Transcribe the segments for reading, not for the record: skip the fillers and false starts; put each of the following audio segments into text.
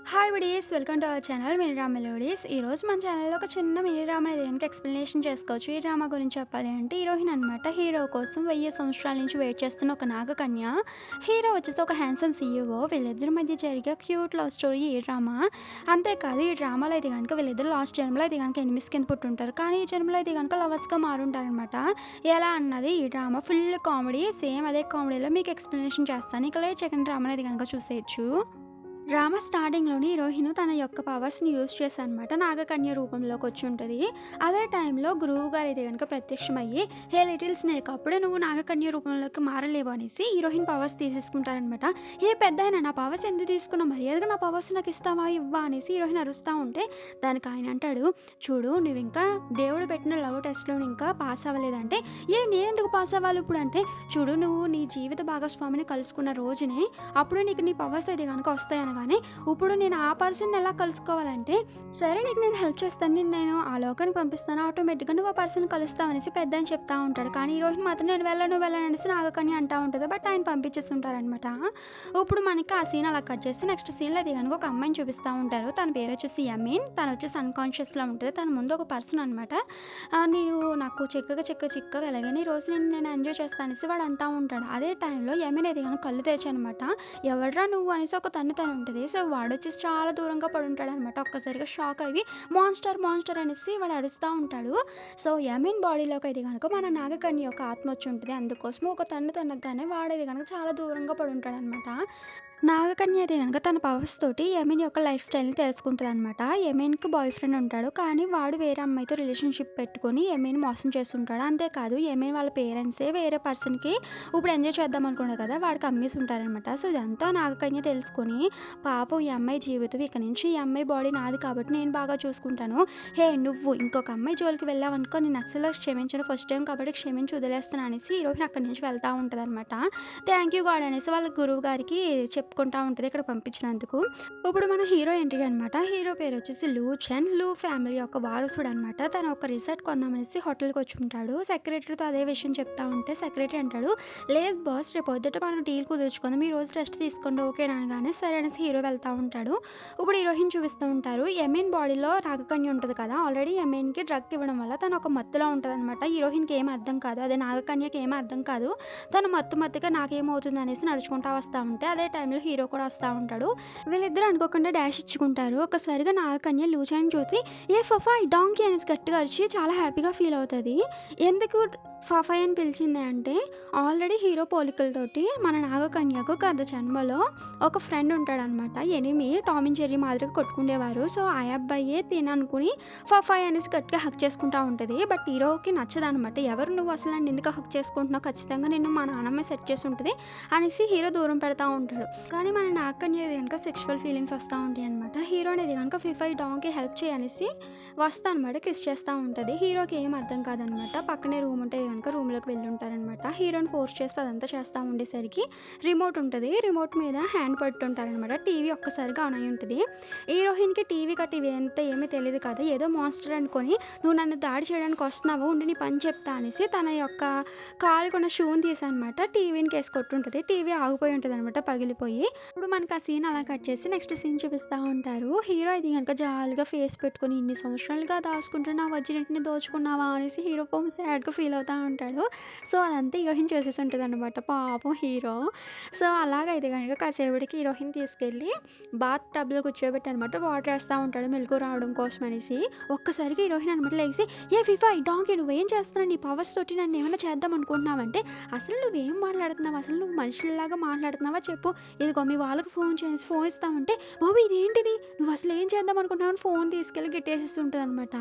Hi buddies, welcome to our channel mini drama melodies. ఈరోజు మన ఛానల్లో ఒక చిన్న మినీ డ్రామా అనేది కనుక ఎక్స్ప్లెనేషన్ చేసుకోవచ్చు. ఈ డ్రామా గురించి చెప్పాలి అంటే హీరోయిన్ అనమాట. హీరో కోసం 1000 సంవత్సరాల నుంచి వెయిట్ చేస్తున్న ఒక నాగకన్య. హీరో వచ్చేసి ఒక హ్యాండ్సమ్ సీఈఓ. వీళ్ళిద్దరి మధ్య జరిగే క్యూట్ లవ్ స్టోరీ ఈ డ్రామా. అంతేకాదు ఈ డ్రామాలో అయితే కనుక వీళ్ళిద్దరు లాస్ట్ జన్మలో అయితే కనుక ఎనిమిస్ కింద పుట్టుంటారు. కానీ ఈ జన్మలో అయితే కనుక లవర్స్గా మారుంటారనమాట. ఎలా అన్నది ఈ డ్రామా ఫుల్ కామెడీ. సేమ్ అదే కామెడీలో మీకు ఎక్స్ప్లెనేషన్ చేస్తాను. ఇక లేట్ సెకండ్ డ్రామా అనేది కనుక చూసేయచ్చు. డ్రామా స్టార్టింగ్‌లోని హీరోయిన్ తన యొక్క పవర్స్‌ని యూజ్ చేసి అనమాట నాగకన్య రూపంలోకి వచ్చుంటది. అదే టైంలో గురువుగారు అయితే గనుక ప్రత్యక్షమయ్యి, "హే లిటిల్ స్నేక్, అప్పుడే నువ్వు నాగకన్య రూపంలోకి మారలేవు" అనేసి హీరోయిన్ పవర్స్ తీసేసుకుంటారనమాట. "ఏ పెద్దాయన, నా పవర్స్ ఎందుకు తీసుకున్నావు? మర్యాదగా నా పవర్స్ నాకు ఇస్తావా, ఇవ్వా" అనేసి హీరోయిన్ అరుస్తా ఉంటే దానికి ఆయన అంటాడు, "చూడు, నువ్వు ఇంకా దేవుడు పెట్టిన లవ్ టెస్ట్‌లో ఇంకా పాస్ అవ్వలేదంటే." నేనెందుకు పాస్ అవ్వాలి ఇప్పుడు అంటే, "చూడు, నువ్వు నీ జీవిత భాగస్వామిని కలుసుకున్న రోజునే అప్పుడు నీకు నీ పవర్స్ అయితే గనుక వస్తాయనగా కానీ ఇప్పుడు నేను ఆ పర్సన్ ఎలా కలుసుకోవాలంటే, సరే నీకు నేను హెల్ప్ చేస్తాను, నేను ఆ లోకానికి పంపిస్తాను, ఆటోమేటిక్గా నువ్వు ఆ పర్సన్ కలుస్తావు" అనేసి పెద్ద అని చెప్తా ఉంటాడు. కానీ హీరోయిన్ మాత్రం నేను వెళ్ళను అనేసి నాగకన్య అంటూ ఉంటుంది. బట్ ఆయన పంపించేస్తుంటారనమాట. ఇప్పుడు మనకి ఆ సీన్ అలా కట్ చేస్తే నెక్స్ట్ సీన్లో అది కనుక ఒక అమ్మాయిని చూపిస్తూ ఉంటారు. తన పేరు వచ్చేసి యమీన్. తను వచ్చేసి అన్కాన్షియస్లో ఉంటుంది. తన ముందు ఒక పర్సన్ అనమాట. "నేను నాకు చిక్క వెలగని ఈ రోజు నేను ఎంజాయ్ చేస్తాను" అనేసి వాడు అంటూ ఉంటాడు. అదే టైంలో యమీన్ అయితే కనుక కళ్ళు తెరిచానమాట. "ఎవడ్రా నువ్వు" అనేసి ఒక తను ఉంటుంది. సో వాడొచ్చేసి చాలా దూరంగా పడి ఉంటాడనమాట. ఒక్కసారిగా షాక్ అయ్యి మాన్స్టర్ అనేసి వాడు అరుస్తూ ఉంటాడు. సో యమీన్ బాడీలోకి అయితే కనుక మన నాగకన్య యొక్క ఆత్మ వచ్చి ఉంటుంది. అందుకోసం ఒక తనగానే వాడేది కనుక చాలా దూరంగా పడి ఉంటాడనమాట. నాగకన్య అయితే కనుక తన పవర్స్ తోటి యమీన్ యొక్క లైఫ్ స్టైల్ని తెలుసుకుంటుంది అనమాట. యమీన్కి బాయ్ ఫ్రెండ్ ఉంటాడు. కానీ వాడు వేరే అమ్మాయితో రిలేషన్షిప్ పెట్టుకొని యమీన్ మోసం చేస్తుంటాడు. అంతేకాదు యమీన్ వాళ్ళ పేరెంట్సే వేరే పర్సన్కి ఇప్పుడు ఎంజాయ్ చేద్దాం అనుకున్నాడు కదా, వాడికి అమ్మేసి ఉంటారనమాట. సో ఇదంతా నాగకన్య తెలుసుకొని, పాపం ఈ అమ్మాయి జీవితం ఇక నుంచి ఈ అమ్మాయి బాడీ నాది కాబట్టి నేను బాగా చూసుకుంటాను, హే నువ్వు ఇంకొక అమ్మాయి జోలికి వెళ్ళావనుకో నేను అసలు క్షమించను, ఫస్ట్ టైం కాబట్టి క్షమించి వదిలేస్తాను అనేసి హీరోయిన్ అక్కడి నుంచి వెళ్తూ ఉంటుంది అనమాట. థ్యాంక్ యూ గాడ్ అనేసి వాళ్ళ గురువు గారికి చెప్పుకుంటా ఉంటుంది ఇక్కడ పంపించినందుకు. ఇప్పుడు మన హీరో ఎంట్రీ అనమాట. హీరో పేరు వచ్చేసి లూ చెన్. లూ ఫ్యామిలీ యొక్క వారసుడు అనమాట. తను ఒక రిసార్ట్ కొందామనేసి హోటల్కి వచ్చి ఉంటాడు. సెక్రటరీతో అదే విషయం చెప్తా ఉంటే సెక్రటరీ అంటాడు, "లేదు బాస్, రేపు పొద్దుట మనం డీల్ కుదుర్చుకుందాం, ఈ రోజు రెస్ట్ తీసుకోండి ఓకేనా" అనగానే సరే అనేసి హీరో వెళ్తూ ఉంటాడు. ఇప్పుడు హీరోయిన్ చూపిస్తూ ఉంటారు. యమీన్ బాడీలో నాగకన్య ఉంటుంది కదా, ఆల్రెడీ యమీన్కి డ్రగ్ ఇవ్వడం వల్ల తను ఒక మత్తులో ఉంటుంది అనమాట. హీరోయిన్కి ఏం అర్థం కాదు, అదే నాగకన్యకి ఏమీ అర్థం కాదు. తను మత్తుగా నాకేమవుతుంది అనేసి నడుచుకుంటూ వస్తూ ఉంటే అదే టైంలో హీరో కూడా వస్తూ ఉంటాడు. వీళ్ళిద్దరు అనుకోకుండా డాష్ ఇచ్చుకుంటారు. ఒకసారిగా నాగకన్య లూచాని చూసి, "ఏ ఫఫా, ఈ డాంకీ" అనేసి గట్టిగా అరిచి చాలా హ్యాపీగా ఫీల్ అవుతుంది. ఎందుకు ఫఫాయ్ అని పిలిచింది అంటే, ఆల్రెడీ హీరో పోలికలతోటి మన నాగకన్యకు గత జన్మలో ఒక ఫ్రెండ్ ఉంటాడనమాట. ఎనిమి టామ్ అండ్ జెర్రీ మాదిరిగా కొట్టుకునేవారు. సో ఆ అబ్బాయే తిననుకుని ఫఫాయ్ అనేసి గట్టిగా హక్ చేసుకుంటూ ఉంటుంది. బట్ హీరోకి నచ్చదనమాట. "ఎవరు నువ్వు అసలు, నన్ను ఎందుకు హక్ చేసుకుంటున్నావు, ఖచ్చితంగా నిన్ను మా నాన్నమ్మ సెట్ చేసి ఉంటుంది" అనేసి హీరో దూరం పెడతా ఉంటాడు. కానీ మన నాగకన్య కనుక సెక్షువల్ ఫీలింగ్స్ వస్తూ ఉంటాయి అనమాట. హీరో అనేది కనుక ఫిఫాయ్ డాంకి హెల్ప్ చేయనేసి వస్తా అనమాట, కిస్ చేస్తూ ఉంటుంది. హీరోకి ఏం అర్థం కాదనమాట. పక్కనే రూమ్ ఉంటే కనుక రూమ్లోకి వెళ్ళి ఉంటారనమాట. హీరోని ఫోర్స్ చేస్తే అదంతా చేస్తూ ఉండేసరికి రిమోట్ ఉంటుంది. రిమోట్ మీద హ్యాండ్ పట్టుంటారనమాట. టీవీ ఒక్కసారిగా ఆన్ అయి ఉంటుంది. హీరోయిన్కి టీవీ అంతా ఏమీ తెలియదు కదా, ఏదో మాన్స్టర్ అనుకొని, "నువ్వు నన్ను దాడి చేయడానికి వస్తున్నావు, ఉండి నీ పని చెప్తా" అనేసి తన యొక్క కాలుకున్న షూని తీసనమాట టీవీని కేసి కొట్టుంటుంది. టీవీ ఆగిపోయి ఉంటుంది అనమాట, పగిలిపోయి. ఇప్పుడు మనకి ఆ సీన్ అలా కట్ చేసి నెక్స్ట్ సీన్ చూపిస్తూ ఉంటారు. హీరో ఇది కనుక జాలీగా ఫేస్ పెట్టుకొని, "ఇన్ని సంవత్సరాలుగా దాచుకుంటున్నా వజ్జినటిని దోచుకున్నావా" అనేసి హీరో పాపం సాడ్గా ఫీల్ అవుతూ ఉంటాడు. సో అదంతా హీరోయిన్ చేసేసి ఉంటుంది అనమాట, పాపం హీరో. సో అలాగైతే కనుక కాసేపటికి హీరోయిన్ తీసుకెళ్ళి బాత్ టబ్లో కూర్చోబెట్టి అనమాట వాటర్ వేస్తూ ఉంటాడు మెలకు రావడం కోసం అనేసి. ఒక్కసారికి హీరోయిన్ అనమాట లేచి, "ఏ ఫిఫా, ఈ డాంకీ, నువ్వేం చేస్తున్నావు, నీ పవర్స్ తోటి నన్ను ఏమైనా చేద్దాం అనుకుంటున్నావంటే, అసలు నువ్వేం మాట్లాడుతున్నావు, అసలు నువ్వు మనుషుల్లాగా మాట్లాడుతున్నావా చెప్పు, ఇదిగో మీ వాళ్ళకి ఫోన్ చేసి ఫోన్ ఇస్తామంటే, బాబు ఇదేంటిది, నువ్వు అసలు ఏం చేద్దాం అనుకుంటున్నావు" అని ఫోన్ తీసుకెళ్ళి గిట్టేసిస్తుంటుంది అనమాట.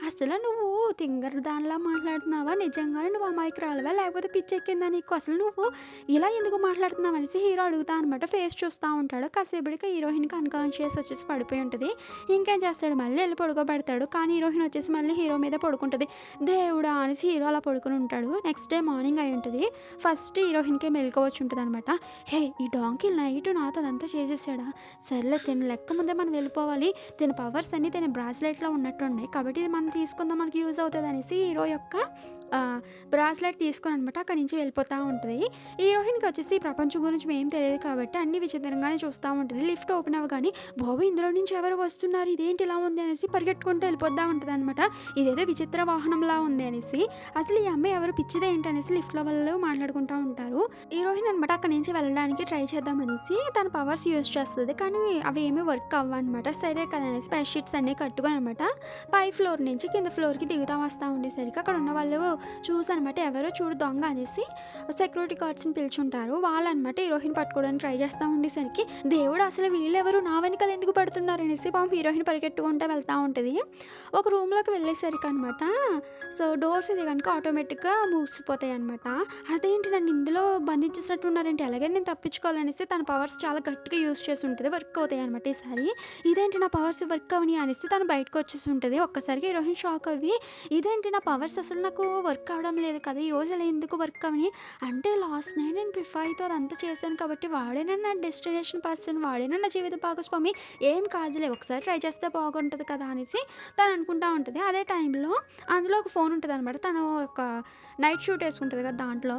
"అసలు నువ్వు తింగర్ దానిలా మాట్లాడుతున్నావా, నిజంగానే నువ్వు అమాయకురాలివా, లేకపోతే పిచ్చెక్కిందా నీకు, అసలు నువ్వు ఇలా ఎందుకు మాట్లాడుతున్నావు" అనేసి హీరో అడుగుతా అనమాట. ఫేస్ చూస్తూ ఉంటాడు. కాసేపటికి హీరోయిన్కి అన్కాన్షియస్ వచ్చేసి పడిపోయి ఉంటుంది. ఇంకేం చేస్తాడు, మళ్ళీ వెళ్ళి పడుకోబెడతాడు. కానీ హీరోయిన్ వచ్చేసి మళ్ళీ హీరో మీద పడుకుంటుంది. దేవుడా అనేసి హీరో అలా పడుకుని ఉంటాడు. నెక్స్ట్ డే మార్నింగ్ అయి ఉంటుంది. ఫస్ట్ హీరోయిన్కి మెలకు వచ్చి ఉంటుంది అనమాట. "హే, ఈ డాంకీ నైట్ నాతో అదంతా చేసేసాడా, సర్లే తిన లెక్క ముందే మనం వెళ్ళిపోవాలి, తిన పవర్స్ అన్ని తిన బ్రాస్లెట్లో ఉన్నట్టు ఉన్నాయి కాబట్టి ఇది మనం తీసుకుందాం, మనకి యూజ్ అవుతుంది" అనేసి హీరో యొక్క బ్రాస్లెట్ తీసుకొని అనమాట అక్కడి నుంచి వెళ్ళిపోతూ ఉంటుంది. హీరోయిన్‌కి వచ్చేసి ఈ ప్రపంచం గురించి ఏం తెలియదు కాబట్టి అన్నీ విచిత్రంగానే చూస్తా ఉంటది. లిఫ్ట్ ఓపెన్ అవ్వగానే బాబోయ్! ఇందులో నుంచి ఎవరో వస్తున్నారు, ఇదేంటి ఇలా ఉంది అనేసి పరిగెట్టుకుంటూ వెళ్ళిపోతా ఉంటదనమాట. ఇదేదో విచిత్ర వాహనంలా ఉంది అనేసి. అసలు ఈ అమ్మాయి ఎవరు పిచ్చిదే ఏంటి అనేసి లిఫ్ట్‌లో వాళ్ళు మాట్లాడుకుంటా ఉంటారు. హీరోయిన్ అనమాట అక్కడి నుంచి వెళ్ళడానికి ట్రై చేద్దామనేసి తన పవర్స్ యూజ్ చేస్తది. కానీ అవి ఏమీ వర్క్ అవ్వనమాట. సరే కదా అనేసి బెడ్ షీట్స్ అన్నీ కట్టుకొని అనమాట పై ఫ్లోర్ నుంచి కింద ఫ్లోర్‌కి దిగుతా వస్తా ఉండేసరికి అక్కడ ఉన్న వాళ్ళు చూసనమాట ఎవరో చూడు దొంగ అనేసి సెక్యూరిటీ గార్డ్స్‌ని పిలుచుంటారు. వాళ్ళనమాట హీరోయిన్ పట్టుకోవడానికి ట్రై చేస్తా ఉండేసరికి దేవుడు అసలు వీళ్ళెవరు నా వెనకాల ఎందుకు పడుతున్నారు అనేసి పాపం హీరోయిన్ పరిగెట్టుకుంటూ వెళ్తా ఉంటది. ఒక రూమ్‌లోకి వెళ్ళేసరికి అనమాట సో డోర్స్ ఇది గనుక ఆటోమేటిక్‌గా మూసిపోతాయనమాట. అదేంటి నన్ను ఇందులో బంధించేసినట్టున్నారేంటి ఎలాగైనా నేను తప్పించుకోవాలనేసి తన పవర్స్ చాలా గట్టిగా యూజ్ చేసి ఉంటది. వర్క్ అవుతాయనమాట ఈసారి. ఇదేంటి నా పవర్స్ వర్క్ అవ్వని అనేసి తను బయటకు వచ్చేసి ఉంటది. ఒక్కసారిగా హీరోయిన్ షాక్ అవ్వి ఇదేంటి నా పవర్స్ అసలు నాకు వర్క్ అవ్వడం లేదు కదా! ఈరోజు ఇలా ఎందుకు వర్క్ అవ్వని అంటే లాస్ట్ నైట్ నేను పిఫాయితో అదంతా చేశాను కాబట్టి వాడేనా నా డెస్టినేషన్ పర్సన్, వాడేనా నా జీవిత భాగస్వామి, ఏం కాదులే ఒకసారి ట్రై చేస్తే బాగుంటుంది కదా అనేసి తను అనుకుంటా ఉంటుంది. అదే టైంలో అందులో ఒక ఫోన్ ఉంటదనమాట. తను ఒక నైట్ షూట్ వేసుకుంటది కదా దాంట్లో.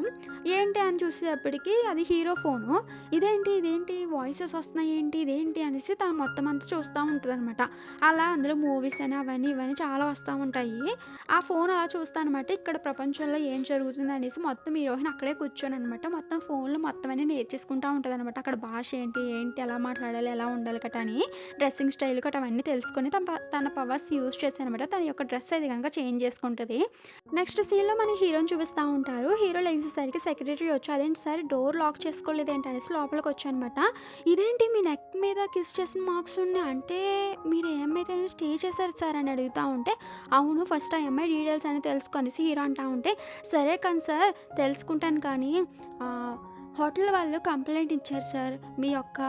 ఏంటి అని చూసేటప్పటికి అది హీరో ఫోను. ఇదేంటి వాయిసెస్ వస్తున్నాయి ఏంటి ఇదేంటి అనేసి తను మొత్తం అంతా చూస్తూ ఉంటదనమాట. అలా అందులో మూవీస్ అని అవన్నీ ఇవన్నీ చాలా వస్తూ ఉంటాయి. ఆ ఫోన్ అలా చూస్తా అనమాట ఇక్కడ ప్రపంచంలో ఏం జరుగుతుంది అనేసి మొత్తం హీరోయిన్ అక్కడే కూర్చొని అనమాట మొత్తం ఫోన్లో మొత్తం అన్నీ నేర్చేసుకుంటూ ఉంటుంది అనమాట. అక్కడ భాష ఏంటి ఎలా మాట్లాడాలి ఎలా ఉండాలి కట అని డ్రెస్సింగ్ స్టైల్ కట అవన్నీ తెలుసుకొని తన పవర్స్ యూజ్ చేసి అనమాట తన యొక్క డ్రెస్ అది కనుక చేంజ్ చేసుకుంటుంది. నెక్స్ట్ సీన్లో మన హీరోని చూపిస్తూ ఉంటారు. హీరో లేచేసరికి సెక్రటరీ వచ్చి అదేంటి సార్ డోర్ లాక్ చేసుకోలేదు ఏంటి అనేసి లోపలికి వచ్చి అనమాట. ఇదేంటి మీ నెక్ మీద కిస్ చేసిన మార్క్స్ ఉన్నాయి అంటే మీరు ఏమైతే స్టే చేశారు సార్ అని అడుగుతూ ఉంటే అవును ఫస్ట్ ఆ అమ్మాయి డీటెయిల్స్ అని తెలుసుకొనేసి హీరో అంటా ఉంటే సరే కానీ సార్ తెలుసుకుంటాను కానీ హోటల్ వాళ్ళు కంప్లైంట్ ఇచ్చారు సార్ మీ యొక్క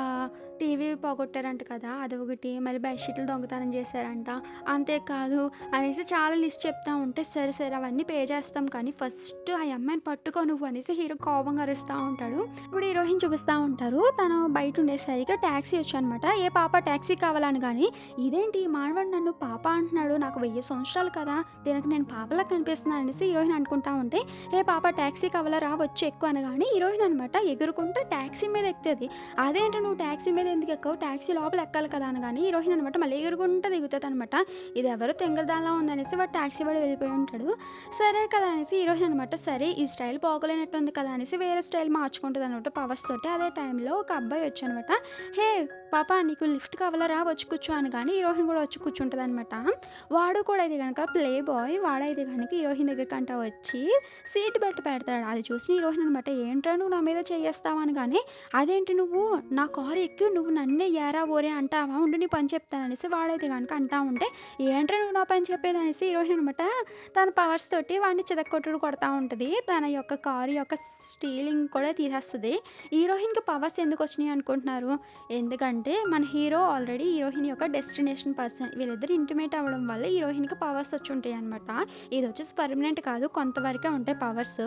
టీవీ పోగొట్టారంట కదా అదొకటి మళ్ళీ బెడ్షీట్లు దొంగతనం చేశారంట అంతేకాదు అనేసి చాలా లిస్ట్ చెప్తా ఉంటే సరే అవన్నీ పే చేస్తాం కానీ ఫస్ట్ ఆ అమ్మాయిని పట్టుకో నువ్వు అనేసి హీరో కోపంగా అరుస్తూ ఉంటాడు. ఇప్పుడు హీరోయిన్ చూపిస్తూ ఉంటారు. తను బయట ఉండేసరికి ట్యాక్సీ వచ్చానమాట. ఏ పాప ట్యాక్సీ కావాలని కానీ ఇదేంటి మానవాడు నన్ను పాప అంటున్నాడు నాకు 1000 సంవత్సరాలు కదా దీనికి నేను పాపలా కనిపిస్తున్నాను అనేసి హీరోయిన్ అనుకుంటా ఉంటే ఏ పాప ట్యాక్సీ కావాలా రా వచ్చు ఎక్కువ అనగానే హీరోయిన్ అనమాట ఎగురుకుంటా ట్యాక్సీ మీద ఎక్కుతుంది. అదేంటి నువ్వు ట్యాక్సీ మీద ఎందుకు ఎక్కవు ట్యాక్సీ లోపల ఎక్కాలి కదా అనగానే హీరోయిన్ అనమాట మళ్ళీ ఎగురుకుంటా దిగుతుంది అనమాట. ఇది ఎవరో తెంగరదాలా ఉందనేసి వాడు ట్యాక్సీ వాడు వెళ్ళిపోయి ఉంటాడు. సరే కదా అనేసి హీరోయిన్ అనమాట సరే ఈ స్టైల్ బాగోలేనట్టు ఉంది కదా అనేసి వేరే స్టైల్ మార్చుకుంటుంది అనమాట పవర్స్ తోటి. అదే టైంలో ఒక అబ్బాయి వచ్చి అనమాట హే పాప నీకు లిఫ్ట్ కావాలా రా వచ్చి కూర్చో అనగానే హీరోయిన్ కూడా వచ్చి కూర్చుంటుంది అనమాట. వాడు కూడా అయితే కనుక ప్లే బాయ్ వాడైతే కనుక హీరోయిన్ దగ్గరికి అంటా వచ్చి సీట్ బెల్ట్ పెడతాడు. అది చూసి హీరోయిన్ అనమాట ఏంట్రా నువ్వు నా మీద చేస్తావా అనగానే అదేంటి నువ్వు నా కారు ఎక్కి నువ్వు నన్నే ఏరా ఓరే అంటావా ఉండి నీ పని చెప్తాననేసి వాడైతే కనుక అంటా ఉంటే ఏంట్రా నువ్వు నా పని చెప్పేది అనేసి హీరోయిన్ అనమాట తన పవర్స్ తోటి వాడిని చితక్కొట్టుడు కొడతా ఉంటుంది. తన యొక్క కారు యొక్క స్టీలింగ్ కూడా తీసేస్తుంది. హీరోయిన్కి పవర్స్ ఎందుకు వచ్చినాయి అనుకుంటున్నారు ఎందుకంటే మన హీరో ఆల్రెడీ హీరోయిన్ యొక్క డెస్టినేషన్ పర్సన్ వీళ్ళిద్దరు ఇంటిమేట్ అవ్వడం వల్ల హీరోయిన్కి పవర్స్ వచ్చి ఉంటాయి అనమాట. ఇది వచ్చేసి పర్మనెంట్ కాదు కొంతవరకే ఉంటాయి పవర్స్.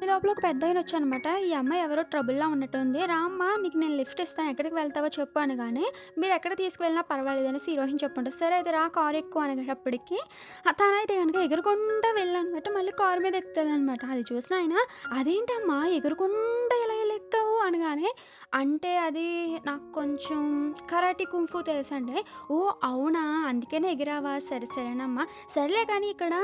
ఈ లోపల ఒక పెద్ద ఆయన వచ్చానమాట ఈ అమ్మాయి ఎవరో ట్రబుల్లా ఉన్నట్టుంది రామ్మ నీకు నేను లిఫ్ట్ ఇస్తాను ఎక్కడికి వెళ్తావో చెప్పు అనగానే మీరు ఎక్కడ తీసుకువెళ్ళినా పర్వాలేదు అనేసి హీరోయిన్ చెప్పుంటారు. సరే అయితే రా కారు ఎక్కువ అనేటప్పటికి తనైతే కనుక ఎగురుకుంటా వెళ్ళనమాట మళ్ళీ కారు మీద ఎక్కుతుంది అనమాట. అది చూసిన ఆయన అదేంటమ్మా ఎగురుకుంటా ఇలా ఎక్కుతావు అనగానే అంటే అది నాకు కొంచెం కరాటీ కుంఫు తెలుసండి. ఓ అవునా అందుకనే ఎగిరావా సరేనమ్మా సరేలే కానీ ఇక్కడ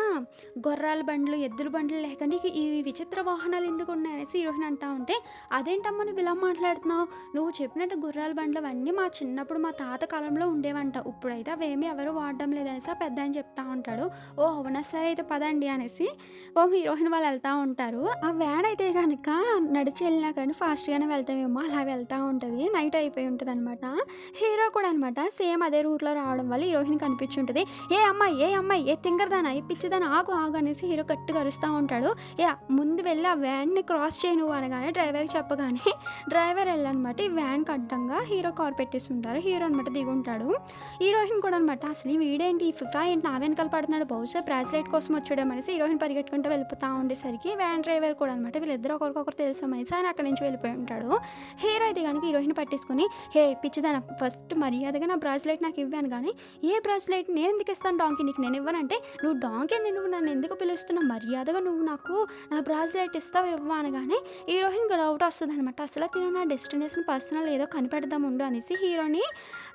గొర్రాల బండ్లు ఎద్దుల బండ్లు లేకుండా ఈ విచిత్ర వాహనాలు ఎందుకు ఉన్నాయనేసి హీరోయిన్ అంటా ఉంటే అదేంటమ్మా నువ్వు ఇలా మాట్లాడుతున్నావు నువ్వు చెప్పినట్టు గుర్రాల బండ్లు అవన్నీ మా చిన్నప్పుడు మా తాత కాలంలో ఉండేవంట ఇప్పుడైతే అవేమీ ఎవరు వాడడం లేదనేసి ఆ పెద్ద అని చెప్తా ఉంటాడు. ఓ అవునా సరే అయితే పదండి అనేసి హీరోయిన్ వాళ్ళు వెళ్తూ ఉంటారు. ఆ వ్యాన్ అయితే కనుక నడిచి వెళ్ళినా కానీ ఫాస్ట్గానే వెళ్తామేమో అలా వెళ్తూ ఉంటుంది. నైట్ అయిపోయి ఉంటుంది అనమాట. హీరో కూడా అనమాట సేమ్ అదే రూట్లో రావడం వల్ల హీరోయిన్ కనిపించుంటుంది. ఏ అమ్మాయి ఏ తింగరదానా ఏ పిచ్చిదానా ఆగు అనేసి హీరో గట్టిగా అరుస్తూ ఉంటాడు. ముందు వెళ్ళి ఆ వ్యాన్ని క్రాస్ చేయి నువ్వు అనగానే డ్రైవర్కి చెప్పగానే డ్రైవర్ వెళ్ళనమాట ఈ వ్యాన్కి అడ్డంగా హీరో హీరో కార్ పెట్టేసి ఉంటారు. హీరో అనమాట దిగుంటాడు. హీరోయిన్ కూడా అనమాట అసలు వీడేంటి ఈ ఫిఫా ఏంటి నా వెనకాల పడుతున్నాడు, బహుశా బ్రాస్లెట్ కోసం వచ్చాడమనేసి హీరోయిన్ పరిగెట్టుకుంటూ వెళ్ళిపోతూ ఉండేసరికి వ్యాన్ డ్రైవర్ కూడా అనమాట వీళ్ళిద్దరు ఒకరికొకరు తెలుసామనేసి ఆయన అక్కడి నుంచి వెళ్ళిపోయి ఉంటాడు. హీరో అయితే కనుక హీరోయిన్ పట్టేసుకుని, హే పిచ్చిదాన, ఫస్ట్ మర్యాదగా నా బ్రాస్లెట్ నాకు ఇవ్వాను కానీ ఏ బ్రాస్లెట్ నేను ఎందుకు ఇస్తాను డాంకీ, నీకు నేను ఇవ్వనంటే నువ్వు డాంకీ, నువ్వు నన్ను ఎందుకు పిలుస్తున్నావు, మర్యాదగా నువ్వు నాకు నా బ్రాస్లెట్ ఇస్తావు ఇవ్వ అనగానే హీరోయిన్ డౌట్ వస్తుంది అనమాట. అసలు తిను నా డెస్టినేషన్ పర్సనల్ ఏదో కనిపెడదాం ఉండు అనేసి హీరోని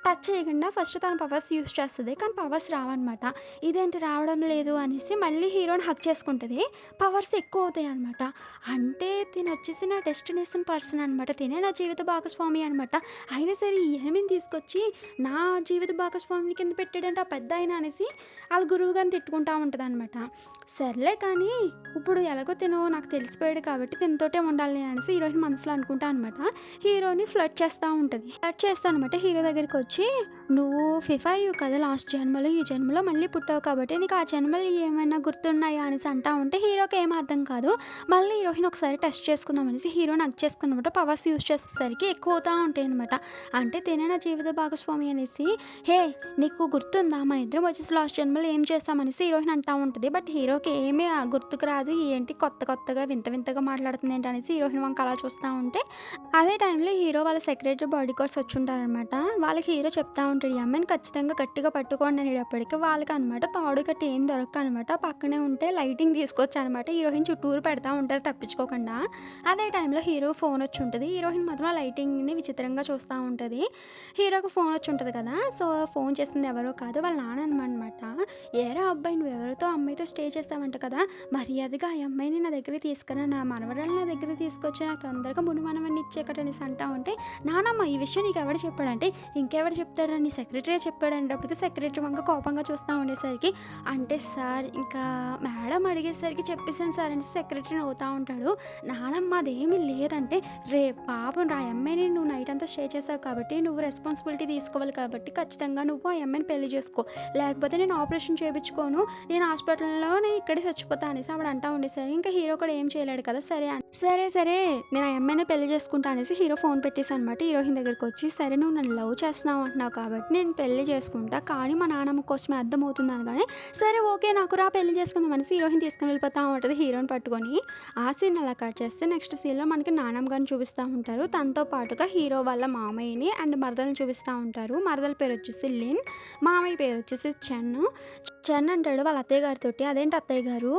టచ్ చేయకుండా ఫస్ట్ తన పవర్స్ యూస్ చేస్తుంది. కానీ పవర్స్ రావన్నమాట. ఇదేంటి రావడం లేదు అనేసి మళ్ళీ హీరోని హక్ చేసుకుంటుంది. పవర్స్ ఎక్కువ అవుతాయి అనమాట. అంటే తిను వచ్చేసి నా డెస్టినేషన్ పర్సన్ అనమాట, తినే నా జీవిత భాగస్వామి అనమాట. అయినా సరే ఈ ఎనిమిని తీసుకొచ్చి నా జీవిత భాగస్వామిని కింద పెట్టాడంటే ఆ పెద్ద ఆయన అనేసి వాళ్ళ గురువు గారిని తిట్టుకుంటా ఉంటుంది అనమాట. సర్లే కానీ ఇప్పుడు ఎలాగో తిను నాకు తెలిసిపోయాడు కాబట్టి తినతోటే ఉండాలి నేను అనేసి హీరోయిన్ మనసులో అనుకుంటా అనమాట. హీరోని ఫ్లర్ట్ చేస్తూ ఉంటుంది. ఫ్లర్ట్ చేస్తా అనమాట. హీరో దగ్గరికి వచ్చి, నువ్వు ఫిఫా అయ్యు కదా లాస్ట్ జన్మలో, ఈ జన్మలో మళ్ళీ పుట్టావు కాబట్టి నీకు ఆ జన్మలో ఏమైనా గుర్తున్నాయా అనేసి అంటా ఉంటే హీరోకి ఏం అర్థం కాదు. మళ్ళీ హీరోయిన్ ఒకసారి టెస్ట్ చేసుకుందాం అనేసి హీరోని హగ్ చేసుకున్నమాట. పవర్స్ యూస్ చేసేసరికి ఎక్కువ అవుతూ ఉంటాయి అనమాట. అంటే తినే నా జీవిత భాగస్వామి అనేసి, హే నీకు గుర్తుందా మన ఇద్దరం వచ్చేసి లాస్ట్ జన్మలో ఏం చేస్తామనేసి హీరోయిన్ అంటూ ఉంటుంది. బట్ హీరోకి ఏమీ గుర్తుకు రాదు. ఏంటి కొత్తగా వింతగా మాట్లాడుతుంది ఏంటి అనేసి హీరోయిన్ వంక అలా చూస్తూ ఉంటే అదే టైంలో హీరో వాళ్ళ సెక్రటరీ బాడీ గార్డ్స్ వచ్చి ఉంటారనమాట. వాళ్ళకి హీరో చెప్తా ఉంటాడు, ఈ అమ్మాయిని ఖచ్చితంగా గట్టిగా పట్టుకోండి అనేటప్పటికి వాళ్ళకి అనమాట తాడు కట్టి ఏం దొరక్క అనమాట. పక్కనే ఉంటే లైటింగ్ తీసుకొచ్చి అనమాట హీరోయిన్ చుట్టూరు పెడతా ఉంటారు తప్పించుకోకుండా. అదే టైంలో హీరో ఫోన్ వచ్చి ఉంటుంది. హీరోయిన్ మాత్రం ఆ లైటింగ్ని విచిత్రంగా చూస్తూ ఉంటుంది. హీరోకి ఫోన్ వచ్చి ఉంటుంది కదా, సో ఫోన్ చేసింది ఎవరో కాదు వాళ్ళ నాన్న అనమాట. ఏరా అబ్బాయి నువ్వు ఎవరితో అమ్మాయితో స్టే చేస్తావంట కదా, మర్యాదగా ఆ అమ్మాయిని నా దగ్గరికి తీసుకురా, నా మనవరాలు నా దగ్గర తీసుకొచ్చి నాకు తొందరగా మనవన్ని ఇచ్చేకటనేసి అంటా ఉంటే, నానమ్మ ఈ విషయం నీకు ఎవరు చెప్పాడంటే, ఇంకెవరు చెప్తాడు నీ సెక్రటరీ చెప్పాడు అనేటప్పటికి సెక్రటరీ వంక కోపంగా చూస్తూ ఉండేసరికి, అంటే సార్ ఇంకా మేడం అడిగేసరికి చెప్పేసాను సార్ అంటే సెక్రటరీ నవ్వుతూ ఉంటాడు. నానమ్మ అదేమీ లేదంటే, రే పాపం రా అమ్మాయిని నువ్వు నైట్ అంతా స్టే చేసావు కాబట్టి నువ్వు రెస్పాన్సిబిలిటీ తీసుకోవాలి కాబట్టి ఖచ్చితంగా నువ్వు ఆ అమ్మాయిని పెళ్లి చేసుకో, లేకపోతే నేను ఆపరేషన్ చేయించుకోను, నేను హాస్పిటల్లోనే ఇక్కడే చచ్చిపోతా అనేసి ఆవిడ అంటా ఉండేసరికి ఇంకా హీరో కూడా ఏం చేయలేడు కదా, సరే నేను ఆ అమ్మాయిని పెళ్లి చేసుకుంటా అనేసి హీరో ఫోన్ పెట్టేసి అనమాట హీరోయిన్ దగ్గరికి వచ్చి, సరే నువ్వు నన్ను లవ్ చేస్తున్నావు అంటున్నావు కాబట్టి నేను పెళ్లి చేసుకుంటా, కానీ మా నాన్నమ్మ కోసమే అర్థమవుతుంది అనగానే సరే ఓకే నాకు రా పెళ్లి చేసుకుందాం అనేసి హీరోయిన్ తీసుకుని వెళ్ళిపోతా ఉంటుంది హీరోని పట్టుకొని. ఆ సీన్ అలా కట్ చేస్తే నెక్స్ట్ సీన్లో మనకి నాన్నమ్మ గారిని చూపిస్తూ ఉంటారు. తనతో పాటుగా హీరో వాళ్ళ మామయ్యని అండ్ మరదల్ని చూపిస్తూ ఉంటారు. మరదల పేరు వచ్చేసి లిన్, మామయ్య పేరు వచ్చేసి చెన్ అంటాడు వాళ్ళ అత్తయ్య గారితో, అదేంటి అత్తయ్య గారు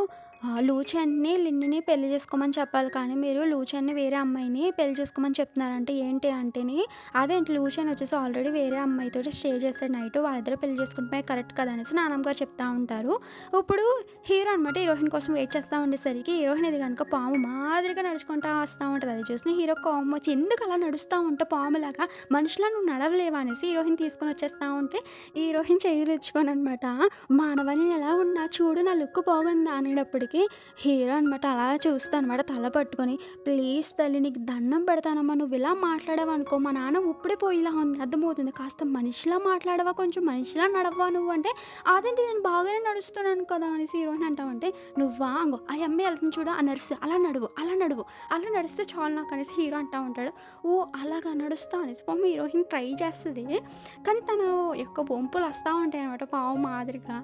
లూచన్ని లిన్ని పెళ్లి చేసుకోమని చెప్పాలి కానీ మీరు లూచన్ని వేరే అమ్మాయిని పెళ్లి చేసుకోమని చెప్తున్నారంటే ఏంటి అంటేని, అదేంటి లూచన్ వచ్చేసి ఆల్రెడీ వేరే అమ్మాయితో స్టే చేశాడు నైట్, వాళ్ళిద్దరూ పెళ్లి చేసుకుంటే కరెక్ట్ కదా అనేసి నాన్నమ్మ గారు చెప్తా ఉంటారు. ఇప్పుడు హీరో అనమాట హీరోయిన్ కోసం వెయిట్ చేస్తూ ఉండేసరికి హీరోయిన్ ఇది కనుక పాము మాదిరిగా నడుచుకుంటూ వస్తూ ఉంటుంది. అది చూసిన హీరో కోపం వచ్చి, ఎందుకు అలా నడుస్తూ ఉంటే పాములాగా, మనుషులా నువ్వు నడవలేవా అనేసి హీరోయిన్ తీసుకొని వచ్చేస్తూ ఉంటే హీరోయిన్ చెయ్యిచ్చుకొని అనమాట, మానవని ఎలా ఉన్నా చూడు నా లుక్ బాగుందా అనేటప్పటికి హీరో అనమాట అలా చూస్తా అనమాట తల పట్టుకొని, ప్లీజ్ తల్లి నీకు దండం పెడతానమ్మా, నువ్వు ఇలా మాట్లాడావనుకో మా నాన్న ఉప్పుడే పోయిలా ఉంది అర్థమవుతుంది, కాస్త మనిషిలా మాట్లాడవా, కొంచెం మనిషిలా నడవా నువ్వు అంటే, అదేంటి నేను బాగానే నడుస్తున్నాను కదా అనేసి హీరోయిన్ అంటావంటే, నువ్వా అంగో ఆ అమ్మాయి వెళ్తుంది చూడ ఆ నర్సు అలా నడిస్తే చాలు నాకు అనేసి హీరో అంటా ఉంటాడు. ఓ అలాగా నడుస్తా అనేసి పాపం హీరోయిన్ ట్రై చేస్తుంది. కానీ తన యొక్క వంపులు వస్తూ ఉంటాయి అనమాట పావు మాదిరిగా.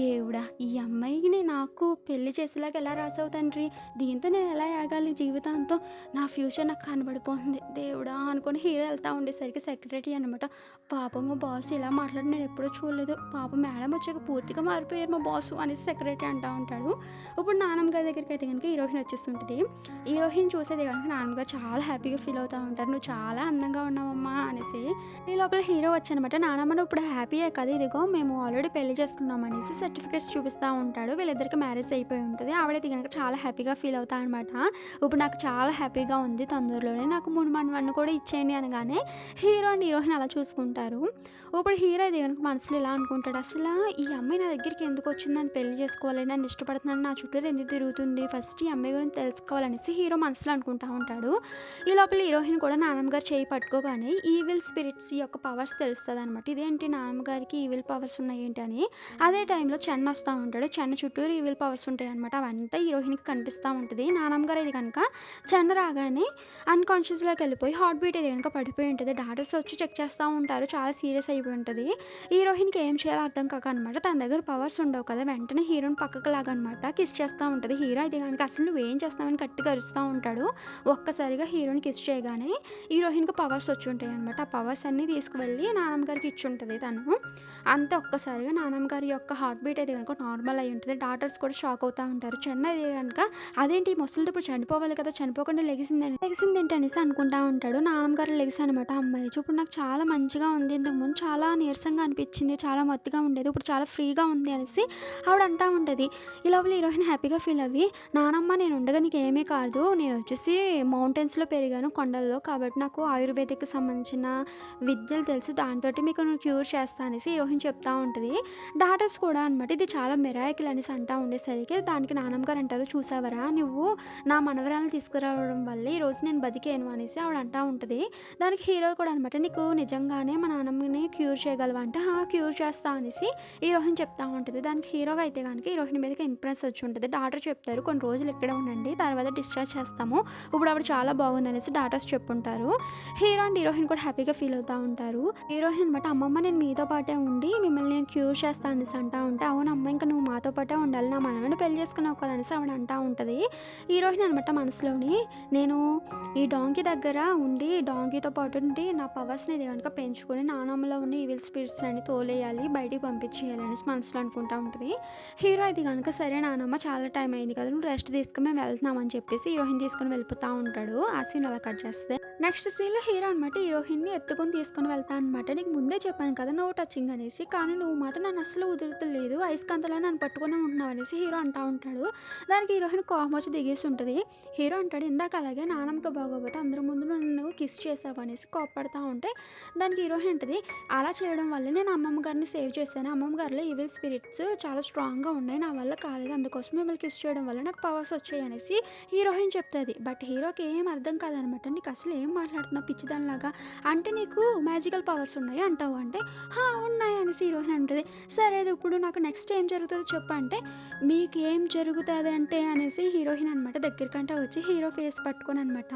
దేవుడా ఈ అమ్మాయిని నాకు పెళ్లి చేసేలాగా ఎలా రాసావు తండ్రి, దీంతో నేను ఎలా ఆగాలి జీవితాంతం, నా ఫ్యూచర్ నాకు కనబడిపోతుంది దేవుడా అనుకుని హీరో వెళ్తూ ఉండేసరికి సెక్రటరీ అనమాట, పాపం మా బాస్ ఇలా మాట్లాడి నేను ఎప్పుడూ చూడలేదు, పాపం మేడం వచ్చాక పూర్తిగా మారిపోయారు మా బాస్ అనేసి సెక్రటరీ అంటూ ఉంటాడు. ఇప్పుడు నాన్నమ్మ గారి దగ్గరికి అయితే కనుక హీరోయిన్ వచ్చేస్తుంటుంది. హీరోయిన్ చూసేది కనుక నాన్నగారు చాలా హ్యాపీగా ఫీల్ అవుతూ ఉంటారు, నువ్వు చాలా అందంగా ఉన్నావమ్మా అనేసి. ఈ లోపల హీరో వచ్చానమాట, నాన్నమ్మ ఇప్పుడు హ్యాపీయే కదా, ఇదిగో మేము ఆల్రెడీ పెళ్లి చేసుకున్నాం అనేసి సర్టిఫికేట్స్ చూపిస్తూ ఉంటాడు. వీళ్ళిద్దరికి మ్యారేజ్ అయిపోయి ఉంటుంది. ఆవిడైతే కనుక చాలా హ్యాపీగా ఫీల్ అవుతా అనమాట, ఇప్పుడు నాకు చాలా హ్యాపీగా ఉంది, తొందరలోనే నాకు మునుమన్వన్ను కూడా ఇచ్చేయండి అనగానే హీరో అండ్ హీరోయిన్ అలా చూసుకుంటారు. ఇప్పుడు హీరో అయితే కనుక మనసులో ఇలా అనుకుంటాడు, అసలు ఈ అమ్మాయి నా దగ్గరికి ఎందుకు వచ్చింది, నన్ను పెళ్లి చేసుకోవాలి, నన్ను ఇష్టపడుతున్నాను, నా చుట్టూ ఎందుకు తిరుగుతుంది, ఫస్ట్ ఈ అమ్మాయి గురించి తెలుసుకోవాలనేసి హీరో మనసులో అనుకుంటా ఉంటాడు. ఈ లోపల హీరోయిన్ కూడా నాన్నమ్మగారు చేయి పట్టుకోగానే ఈవిల్ స్పిరిట్స్ యొక్క పవర్స్ తెలుస్తుంది అనమాట. ఇదేంటి నాన్నమ్మగారికి ఈవిల్ పవర్స్ ఉన్నాయి ఏంటి అని. అదే టైంలో చెన్న వస్తూ ఉంటాడు. చెన్న చుట్టూరు ఈవిల్ పవర్స్ ఉంటాయి అనమాట. అనమాట. అవంతా హీరోయిన్‌కి కనిపిస్తా ఉంటది. నానమ్మ గారు ఇది కనుక చెండ రాగానే అన్‌కాన్షియస్‌లోకి వెళ్ళిపోయి హార్ట్ బీట్ ఇది గనుక పడిపోయి ఉంటది. డాక్టర్స్ వచ్చి చెక్ చేస్తా ఉంటారు. చాలా సీరియస్ అయిపోయి ఉంటది. హీరోయిన్‌కి ఏం చేయాలో అర్థం కాక అనమాట తన దగ్గర పవర్స్ ఉండవు కదా! వెంటనే హీరోని పక్కకు లాగనమాట కిస్ చేస్తా ఉంటది. హీరో అయితే గనుక అసలు నువ్వేం చేస్తున్నావని గట్టిగా అరుస్తా ఉంటాడు. ఒక్కసారిగా హీరోని కిస్ చేయగానే హీరోయిన్‌కి పవర్స్ వచ్చుంటాయనమాట. ఆ పవర్స్ అన్నీ తీసుకువెళ్ళి నానమ్మ గారికి ఇచ్చుంటది తను. అంతే ఒక్కసారిగా నానమ్మ గారి యొక్క హార్ట్ బీట్ అయితే గనుక నార్మల్ అయ్యి ఉంటది. డాక్టర్స్ కూడా షాక్ అవుతా ఉంటారు. చెన్న అయితే గనుక అదేంటి ఈ ముసలిది ఇప్పుడు చనిపోవాలి కదా! చనిపోకుండా లెగిసిందేంటి అనేసి అనుకుంటా ఉంటాడు. నాన్నమ్మ గారు లెగిసానమాట. అమ్మాయి ఇప్పుడు నాకు చాలా మంచిగా ఉంది. ఇంతకుముందు చాలా నీరసంగా అనిపించింది. చాలా మత్తుగా ఉండేది. ఇప్పుడు చాలా ఫ్రీగా ఉంది అనేసి ఆవిడ అంటా ఉంటది. ఈ లోపల హీరోయిన్ హ్యాపీగా ఫీల్ అవ్వి, నానమ్మ నేను ఉండగా నీకేమీ కాదు. నేను వచ్చేసి మౌంటైన్స్‌లో పెరిగాను కొండల్లో. కాబట్టి నాకు ఆయుర్వేదిక్‌కి సంబంధించిన విద్యలు తెలుసు. దానితోటి మీకు నేను క్యూర్ చేస్తా అనేసి హీరోయిన్ చెప్తా ఉంటది. డాక్టర్స్ కూడా అనమాట ఇది చాలా మిరాకిల్ అనేసి అంటా ఉండేసరికి దానికి నానమ్మ గారు అంటారు, చూసావరా నువ్వు నా మనవరాలను తీసుకురావడం వల్లే ఈరోజు నేను బతికాను అనేసి ఆవిడ అంటా ఉంటది. దానికి హీరో కూడా అనమాట నీకు నిజంగానే మా నాన్నమ్మని క్యూర్ చేయగలవా అంటే, క్యూర్ చేస్తా అనేసి హీరోయిన్ చెప్తా ఉంటది. దానికి హీరోగా అయితే గనుక హీరోయిన్ మీదకి ఇంప్రెస్ వచ్చి ఉంటది. డాక్టర్ చెప్తారు కొన్ని రోజులు ఇక్కడే ఉండండి. తర్వాత డిశ్చార్జ్ చేస్తాము. ఇప్పుడు ఆవిడ చాలా బాగుందనేసి డాక్టర్స్ చెప్పుంటారు. హీరో అండ్ హీరోయిన్ కూడా హ్యాపీగా ఫీల్ అవుతా ఉంటారు. హీరోయిన్ అనమాట అమ్మమ్మ నేను మీతో పాటే ఉండి మిమ్మల్ని నేను క్యూర్ చేస్తా అనేసి అంటా ఉంటే, అవునమ్మ ఇంకా నువ్వు మాతో పాటే ఉండాలి. నా మనవని పెళ్లి చేసుకున్నావు కదా అనేసి ఆవిడ అంటా ఉంటది. హీరోయిన్ అనమాట మనసులోని నేను ఈ డాంకీ దగ్గర ఉండి డాంకీతో పాటు ఉండి నా పవర్స్‌ని ఇది గనుక పెంచుకొని నానమ్మలో ఉన్న ఈవిల్ స్పిరిట్స్ అన్ని తోలేయాలి, బయటికి పంపించేయాలి అనేసి మనసులో అనుకుంటా ఉంటది. హీరో అయితే గనుక సరే నానమ్మ చాలా టైం అయింది కదా! నువ్వు రెస్ట్ తీసుకో మేము వెళ్తున్నాం అని చెప్పేసి హీరోయిన్ తీసుకొని వెళ్ళిపోతా ఉంటాడు. ఆ సీన్ అలా కట్ చేస్తే నెక్స్ట్ సీన్‌లో హీరో అనమాట హీరోయిన్‌ని ఎత్తుకొని తీసుకొని వెళ్తా అనమాట. నీకు ముందే చెప్పాను కదా! నో టచింగ్ అనేసి. కానీ నువ్వు మాత్రం నన్ను అస్సలు వదులుతలేదు. అయస్కాంతంలా నన్ను పట్టుకునే ఉంటున్నావు అనేసి హీరో అంటా ఉంటాడు. దానికి హీరోయిన్ కోపం వచ్చి దిగేసి ఉంటది. హీరో అంటాడు ఇందాక అలాగే నానమ్మకి బాగోపోతే అందరి ముందు నన్ను కిస్ చేసావు అనేసి కోప్పడతా ఉంటే దానికి హీరోయిన్ అంటది అలా చేయడం వల్ల నేను అమ్మమ్మ గారిని సేవ్ చేశాను. అమ్మమ్మ గారిలో ఈవిల్ స్పిరిట్స్ చాలా స్ట్రాంగ్గా ఉన్నాయి. నా వల్ల కాలేదు. అందుకోసం మిమ్మల్ని కిస్ చేయడం వల్ల నాకు పవర్స్ వచ్చాయి అనేసి హీరోయిన్ చెప్తుంది. బట్ హీరోకి ఏం అర్థం కాదనమాట. నీకు అసలు ఏం మాట్లాడుతున్నావు పిచ్చిదానిలాగా అంటే నీకు మ్యాజికల్ పవర్స్ ఉన్నాయి అంటావు అంటే ఉన్నాయి అనేసి హీరోయిన్ అంటుంది. సరే అది ఇప్పుడు నాకు నెక్స్ట్ ఏం జరుగుతుందో చెప్పు అంటే మీకేం జరుగుతుంది అంటే అనేసి హీరోయిన్ అనమాట దగ్గరికంటే వచ్చి హీరో ఫేస్ పట్టుకొని అనమాట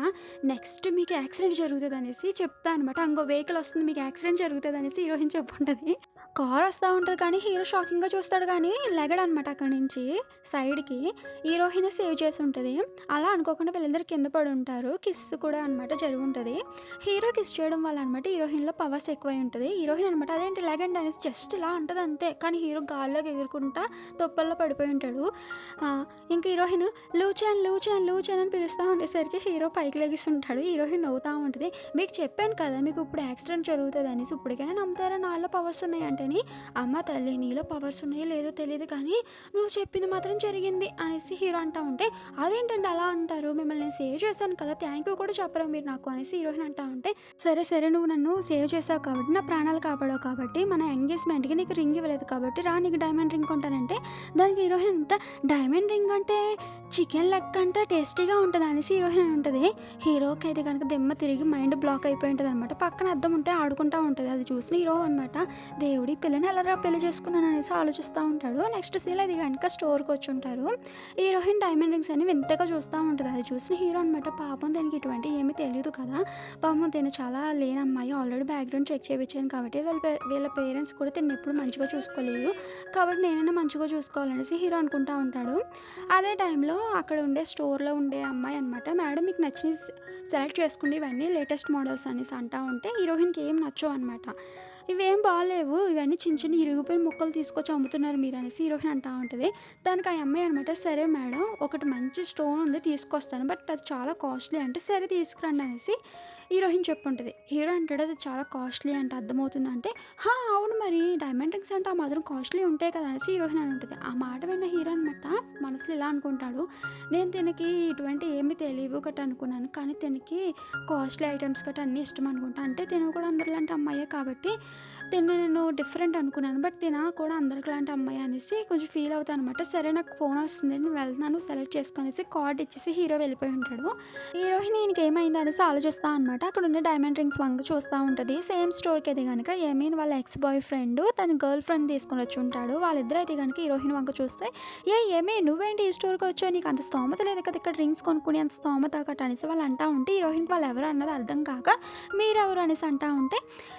నెక్స్ట్ మీకు యాక్సిడెంట్ జరుగుతుంది అనేసి చెప్తా అనమాట. ఇంకో వెహికల్ వస్తుంది మీకు యాక్సిడెంట్ జరుగుతుంది అనేసి హీరోయిన్ చెప్పుంటుంది. కార్ వస్తూ ఉంటుంది కానీ హీరో షాకింగ్గా చూస్తాడు కానీ లెగడనమాట అక్కడి నుంచి సైడ్కి. హీరోయిన్ సేవ్ చేసి ఉంటుంది. అలా అనుకోకుండా వీళ్ళిద్దరు కింద పడి ఉంటారు. కిస్ కూడా అనమాట జరిగి ఉంటుంది. హీరో కిస్ చేయడం వల్ల అనమాట హీరోయిన్లో పవర్స్ ఎక్కువై ఉంటుంది. హీరోయిన్ అనమాట అదేంటి లెగండి అనేసి జస్ట్ ఇలా ఉంటుంది అంతే. కానీ హీరో గాల్లోకి ఎగురుకుంటా తొప్పల్లో పడిపోయి ఉంటాడు. ఇంకా హీరోయిన్ లూచాన్ లూచాన్ లూచాన్ అని పిలుస్తూ ఉండేసరికి హీరో పైకి లెగిస్తుంటాడు. హీరోయిన్ నవ్వుతూ ఉంటుంది. మీకు చెప్పాను కదా మీకు ఇప్పుడు యాక్సిడెంట్ జరుగుతుంది అనేసి ఇప్పటికైనా నమ్ముతారా నాలో పవర్స్ ఉన్నాయి అంటేని అమ్మ తల్లి నీలో పవర్స్ ఉన్నాయో లేదో తెలియదు కానీ నువ్వు చెప్పింది మాత్రం జరిగింది అనేసి హీరో అంటా ఉంటే అదేంటంటే అలా అంటారు మిమ్మల్ని నేను సేవ్ చేశాను కదా థ్యాంక్ యూ కూడా చెప్పరా మీరు నాకు అనేసి హీరోయిన్ అంటా ఉంటే సరే సరే నువ్వు నన్ను సేవ్ చేసావు కాబట్టి నా ప్రాణాలు కాపాడావు కాబట్టి మన ఎంగేజ్మెంట్కి నీకు రింగ్ ఇవ్వలేదు కాబట్టి రా నీకు డైమండ్ రింగ్ కొంటానంటే దానికి హీరోయిన్ అంట డైమండ్ రింగ్ అంటే చికెన్ లెక్క అంటే టేస్టీగా ఉంటుంది అనేసి హీరోయిన్ అని ఉంటుంది. హీరోకి అయితే కనుక దెమ్మ తిరిగి మైండ్ బ్లాక్ అయిపోయి ఉంటుంది అనమాట. పక్కన అద్దం ఉంటే ఆడుకుంటూ ఉంటుంది. అది చూసిన హీరో అనమాట దేవుడి పిల్లని ఎలా పెళ్లి చేసుకున్నాను అనేసి ఆలోచిస్తూ ఉంటాడు. నెక్స్ట్ సీన్ అది కనుక స్టోర్కి వచ్చి ఉంటారు. హీరోయిన్ డైమండ్ రింగ్స్ అని వింతగా చూస్తూ ఉంటుంది. అది చూసిన హీరో అనమాట పాపం దీనికి ఇటువంటి ఏమీ తెలియదు కదా పాపం తిన చాలా లేని అమ్మాయి ఆల్రెడీ బ్యాక్గ్రౌండ్ చెక్ చేయించాను కాబట్టి వీళ్ళ పేరెంట్స్ కూడా తిని ఎప్పుడు మంచిగా చూసుకోలేదు కాబట్టి నేనైనా మంచిగా చూసుకోవాలనేసి హీరో అనుకుంటా ఉంటాడు. అదే టైంలో అక్కడ ఉండే స్టోర్లో ఉండే అమ్మాయి అనమాట మేడం మీకు నచ్చిన సెలెక్ట్ చేసుకోండి ఇవన్నీ లేటెస్ట్ మోడల్స్ అనేసి అంటా ఉంటే హీరోయిన్కి ఏం నచ్చవు అనమాట. ఇవేం బాగాలేవు ఇవన్నీ చిన్న చిన్న ఇరిగిపోయిన ముక్కలు తీసుకొచ్చి అమ్ముతున్నారు మీరు అనేసి హీరోయిన్ అంటా ఉంటుంది. దానికి ఆ అమ్మాయి అనమాట సరే మేడం ఒకటి మంచి స్టోన్ ఉంది తీసుకొస్తాను బట్ అది చాలా కాస్ట్లీ అంటే సరే తీసుకురండి అనేసి హీరోయిన్ చెప్పుంటుంది. హీరో అంటాడు అది చాలా కాస్ట్లీ అంటే అర్థమవుతుంది అంటే అవును మరి డైమండ్ రింగ్స్ అంటే ఆ మాత్రం కాస్ట్లీ ఉంటాయి కదా అనేసి హీరోయిన్ అని ఉంటుంది. ఆ మాట విన్న హీరో అనమాట మనసులో ఇలా అనుకుంటాడు నేను తినకి ఇటువంటి ఏమి తెలియవు గట్ట అనుకున్నాను కానీ తినకి కాస్ట్లీ ఐటమ్స్ గట్ట అన్నీ ఇష్టం అనుకుంటా అంటే తిన కూడా అందరిలాంటి అమ్మాయే కాబట్టి నేను డిఫరెంట్ అనుకున్నాను. బట్ తిన కూడా అందరికిలాంటి అమ్మాయి అనేసి కొంచెం ఫీల్ అవుతాననమాట. సరే నాకు ఫోన్ వస్తుంది. నేను వెళ్తున్నాను సెలెక్ట్ చేసుకొనేసి కార్డ్ ఇచ్చేసి హీరో వెళ్ళిపోయి ఉంటాడు. హీరోయిన్ ఈయనకేమైంది అనేసి ఆలోచిస్తా అనమాట. అక్కడున్న డైమండ్ రింగ్స్ వంక చూస్తా ఉంటది. సేమ్ స్టోరీకైతే గనక ఏమీన్ వాళ్ళ ఎక్స్ బాయ్ ఫ్రెండ్ తన గర్ల్ ఫ్రెండ్ తీసుకొనొచ్చి ఉంటాడు. వాళ్ళిద్దరూ అయితే గనక హీరోయిన్ వంక చూస్తే, ఏమి నువ్వేంటి ఈ స్టోర్‌కొచ్చావు? నీకు అంత స్తోమత లేదు కదా! ఇక్కడ రింగ్స్ కొనుక్కునే అంత స్తోమత గట్రా అనేసి వాళ్ళు అంటా ఉంటే, హీరోయిన్‌కి వాళ్ళెవరు అన్నది అర్థం కాక, మీరెవరు అనేసి అంటా ఉంటే,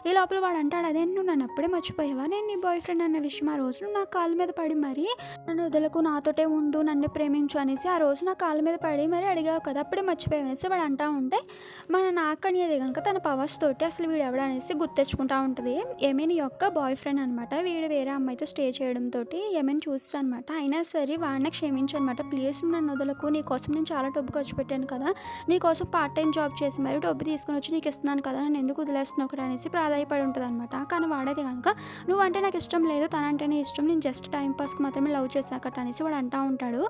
ఈ లోపల వాడు అంటాడు, అదేంటి నువ్వు నన్ను అప్పుడే మర్చిపోయావా? నేను నీ బాయ్ ఫ్రెండ్ అన్న విషయం ఆ రోజు నువ్వు నా కాళ్ళ మీద పడి మరి నన్ను వదలకు, నాతోటే ఉండు, నన్ను ప్రేమించు అనేసి ఆ రోజు నా కాళ్ళ మీద పడి మరి అడిగావు కదా! అప్పుడే మర్చిపోయావు అనేసి వాడు అంటా ఉంటే, మన నాగ్ అనేది గనుక తన పవర్స్ తోటి అసలు వీడెవడు అనేసి గుర్తెచ్చుకుంటా ఉంటది. ఏమీన్ యొక్క బాయ్ ఫ్రెండ్ అనమాట. వీడు వేరే అమ్మాయితో స్టే చేయడంతోటి ఏమీన్ చూస్తదనమాట. అయినా సరే వాడిని క్షమించనమాట. ప్లీజ్ నువ్వు నన్ను వదలకు, నీకోసం నేను చాలా డబ్బు ఖర్చు పెట్టాను కదా! నీకోసం పార్ట్ టైం జాబ్ చేసి మరి డబ్బు తీసుకొని వచ్చి నీకు ఇస్తున్నాను కదా! నన్ను ఎందుకు వదిలేస్తున్నావు ఒకటి అనేసి ప్రాధాయపడి ఉంటదనమాట. కానీ వాడైతే గనుక నువ్వంటే నాకు ఇష్టం లేదు, తనంటేనే ఇష్టం, నేను జస్ట్ టైం పాస్కి మాత్రమే లవ్ చేశాకట అనేసి వాడు అంటా ఉంటాడు.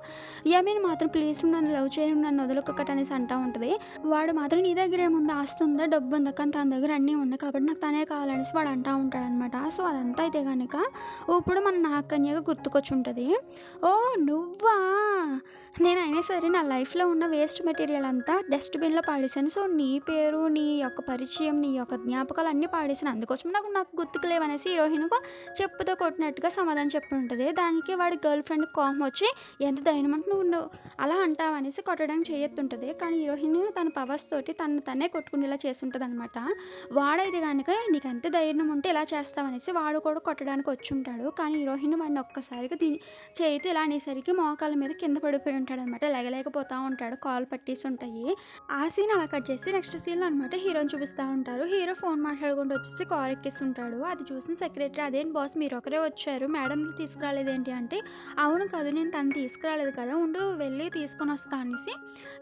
యమీన్ మాత్రం ప్లీజ్ నువ్వు నన్ను లవ్ చేయను, నన్ను వదలకొకట అనేసి అంటా ఉంటుంది. వాడు మాత్రం నీ దగ్గర ఏముంది, ఆస్తి ఉందా, డబ్బు ఉందా, కానీ తన దగ్గర అన్నీ ఉన్నాయి కాబట్టి నాకు తనే కావాలనేసి వాడు అంటా ఉంటాడనమాట. సో అదంతా అయితే కనుక ఇప్పుడు మన నాగకన్యగా గుర్తుకొచ్చి ఉంటుంది. ఓ నువ్వా, నేనైనా సరే నా లైఫ్లో ఉన్న వేస్ట్ మెటీరియల్ అంతా డస్ట్బిన్లో పాడేశాను. సో నీ పేరు, నీ యొక్క పరిచయం, నీ యొక్క జ్ఞాపకాలు అన్నీ పాడేశాను, అందుకోసం నాకు గుర్తుకు లేవనేసి హీరోయిన్కు చెప్పుతో కొట్టినట్టుగా సమాధానం చెప్పి ఉంటుంది. దానికి వాడి గర్ల్ ఫ్రెండ్ కోపం వచ్చి, ఎంత ధైర్యం అంటే నువ్వు అలా అంటావు అనేసి కొట్టడానికి చేయెత్తుంటుంది. కానీ హీరోయిన్ తన పవర్స్ తోటి తనే కొట్టుకునేలా చేస్తుంటుంది అనమాట. వాడైతే కనుక నీకు ఎంత ధైర్యం ఉంటే ఇలా చేస్తావనేసి వాడు కూడా కొట్టడానికి వచ్చి ఉంటాడు. కానీ హీరోయిన్ వాడిని ఒక్కసారిగా చేయితే ఇలా అనేసరికి మోకాల మీద కింద పడిపోయి ఉంటాడనమాట. లెగలేకపోతూ ఉంటాడు, కాలు పట్టేసి ఉంటాయి. ఆ సీన్ అలా కట్ చేసి నెక్స్ట్ సీన్లో అనమాట హీరోని చూపిస్తూ ఉంటారు. హీరో ఫోన్ మాట్లాడుకుంటూ వచ్చేసి కార్ ఎక్కిస్తుంటాడు. అది చూసిన సెక్రటరీ, అదేంటి బాస్ మీరు ఒకరే వచ్చారు, మేడం తీసుకురాలేదేంటి అంటే, అవును కాదు నేను తను తీసుకురాలేదు కదా, ఉండు వెళ్ళి తీసుకొని వస్తా అనేసి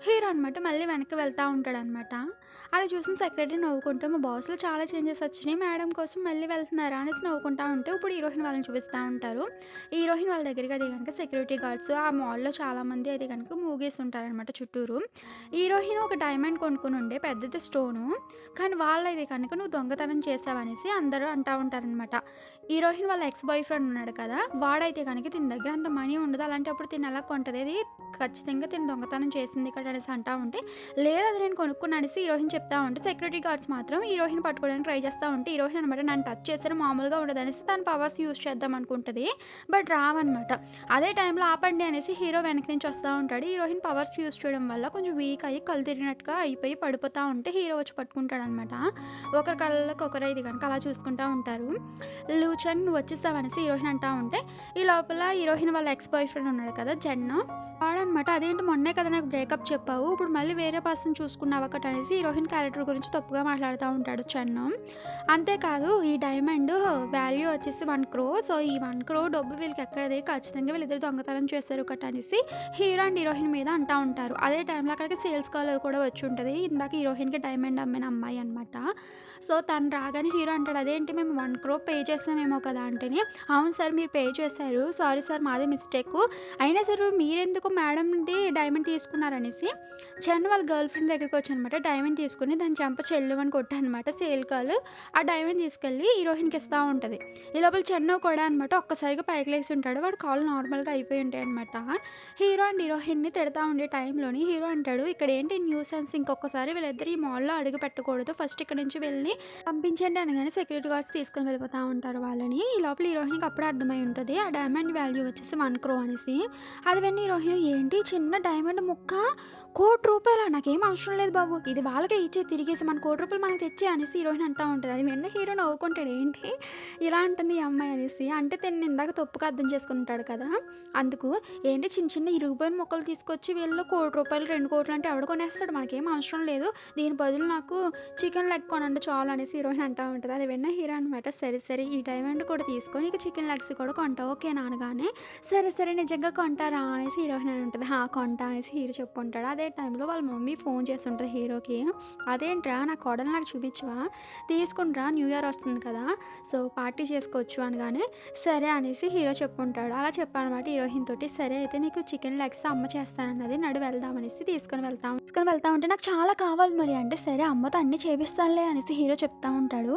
హీరో అనమాట మళ్ళీ వెనక్కి వెళ్తూ ఉంటాడు అనమాట. అది చూసిన సెక్రటరీ నవ్వుకుంటూ, మా బాస్లో చాలా చేంజెస్ వచ్చినాయి, మేడం కోసం మళ్ళీ వెళ్తున్నారా అనేసి నవ్వుకుంటా ఉంటే ఇప్పుడు హీరోయిన్ వాళ్ళని చూపిస్తూ ఉంటారు. హీరోయిన్ వాళ్ళ దగ్గరికి అది కనుక సెక్యూరిటీ గార్డ్స్ ఆ మాల్లో చాలామంది అయితే కనుక మూగేసి ఉంటారనమాట చుట్టూరు. హీరోయిన్ ఒక డైమండ్ కొనుక్కొని ఉండే పెద్దది స్టోను, కానీ వాళ్ళైతే కనుక నువ్వు దొంగతనం చేసావనేసి అందరూ అంటూ ఉంటారనమాట. హీరోయిన్ వాళ్ళ ఎక్స్ బాయ్ ఫ్రెండ్ ఉన్నాడు కదా, వాడైతే కనుక తిన దగ్గర అంత మనీ ఉండదు, అలాంటప్పుడు తిన ఎలా కొంటది, అది ఖచ్చితంగా తిన దొంగతనం చేసింది ఇక్కడ అనేసి అంటా ఉంటే, లేదు అది నేను కొనుక్కున్నా అనేసి హీరోయిన్ చెప్తా ఉంటే సెక్యూరిటీ గార్డ్స్ మాత్రం హీరోయిన్ పట్టుకోవడానికి ట్రై చేస్తూ ఉంటే, హీరోయిన్ అనమాట నన్ను టచ్ చేస్తే మామూలుగా ఉండదు అనేసి తన పవర్స్ యూజ్ చేద్దాం అనుకుంటుంది. బట్ రావన్నమాట. అదే టైంలో ఆపండి అనేసి హీరో వెనక నుంచి వస్తూ ఉంటాడు. హీరోయిన్ పవర్స్ యూజ్ చేయడం వల్ల కొంచెం వీక్ అయ్యి కళ్ళు తిరిగినట్టుగా అయిపోయి పడిపోతూ ఉంటే హీరో వచ్చి పట్టుకుంటాడు అనమాట. ఒకరి కళ్ళకి ఒకరు ఇది కనుక అలా చూసుకుంటూ ఉంటారు. లూచన్ నువ్వు వచ్చేస్తావు అనేసి హీరోయిన్ అంటూ ఉంటే, ఈ లోపల హీరోయిన్ వాళ్ళ ఎక్స్ బాయ్ ఫ్రెండ్ ఉన్నాడు కదా జన్న, వాడనమాట అదేంటి మొన్నే కదా నాకు బ్రేకప్ చెప్పావు, ఇప్పుడు మళ్ళీ వేరే పర్సన్ చూసుకున్నావు ఒకటి అనేసి హీరోయిన్ క్యారెక్టర్ గురించి తప్పుగా మాట్లాడుతూ ఉంటాడు చెన్న. అంతేకాదు ఈ డైమండ్ వాల్యూ వచ్చేసి 1 crore, సో ఈ 1 crore డబ్బు వీళ్ళకి ఎక్కడది, ఖచ్చితంగా వీళ్ళిద్దరు దొంగతనం చేశారు ఒకటి అనేసి హీరో అండ్ హీరోయిన్ మీద అంటూ ఉంటారు. అదే టైంలో అక్కడికి సేల్స్ కాల్ కూడా వచ్చి ఉంటుంది. ఇందాక హీరోయిన్కి డైమండ్ అమ్మిన అమ్మాయి అనమాట. సో తను రాగానే హీరో అంటాడు, అదేంటి మేము 1 crore పే చేస్తామేమో కదా అంటేనే, అవును సార్ మీరు పే చేశారు, సారీ సార్ మాదే మిస్టేక్, అయినా సరే మీరెందుకు మేడంది డైమండ్ తీసుకున్నారనేసి చెన్న వాళ్ళ గర్ల్ ఫ్రెండ్ దగ్గరికి వచ్చి అనమాట డైమండ్ తీసుకుని దాని చెంప చెల్లుమని కొట్టానమాట సేల్ కాల్. ఆ డైమండ్ తీసుకెళ్ళి హీరోయిన్కి ఇస్తూ ఉంటుంది. ఈ లోపల చెన్న కూడా అనమాట ఒక్కసారిగా పైకి లేసి ఉంటాడు, వాడు కాల్ నార్మల్గా అయిపోయి ఉంటాయి అనమాట. హీరో అండ్ హీరోయిన్ని తిడతా ఉండే టైంలోని హీరో అంటాడు, ఇక్కడ ఏంటి న్యూసెన్స్, ఇంకొకసారి వీళ్ళిద్దరు ఈ మాల్లో అడుగు పెట్టకూడదు, ఫస్ట్ ఇక్కడ నుంచి వెళ్ళి పంపించండి అనగానే సెక్యూరిటీ గార్డ్స్ తీసుకొని వెళ్ళిపోతూ ఉంటారు వాళ్ళని. ఈ లోపల హీరోయిన్కి అప్పుడే అర్థమై ఉంటుంది ఆ డైమండ్ వాల్యూ వచ్చేసి 1 crore అనేసి. అది వెంటనే హీరోయిన్, ఏంటి చిన్న డైమండ్ ముక్క ₹1,00,00,000, నాకేం అవసరం లేదు బాబు, ఇది వాళ్ళకే ఇచ్చే, తిరిగేసి మన ₹1,00,00,000 మనకి తెచ్చే అనేసి హీరోయిన్ అంటూ ఉంటుంది. అది వెంటనే హీరో నవ్వుకుంటాడు, ఏంటి ఇలా అంటుంది ఈ అమ్మాయి అనేసి. అంటే తను ఇందాక తప్పుగా అర్థం చేసుకుంటాడు కదా, అందుకు ఏంటి చిన్న చిన్న ఇరిగిపోయిన మొక్కలు తీసుకొచ్చి వీళ్ళు ₹1,00,00,000 2,00,00,000 అంటే ఎవడు కొనేస్తాడు, మనకేం అవసరం లేదు, దీని బదులు నాకు చికెన్ లెగ్ కొనండి చాలు అనేసి హీరోయిన్ అంటూ ఉంటుంది. అది వెంటనే హీరో అనమాట, సరే సరే ఈ టైం డైమండ్ కూడా తీసుకో, నీకు చికెన్ లెగ్స్ కూడా కొంటా ఓకేనా అనగానే, సరే సరే నిజంగా కొంటారా అనేసి హీరోయిన్ అని ఉంటుంది. కొంటా అనేసి హీరో చెప్పుకుంటాడు. అదే టైంలో వాళ్ళ మమ్మీ ఫోన్ చేస్తుంటుంది హీరోకి. అదేంట్రా నా కోడలు నాకు చూపించవా, తీసుకుంట్రా న్యూ ఇయర్ వస్తుంది కదా, సో పార్టీ చేసుకోవచ్చు అనగానే, సరే అనేసి హీరో చెప్పుకుంటాడు. అలా చెప్పానమాట హీరోయిన్ తోటి. సరే అయితే నీకు చికెన్ లెగ్స్ అమ్మ చేస్తానన్నది, నడు వెళ్దామనేసి తీసుకొని వెళ్తా ఉంటే నాకు చాలా కావాలి మరి అంటే, సరే అమ్మతో అన్నీ చేపిస్తానులే అనేసి హీరో చెప్తా ఉంటాడు.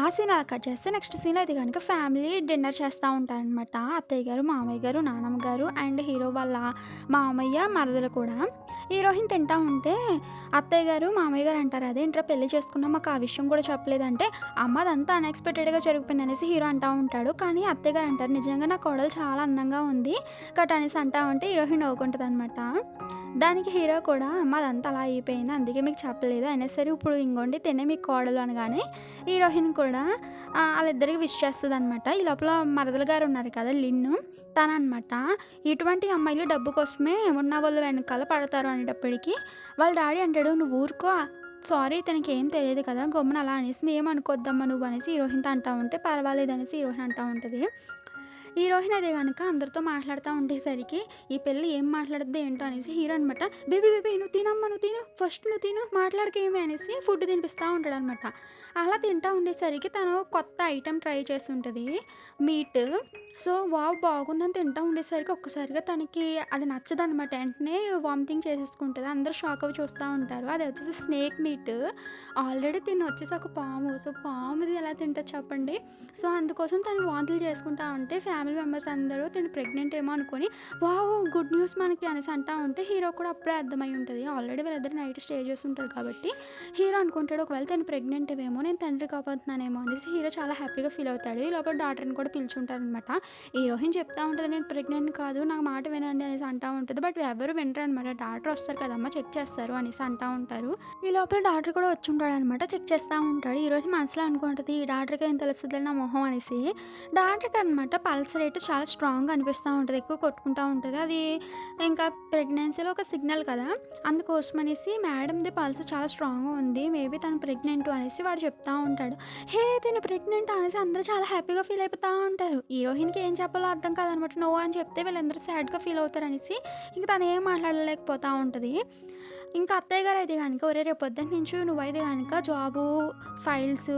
ఆ సీన్ అలా కట్ చేస్తే నెక్స్ట్ సీన్ అయితే కనుక ఫ్యామిలీ డిన్నర్ చేస్తూ ఉంటారనమాట. అత్తయ్య గారు, మామయ్య గారు, నానమ్మ గారు అండ్ హీరో వాళ్ళ మామయ్య, మరదలు కూడా. హీరోయిన్ తింటా ఉంటే అత్తయ్య గారు, మామయ్య గారు అంటారు, అదేంట్రా పెళ్లి చేసుకున్నా మాకు ఆ విషయం కూడా చెప్పలేదంటే, అమ్మ అదంతా అన్ఎక్స్పెక్టెడ్గా జరిగిపోయింది అనేసి హీరో అంటూ ఉంటాడు. కానీ అత్తయ్య గారు అంటారు, నిజంగా నా కోడలు చాలా అందంగా ఉంది కట్ అనేసి అంటా ఉంటే హీరోయిన్ నవ్వుకుంటుంది అనమాట. దానికి హీరో కూడా, అమ్మ అదంతా అలా అయిపోయింది అందుకే మీకు చెప్పలేదు, అయినా సరే ఇప్పుడు ఇంకోండి తినే మీకు కోడలు అనగానే హీరోయిన్ కూడా వాళ్ళిద్దరికి విష్ చేస్తుంది అనమాట. ఈ లోపల మరదలు గారు ఉన్నారు కదా లిన్ను, తననమాట. ఇటువంటి అమ్మాయిలు డబ్బు కోసమే ఉన్న వాళ్ళు వెనకాల పడతారు అనేటప్పటికి వాళ్ళ డాడీ అంటాడు, నువ్వు ఊరుకో, సారీ తనకి ఏం తెలియదు కదా, గమ్మున అలా అనేసి ఏమనుకోద్దమ్మా నువ్వు అనేసి హీరోయిన్తో అంటా ఉంటే, పర్వాలేదు అనేసి హీరోయిన్ అంటా ఉంటుంది. హీరోయిన్ అదే కనుక అందరితో మాట్లాడుతూ ఉండేసరికి ఈ పెళ్ళి ఏం మాట్లాడుద్ది ఏంటో అనేసి హీరో అనమాట, బేబీ బేబీ నువ్వు తినమ్మా, నువ్వు తిను ఫస్ట్, నువ్వు తిను మాట్లాడకేమి అనేసి ఫుడ్ తినిపిస్తూ ఉంటాడు అనమాట. అలా తింటూ ఉండేసరికి తను కొత్త ఐటెం ట్రై చేస్తుంటుంది, మీట్. సో బాగుందని తింటూ ఉండేసరికి ఒక్కసారిగా తనకి అది నచ్చదనమాట. వెంటనే వామిటింగ్ చేసేసుకుంటుంది. అందరూ షాక్ అవి చూస్తూ ఉంటారు. అది వచ్చేసి స్నేక్ మీట్. ఆల్రెడీ తిని వచ్చేసి ఒక పాము, సో పాముది ఎలా తింటుంది చెప్పండి. సో అందుకోసం తను వాంతులు చేసుకుంటా ఉంటే ఫ్యామిలీ మెంబర్స్ అందరూ తిను ప్రెగ్నెంట్ ఏమో అనుకొని, వావ్ గుడ్ న్యూస్ మనకి అనేసి అంటా ఉంటే హీరో కూడా అప్పుడే అర్థమై ఉంటుంది. ఆల్రెడీ వీళ్ళిద్దరు నైట్ స్టే చేసి ఉంటారు కాబట్టి హీరో అనుకుంటాడు, ఒకవేళ తను ప్రెగ్నెంట్ ఏమో, నేను తండ్రి కాబోతున్నానేమో అనేసి హీరో చాలా హ్యాపీగా ఫీల్ అవుతాడు. ఈ లోపల డాక్టర్ని కూడా పిలుచుంటారనమాట. హీరోయిన్ చెప్తా ఉంటుంది, నేను ప్రెగ్నెంట్ కాదు, నాకు మాట వినండి అనేసి అంటా ఉంటుంది. బట్ ఎవరు వినరు అనమాట. డాక్టర్ వస్తారు కదమ్మా చెక్ చేస్తారు అనేసి అంటా ఉంటారు. ఈ లోపల డాక్టర్ కూడా వచ్చి ఉంటాడు అనమాట. చెక్ చేస్తూ ఉంటాడు. హీరోయిన్ మనసులో అనుకుంటుంది, ఈ డాక్టర్కి ఏం తెలుస్తుంది నా మొహం అనేసి. డాక్టర్కి అనమాట పల్స్ రేట్ చాలా స్ట్రాంగ్గా అనిపిస్తూ ఉంటుంది, ఎక్కువ కొట్టుకుంటూ ఉంటుంది. అది ఇంకా ప్రెగ్నెన్సీలో ఒక సిగ్నల్ కదా, అందుకోసం అనేసి మేడంది పల్స్ చాలా స్ట్రాంగ్గా ఉంది, మేబీ తను ప్రెగ్నెంట్ అనేసి వాడు చెప్తా ఉంటాడు. హే తిను ప్రెగ్నెంట్ అనేసి అందరూ చాలా హ్యాపీగా ఫీల్ అయిపోతూ ఉంటారు. హీరోయిన్కి ఏం చెప్పాలో అర్థం కాదనమాట. నో అని చెప్తే వీళ్ళందరూ సాడ్గా ఫీల్ అవుతారు అనేసి ఇంకా తను ఏం మాట్లాడలేకపోతూ ఉంటుంది. ఇంకా అత్తయ్య గారు అయితే కనుక, ఒరే రేపు పొద్దున్న నుంచి నువ్వైతే కనుక జాబు, ఫైల్స్,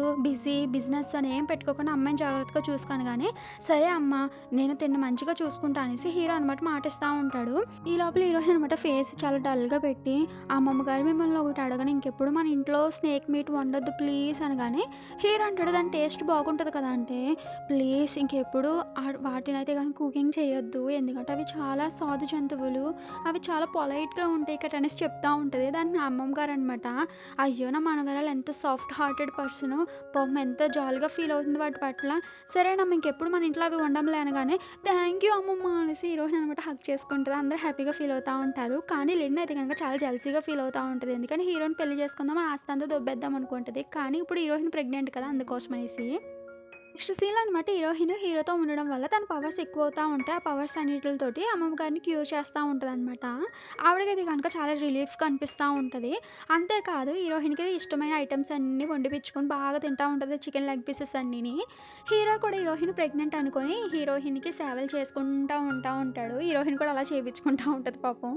బిజినెస్ అని ఏం పెట్టుకోకుండా అమ్మాయిని జాగ్రత్తగా చూసుకోను కానీ, సరే అమ్మ నేను తిన్న మంచిగా చూసుకుంటా అనేసి హీరో అనమాట మాటిస్తూ ఉంటాడు. ఈ లోపల హీరోయిన్ అనమాట ఫేస్ చాలా డల్గా పెట్టి, అమ్మమ్మ గారు మిమ్మల్ని ఒకటి అడగని, ఇంకెప్పుడు మన ఇంట్లో స్నేక్ మీట్ వండొద్దు ప్లీజ్ అనగానే హీరో అంటాడు, దాని టేస్ట్ బాగుంటుంది కదా అంటే, ప్లీజ్ ఇంకెప్పుడు వాటిని అయితే కానీ కుకింగ్ చేయొద్దు, ఎందుకంటే అవి చాలా సాధు జంతువులు, అవి చాలా పొలైట్గా ఉంటాయి కట్ అనేసి చెప్తా ఉంటుంది. దాన్ని అమ్మమ్మ గారు అనమాట, అయ్యో నా మనవరాలు ఎంత సాఫ్ట్ హార్టెడ్ పర్సన్, పాపం ఎంత జాలీగా ఫీల్ అవుతుంది వాటి పట్ల, సరేనమ్మ ఇంకెప్పుడు మన ఇంట్లో అవి వండంలే అనగానే, థ్యాంక్ యూ అమ్మమ్మ అనేసి హీరోయిన్ అనమాట హక్ చేసుకుంటుంది. అందరూ హ్యాపీగా ఫీల్ అవుతూ ఉంటారు. కానీ లిన్ అయితే కనుక చాలా జల్సీగా ఫీల్ అవుతూ ఉంటుంది. ఎందుకంటే హీరోయిన్ పెళ్లి చేసుకుందాం, మన ఆస్తి అంతా దొబ్బేద్దాం అనుకుంటుంది. కానీ ఇప్పుడు హీరోయిన్ ప్రెగ్నెంట్ కదా, అందుకోసం అనేసి నెక్స్ట్ సీన్ అనమాట హీరోతో ఉండడం వల్ల తన పవర్స్ ఎక్కువ అవుతూ ఉంటాయి. ఆ పవర్స్ అన్నిటితోటి అమ్మమ్మ గారిని క్యూర్ చేస్తూ ఉంటుంది అనమాట. ఆవిడకైతే కనుక చాలా రిలీఫ్గా అనిపిస్తూ ఉంటుంది. అంతేకాదు హీరోయిన్కి ఇష్టమైన ఐటమ్స్ అన్నీ వండిపించుకొని బాగా తింటూ ఉంటుంది, చికెన్ లెగ్ పీసెస్ అన్నీని. హీరో కూడా హీరోయిన్ ప్రెగ్నెంట్ అనుకొని హీరోయిన్కి సేవలు చేసుకుంటూ ఉంటాడు. హీరోయిన్ కూడా అలా చేయించుకుంటూ ఉంటుంది పాపం.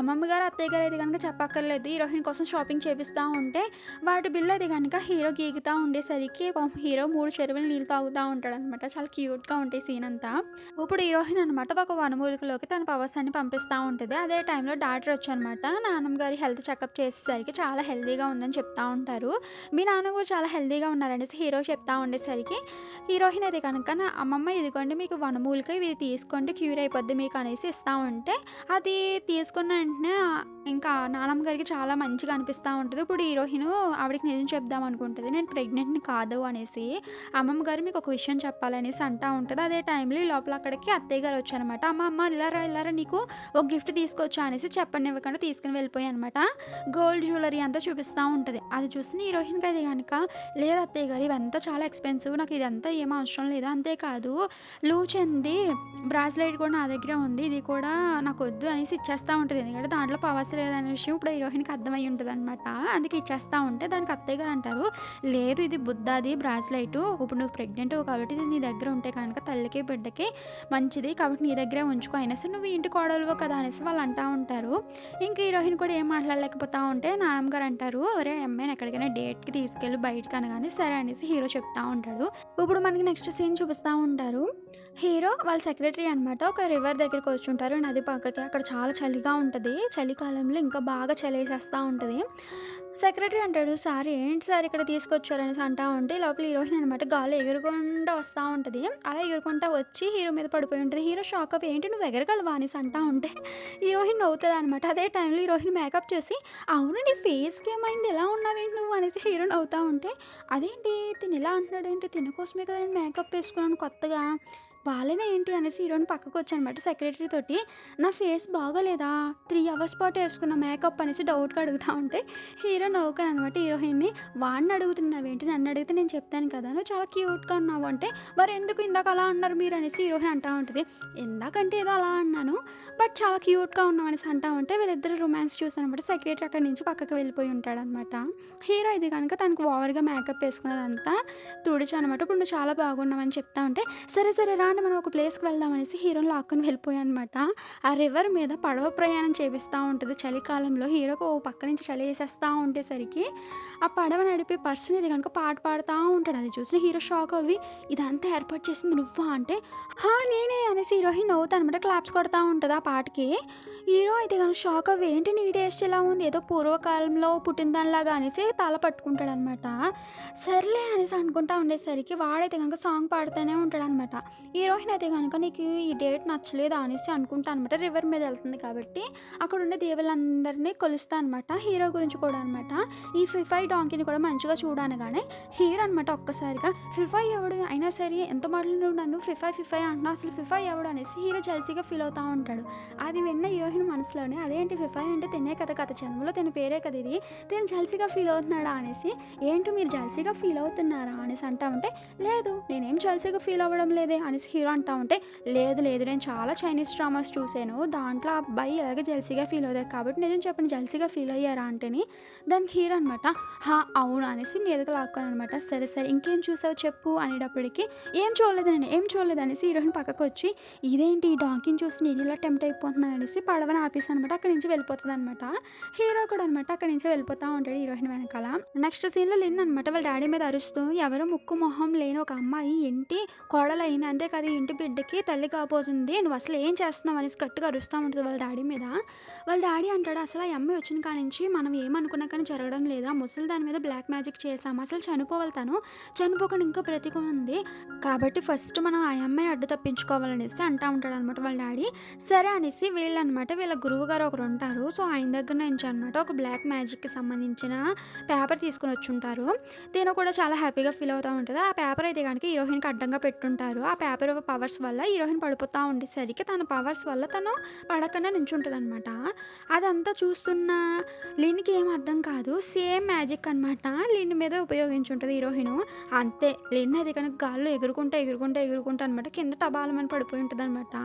అమ్మమ్మ గారు, అత్తయ్య గారు అయితే కనుక చెప్పక్కర్లేదు, హీరోయిన్ కోసం షాపింగ్ చేపిస్తూ ఉంటే వాటి బిల్లు అయితే కనుక హీరో గీకుతూ ఉండేసరికి పాపం హీరో 3 చెరువులు నీళ్ళు తాగుతూ ఉంటాడు అనమాట. చాలా క్యూట్గా ఉంటాయి సీన్ అంతా. ఇప్పుడు హీరోయిన్ అనమాట ఒక వనమూలికలోకి తన పవర్స్ అన్ని పంపిస్తూ ఉంటుంది. అదే టైంలో డాక్టర్ వచ్చనమాట నాన్నమ్మ గారి హెల్త్ చెకప్ చేసేసరికి చాలా హెల్తీగా ఉందని చెప్తా ఉంటారు. మీ నాన్న కూడా చాలా హెల్తీగా ఉన్నారనేసి హీరో చెప్తా ఉండేసరికి హీరోయిన్ అయితే కనుక, నా అమ్మమ్మ ఇదిగోండి మీకు వనమూలిక, ఇవి తీసుకోండి క్యూర్ అయిపోద్ది మీకు అనేసి ఇస్తూ ఉంటే, అది తీసుకున్న వెంటనే ఇంకా నాన్నమ్మ గారికి చాలా మంచిగా అనిపిస్తూ ఉంటుంది. ఇప్పుడు హీరోయిన్ ఆవిడకి నిజం చెప్దాం అనుకుంటుంది, నేను ప్రెగ్నెంట్ని కాదు అనేసి. అమ్మమ్మ గారు మీకు ఒక విషయం చెప్పాలనేసి అంటూ ఉంటుంది. అదే టైంలో ఈ లోపల అక్కడికి అత్తయ్య గారు వచ్చారనమాట. అమ్మ ఇలారా నీకు ఒక గిఫ్ట్ తీసుకొచ్చా అనేసి చెప్పండి ఇవ్వకుండా తీసుకుని వెళ్ళిపోయి అనమాట గోల్డ్ జ్యువెలరీ అంతా చూపిస్తూ ఉంటుంది. అది చూసిన హీరోయిన్కి అది కనుక, లేదు అత్తయ్య గారు ఇవంతా చాలా ఎక్స్పెన్సివ్, నాకు ఇదంతా ఏం అవసరం లేదు, అంతేకాదు లూచెంది బ్రాస్లైట్ కూడా నా దగ్గర ఉంది, ఇది కూడా నాకు వద్దు అనేసి ఇచ్చేస్తూ ఉంటుంది. ఎందుకంటే దాంట్లో పవర్స్ లేదనే విషయం ఇప్పుడు హీరోయిన్కి అర్థమై ఉంటుంది అనమాట. అందుకే ఇచ్చేస్తూ ఉంటే దానికి అత్తయ్య గారు అంటారు, లేదు ఇది బుద్ధాది బ్రాస్లైట్, ఇప్పుడు నువ్వు ప్రెగ్నెంట్ కాబట్టి ఇది నీ దగ్గర ఉంటే కనుక తల్లికి బిడ్డకి మంచిది కాబట్టి నీ దగ్గరే ఉంచుకో అయినా సరే నువ్వు ఇంటి కోడలువో కదా అనేసి వాళ్ళు అంటూ ఉంటారు. ఇంక హీరోయిన్ కూడా ఏం మాట్లాడలేకపోతా ఉంటే నాన్నగారు అంటారు, ఒరే అమ్మాయిని ఎక్కడికైనా డేట్కి తీసుకెళ్ళి బయటకు అనగానే సరే అనేసి హీరో చెప్తా ఉంటాడు. ఇప్పుడు మనకి నెక్స్ట్ సీన్ చూపిస్తూ ఉంటారు. హీరో వాళ్ళ సెక్రటరీ అనమాట ఒక రివర్ దగ్గరికి వచ్చి ఉంటారు నది పక్కకి. అక్కడ చాలా చలిగా ఉంటుంది, చలికాలంలో ఇంకా బాగా చలేసేస్తూ ఉంటుంది. సెక్రటరీ అంటాడు, సార్ ఏంటి సార్ ఇక్కడ తీసుకొచ్చారనేసి అంటా ఉంటే లోపల హీరోయిన్ అనమాట గాల్లో ఎగురుకుంటూ వస్తూ ఉంటుంది. అలా ఎగురుకుంటూ వచ్చి హీరో మీద పడిపోయి ఉంటుంది. హీరో షాక్ అవ్వి ఏంటి నువ్వు ఎగరగలవా అనేసి అంటా ఉంటే హీరోయిన్ నవ్వుతుంది అనమాట. అదే టైంలో హీరోయిన్ మేకప్ చేసి అవును నీ ఫేస్కి ఏమైంది ఎలా ఉన్నావేంటి నువ్వు అనేసి హీరో నవ్వుతూ ఉంటే అదేంటి తిని ఇలా అంటున్నాడు ఏంటి తిన కోసమే కదా నేను మేకప్ వేసుకున్నాను కొత్తగా వాళ్ళనే ఏంటి అనేసి హీరోయిన్ పక్కకు వచ్చానమాట సెక్రటరీ తోటి. నా ఫేస్ బాగోలేదా 3 అవర్స్ పాటు వేసుకున్న మేకప్ అనేసి డౌట్గా అడుగుతూ ఉంటే హీరో నవ్వుకాను అనమాట హీరోయిన్ని. వాడిని అడుగుతున్నావేంటి నన్ను అడిగితే నేను చెప్తాను కదా నువ్వు చాలా క్యూట్గా ఉన్నావు అంటే మరి ఎందుకు ఇందాక అలా అన్నారు మీరు అనేసి హీరోయిన్ అంటూ ఉంటుంది. ఇందాకంటే ఏదో అలా అన్నాను బట్ చాలా క్యూట్గా ఉన్నాం అనేసి అంటా ఉంటే వీళ్ళిద్దరు రొమాన్స్ చూసానమాట. సెక్రటరీ అక్కడి నుంచి పక్కకు వెళ్ళిపోయి ఉంటాడనమాట. హీరో ఇది కనుక తనకు ఓవర్గా మేకప్ వేసుకున్నదంతా తుడిచి అనమాట. ఇప్పుడు నువ్వు చాలా బాగున్నావని చెప్తా ఉంటే సరే సరే రా అని మనం ఒక ప్లేస్కి వెళ్దాం అనేసి హీరోని లాక్కొని వెళ్ళిపోయానమాట. ఆ రివర్ మీద పడవ ప్రయాణం చేపిస్తూ ఉంటుంది చలికాలంలో. హీరోకు ఓ పక్క నుంచి చలి వేసేస్తూ ఉండేసరికి ఆ పడవ నడిపే పర్సన్ ఇది కనుక పాట పాడుతూ ఉంటాడు. అది చూసిన హీరో షాక్ అవ్వి ఇదంతా ఏర్పాటు చేసింది నువ్వా అంటే నేనే అనేసి హీరోయిన్ నవ్వుతా అనమాట. క్లాప్స్ కొడతా ఉంటుంది ఆ పాటకి. హీరో అయితే కనుక షాక్ అవ్వి ఏంటి నీ టేస్ట్ ఇలా ఉంది ఏదో పూర్వకాలంలో పుట్టిన దానిలాగా అనేసి తల పట్టుకుంటాడు అనమాట. సర్లే అనేసి అనుకుంటా ఉండేసరికి వాడైతే కనుక సాంగ్ పాడుతూనే ఉంటాడు అనమాట. హీరోయిన్ అయితే కనుక నీకు ఈ డేట్ నచ్చలేదా అనేసి అనుకుంటా అనమాట. రివర్ మీద వెళ్తుంది కాబట్టి అక్కడ ఉండే దేవుళ్ళందరినీ కొలుస్తా అనమాట. హీరో గురించి కూడా అనమాట. ఈ ఫిఫై డాంకీని కూడా మంచిగా చూడనగానే హీరో అనమాట ఒక్కసారిగా ఫిఫై ఎవడు అయినా సరే ఎంత మాటలు నువ్వు నన్ను ఫిఫై అంటున్నావు అసలు ఫిఫై ఎవడు అనేసి హీరో జల్సీగా ఫీల్ అవుతూ ఉంటాడు. అది విన్న హీరోయిన్ మనసులోనే అదేంటి ఫిఫై అంటే తినే కదా కథ జన్మలో తిన పేరే కదా ఇది తిని జల్సీగా ఫీల్ అవుతున్నాడా అనేసి ఏంటి మీరు జల్సీగా ఫీల్ అవుతున్నారా అనేసి అంటా ఉంటే లేదు నేనేం జల్సీగా ఫీల్ అవ్వడం లేదే అనేసి హీరో అంటా ఉంటే లేదు నేను చాలా చైనీస్ డ్రామాస్ చూసాను దాంట్లో ఆ అబ్బాయి ఎలాగ జల్సీగా ఫీల్ అవుతారు కాబట్టి నిజం చెప్పండి జల్సీగా ఫీల్ అయ్యారా అంటేని దానికి హీరో అనమాట అవును అనేసి మీదకి లాక్కొని అనమాట. సరే ఇంకేం చూసావు చెప్పు అనేటప్పటికి ఏం చూడలేదు అనేసి హీరోయిన్ పక్కకు వచ్చి ఇదేంటి ఈ డాంకిని చూసి నేను ఇలా టెంప్ట్ అయిపోతున్నాను అనేసి పడవని ఆపేసి అనమాట అక్కడి నుంచి వెళ్ళిపోతుంది అనమాట. హీరో కూడా అనమాట అక్కడి నుంచి వెళ్ళిపోతూ ఉంటాడు హీరోయిన్ వెనకాల. నెక్స్ట్ సీన్లో లిన్ అనమాట వాళ్ళ డాడీ మీద అరుస్తూ ఎవరు ముక్కు మొహం లేని ఒక అమ్మాయి ఇంటి కోడలైన అంతే కదా ఇంటి బిడ్డకి తల్లి కాబోతుంది నువ్వు అసలు ఏం చేస్తున్నావు అనేసి గట్టిగా అరుస్తూ ఉంటుంది వాళ్ళ డాడీ మీద. వాళ్ళ డాడీ అంటాడు అసలు ఆ అమ్మాయి వచ్చిన కాడి నుంచి మనం ఏమనుకున్నా కానీ జరగడం లేదా ముసలి దాని మీద బ్లాక్ మ్యాజిక్ చేసాము అసలు చనిపోవాలి తను చనిపోకుండా ఇంకా బ్రతికి ఉంది కాబట్టి ఫస్ట్ మనం ఆ అమ్మాయిని అడ్డు తప్పించుకోవాలనేసి అంటూ ఉంటాడు అనమాట వాళ్ళ డాడీ. సరే అనేసి వీళ్ళనమాట వీళ్ళ గురువు గారు ఒకరు ఉంటారు. సో ఆయన దగ్గర నుంచి అనమాట ఒక బ్లాక్ మ్యాజిక్కి సంబంధించిన పేపర్ తీసుకుని వచ్చి ఉంటారు. తను కూడా చాలా హ్యాపీగా ఫీల్ అవుతూ ఉంటుంది. ఆ పేపర్ అయితే కనుక హీరోయిన్కి అడ్డంగా పెట్టుంటారు. ఆ పేపర్ పవర్స్ వల్ల హీరోయిన్ పడిపోతూ ఉండేసరికి తన పవర్స్ వల్ల తను పడకుండా నుంచుంటుంది అనమాట. అదంతా చూస్తున్న లిన్కి ఏం అర్థం కాదు సేమ్ మ్యాజిక్ అనమాట లిన్ మీద ఉపయోగించుంటుంది హీరోయిన్. అంతే లిన్ అది కనుక గాల్లో ఎగురుకుంటా అనమాట కింద టబాలమని పడిపోయి ఉంటుంది అనమాట.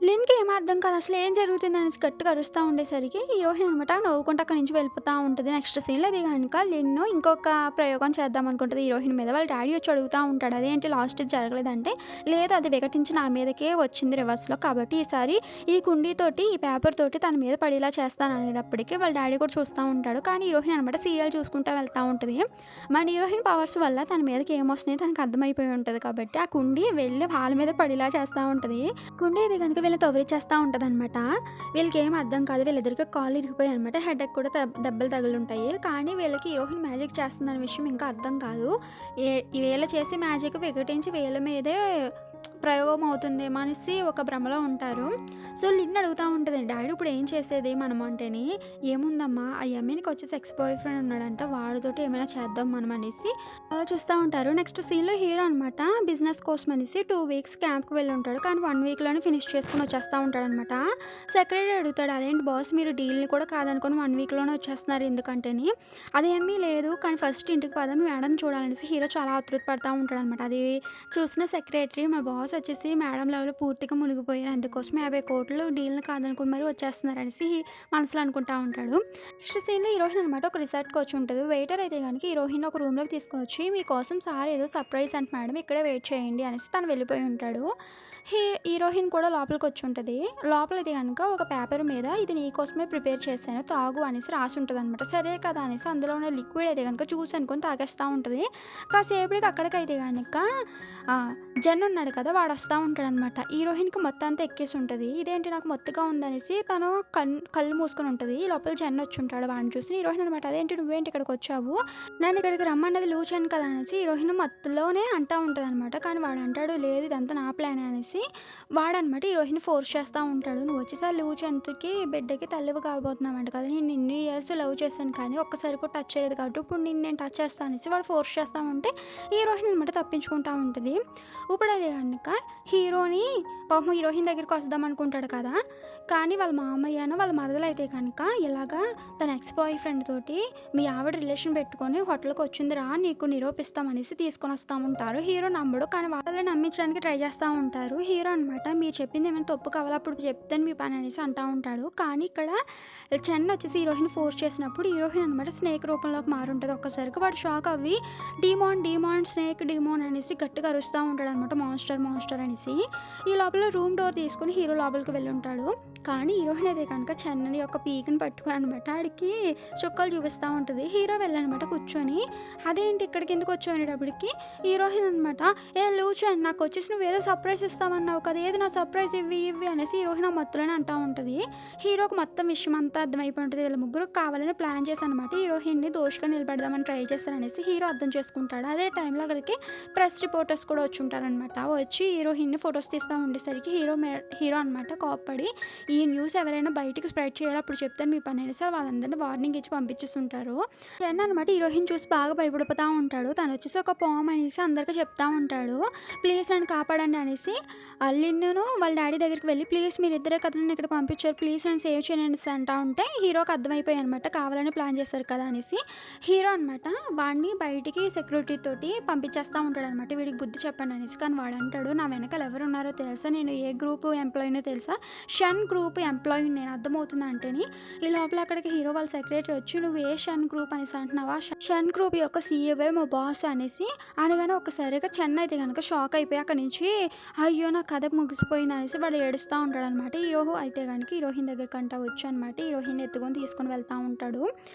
లిన్కి ఏం అర్థం కాదు అసలు ఏం జరుగుతుంది అనేసి గట్టిగా అరుస్తూ ఉండేసరికి హీరోయిన్ అనమాట నవ్వుకుంటూ అక్కడి నుంచి వెళ్ళిపోతూ ఉంటుంది. నెక్స్ట్ సీన్లో అది కనుక లిన్ను ఇంకొక ప్రయోగం చేద్దాం అనుకుంటుంది హీరోయిన్ మీద. వాళ్ళ డాడీ వచ్చి అడుగుతూ ఉంటాడు అదేంటి లాస్ట్ జరగలేదంటే లేదు అది వికటించి నా మీదకే వచ్చింది రివర్స్లో కాబట్టి ఈసారి ఈ కుండీతోటి ఈ పేపర్ తోటి తన మీద పడేలా చేస్తాను అనేటప్పటికీ వాళ్ళ డాడీ కూడా చూస్తూ ఉంటాడు. కానీ హీరోయిన్ అనమాట సీరియల్ చూసుకుంటూ వెళ్తూ ఉంటుంది. మన హీరోయిన్ పవర్స్ వల్ల తన మీదకి ఏమొస్తున్నాయి తనకు అర్థమైపోయి ఉంటుంది కాబట్టి ఆ కుండీ వెళ్ళి వాళ్ళ మీద పడేలా చేస్తూ ఉంటుంది. కుండీ ఇది కనుక వీళ్ళు తొవరిచేస్తూ ఉంటుంది అనమాట. వీళ్ళకి ఏం అర్థం కాదు వీళ్ళిద్దరికి కాళ్ళు ఇరిగిపోయి అనమాట హెడేక్ కూడా దెబ్బలు తగులుంటాయి. కానీ వీళ్ళకి హీరోయిన్ మ్యాజిక్ చేస్తుందనే విషయం ఇంకా అర్థం కాదు. వీళ్ళు చేసే మ్యాజిక్ వికటించి వీళ్ళ మీదే ప్రయోగం అవుతుందేమో అనేసి ఒక భ్రమలో ఉంటారు. సో లిన్ అడుగుతూ ఉంటుంది డాడీ ఇప్పుడు ఏం చేసేది మనం అంటేని ఏముందమ్మా ఆ అమ్మాయికి వచ్చేసి ఎక్స్ బాయ్ ఫ్రెండ్ ఉన్నాడంట వాడితోటి ఏమైనా చేద్దాం మనం అనేసి ఆలోచిస్తూ ఉంటారు. నెక్స్ట్ సీన్లో హీరో అనమాట బిజినెస్ కోసం అనేసి 2 వీక్స్ క్యాంప్కి వెళ్ళి ఉంటాడు. కానీ 1 వీక్లోనే ఫినిష్ చేసుకుని వచ్చేస్తూ ఉంటాడు అనమాట. సెక్రటరీ అడుగుతాడు అదేంటి బాస్ మీరు డీల్ని కూడా కాదనుకొని 1 వీక్లోనే వచ్చేస్తున్నారు ఎందుకంటేని అదేమీ లేదు కానీ ఫస్ట్ ఇంటికి పద మేడం చూడాలనేసి హీరో చాలా ఆతృత పడుతూ ఉంటాడు అనమాట. అది చూసిన సెక్రటరీ మా బాస్ వచ్చేసి మేడం లెవెల్ పూర్తిగా మునిగిపోయారు. అందుకోసం 50,00,00,000 డీల్‌ని కాదనుకుని మరి వచ్చేస్తున్నారనేసి మనసులో అనుకుంటా ఉంటాడు. నెక్స్ట్ సీన్‌లో హీరోయిన్ అనమాట ఒక రిసార్ట్‌కి వచ్చి ఉంటది. వెయిటర్ అయితే గనుక హీరోయిన్‌ని ఒక రూమ్‌లోకి తీసుకొనొచ్చి మీకోసం సార్ ఏదో సర్ప్రైజ్ అంట మేడం ఇక్కడే వెయిట్ చేయండి అనేసి తను వెళ్ళిపోయి ఉంటాడు. హీరోయిన్ కూడా లోపలికొచ్చి ఉంటది. లోపలైతే గనుక ఒక పేపర్ మీద ఇది నీకోసమే ప్రిపేర్ చేశాను తాగు అనేసి రాసి ఉంటదనమాట. సరే కదా అనేసి అందులో ఉన్న లిక్విడ్ అయితే గనుక జ్యూస్ అనుకోని తాగేస్తా ఉంటది. కాసేపటికి అక్కడికైతే గనుక జన్ ఉన్నాడు కదా! వాడొస్తా ఉంటాడనమాట. హీరోయిన్‌కి మొత్తం అంతా ఎక్కేసి ఉంటది. ఇదేంటి నాకు మత్తుగా ఉందనేసి తను కళ్ళు మూసుకొని ఉంటది. ఈ లోపల జన్ వచ్చుంటాడు. వాడిని చూసి హీరోయిన్ అనమాట అదేంటి నువ్వేంటి ఇక్కడికొచ్చావు? నన్ను ఇక్కడికి రమ్మన్నది లూచాను కదా అనేసి హీరోయిన్ మత్తులోనే అంటా ఉంటదనమాట. కానీ వాడంటాడు లేదు ఇదంతా నా ప్లానే అనేసి వాడనమాట హీరోయిన్ ఫోర్స్ చేస్తా ఉంటాడు. నువ్వు వచ్చేసారి లూచంత్‌కి బిడ్డకి తల్లివి కాబోతున్నావంట కదా! నేను ఇన్ని ఇయర్స్ లవ్ చేశాను కానీ ఒక్కసారి కూడా టచ్ చేయలేదు కాబట్టి ఇప్పుడు నిన్ను నేను టచ్ చేస్తా అనేసి వాడు ఫోర్స్ చేస్తా ఉంటే హీరోయిన్ అనమాట తప్పించుకుంటా ఉంటది. ఇప్పుడు అదే గనుక హీరోని పాపం హీరోయిన్ దగ్గరికి వద్దాం అనుకుంటాడు కదా! కానీ వాళ్ళ మామయ్యనో వాళ్ళ మరదలైతే కనుక ఇలాగా తన ఎక్స్ బాయ్ ఫ్రెండ్ తోటి మీ ఆవిడ రిలేషన్ పెట్టుకొని హోటల్‌కి వచ్చిందిరా నీకు నిరూపిస్తాం అనేసి తీసుకొని వస్తా ఉంటారు. హీరో నమ్మడు. కానీ వాళ్ళని నమ్మించడానికి ట్రై చేస్తా ఉంటారు. హీరో అనమాట మీరు చెప్పింది ఏమైనా తప్పు కావాలా అప్పుడు చెప్తాను మీ పని అనేసి అంటా ఉంటాడు. కానీ ఇక్కడ చెన్ వచ్చేసి హీరోయిన్ ఫోర్స్ చేసినప్పుడు హీరోయిన్ అనమాట స్నేక్ రూపంలోకి మారుంటది. ఒక్కసారిగా వాడు షాక్ అవ్వి డీమాన్ స్నేక్ డీమాన్ అనేసి గట్టిగా అరుస్తూ ఉంటాడు అనమాట మాన్స్టర్ అనేసి. ఈ లోపల రూమ్ డోర్ తీసుకుని హీరో లోపలికి వెళ్ళి ఉంటాడు. కానీ హీరోయిన్ అయితే కనుక చెన్నని యొక్క పీకని పట్టుకుని అనమాట ఆడికి చుక్కలు చూపిస్తూ ఉంటుంది. హీరో వెళ్ళనమాట కూర్చొని అదేంటి ఇక్కడికి ఎందుకు వచ్చావు అనేటప్పటికి హీరోయిన్ అనమాట ఏ లూచన్ నాకు వచ్చేసి నువ్వు ఏదో సర్ప్రైజ్ ఇస్తామన్నావు కదా ఏది నా సర్ప్రైజ్ ఇవ్వి అనేసి హీరోయిన్ ఆ మత్తులోనే అంటూ ఉంటుంది. హీరోకి మొత్తం విషయం అంతా అర్థమైపోయి ఉంటుంది. వీళ్ళ ముగ్గురు కావాలని ప్లాన్ చేసి అనమాట హీరోయిన్ని దోషగా నిలబెడదామని ట్రై చేస్తారనేసి హీరో అర్థం చేసుకుంటాడు. అదే టైంలో అక్కడికి ప్రెస్ రిపోర్టర్స్ కూడా వచ్చి ఉంటారనమాట. వచ్చి హీరోయిన్ని ఫొటోస్ తీస్తూ ఉండేసరికి హీరో అనమాట కోప్పడి ఈ న్యూస్ ఎవరైనా బయటికి స్ప్రెడ్ చేయాలి అప్పుడు చెప్తాను మీ పని అనేసి వాళ్ళందరినీ వార్నింగ్ ఇచ్చి పంపించేస్తుంటారు. చెన్ అనమాట హీరోయిన్ చూసి బాగా భయపడిపోతూ ఉంటాడు. తను వచ్చేసి ఒక పాము అనేసి అందరికీ చెప్తా ఉంటాడు. ప్లీజ్ నన్ను కాపాడండి అనేసి అల్లిన్ను వాళ్ళ డాడీ దగ్గరికి వెళ్ళి ప్లీజ్ మీరు ఇద్దరే కదా నన్ను ఇక్కడ పంపించారు ప్లీజ్ నన్ను సేవ్ చేయండి అనేసి అంటా ఉంటే హీరోకి అర్థమైపోయి అనమాట కావాలని ప్లాన్ చేశారు కదా అనేసి హీరో అనమాట వాడిని బయటికి సెక్యూరిటీ తోటి పంపించేస్తూ ఉంటాడు అనమాట వీడికి బుద్ధి చెప్పండి అనేసి. కానీ వాడు అంటాడు నా వెనకాల ఎవరు ఉన్నారో తెలుసా నేను ఏ గ్రూప్ ఎంప్లాయీనో తెలుసా షన్ గ్రూప్ ఎంప్లాయీ నేను అర్థమవుతుందా అంటేని ఈ లోపల అక్కడికి హీరో వాళ్ళ సెక్రటరీ వచ్చి నువ్వు ఏ షన్ గ్రూప్ అనేసి అంటున్నావా షన్ గ్రూప్ యొక్క సీఈఓ మా బాస్ అనేసి అనగానే ఒక్కసారిగా చెన్నై అయితే కనుక షాక్ అయిపోయి అక్కడి నుంచి అయ్యో నా కథ ముగిసిపోయింది అనేసి వాడు ఏడుస్తూ ఉంటాడు అనమాట. హీరో అయితే కనుక హీరోయిన్ దగ్గరికి అంటా వచ్చు అనమాట హీరోయిన్ ఎత్తుకొని తీసుకొని వెళ్తూ ఉంటాడు.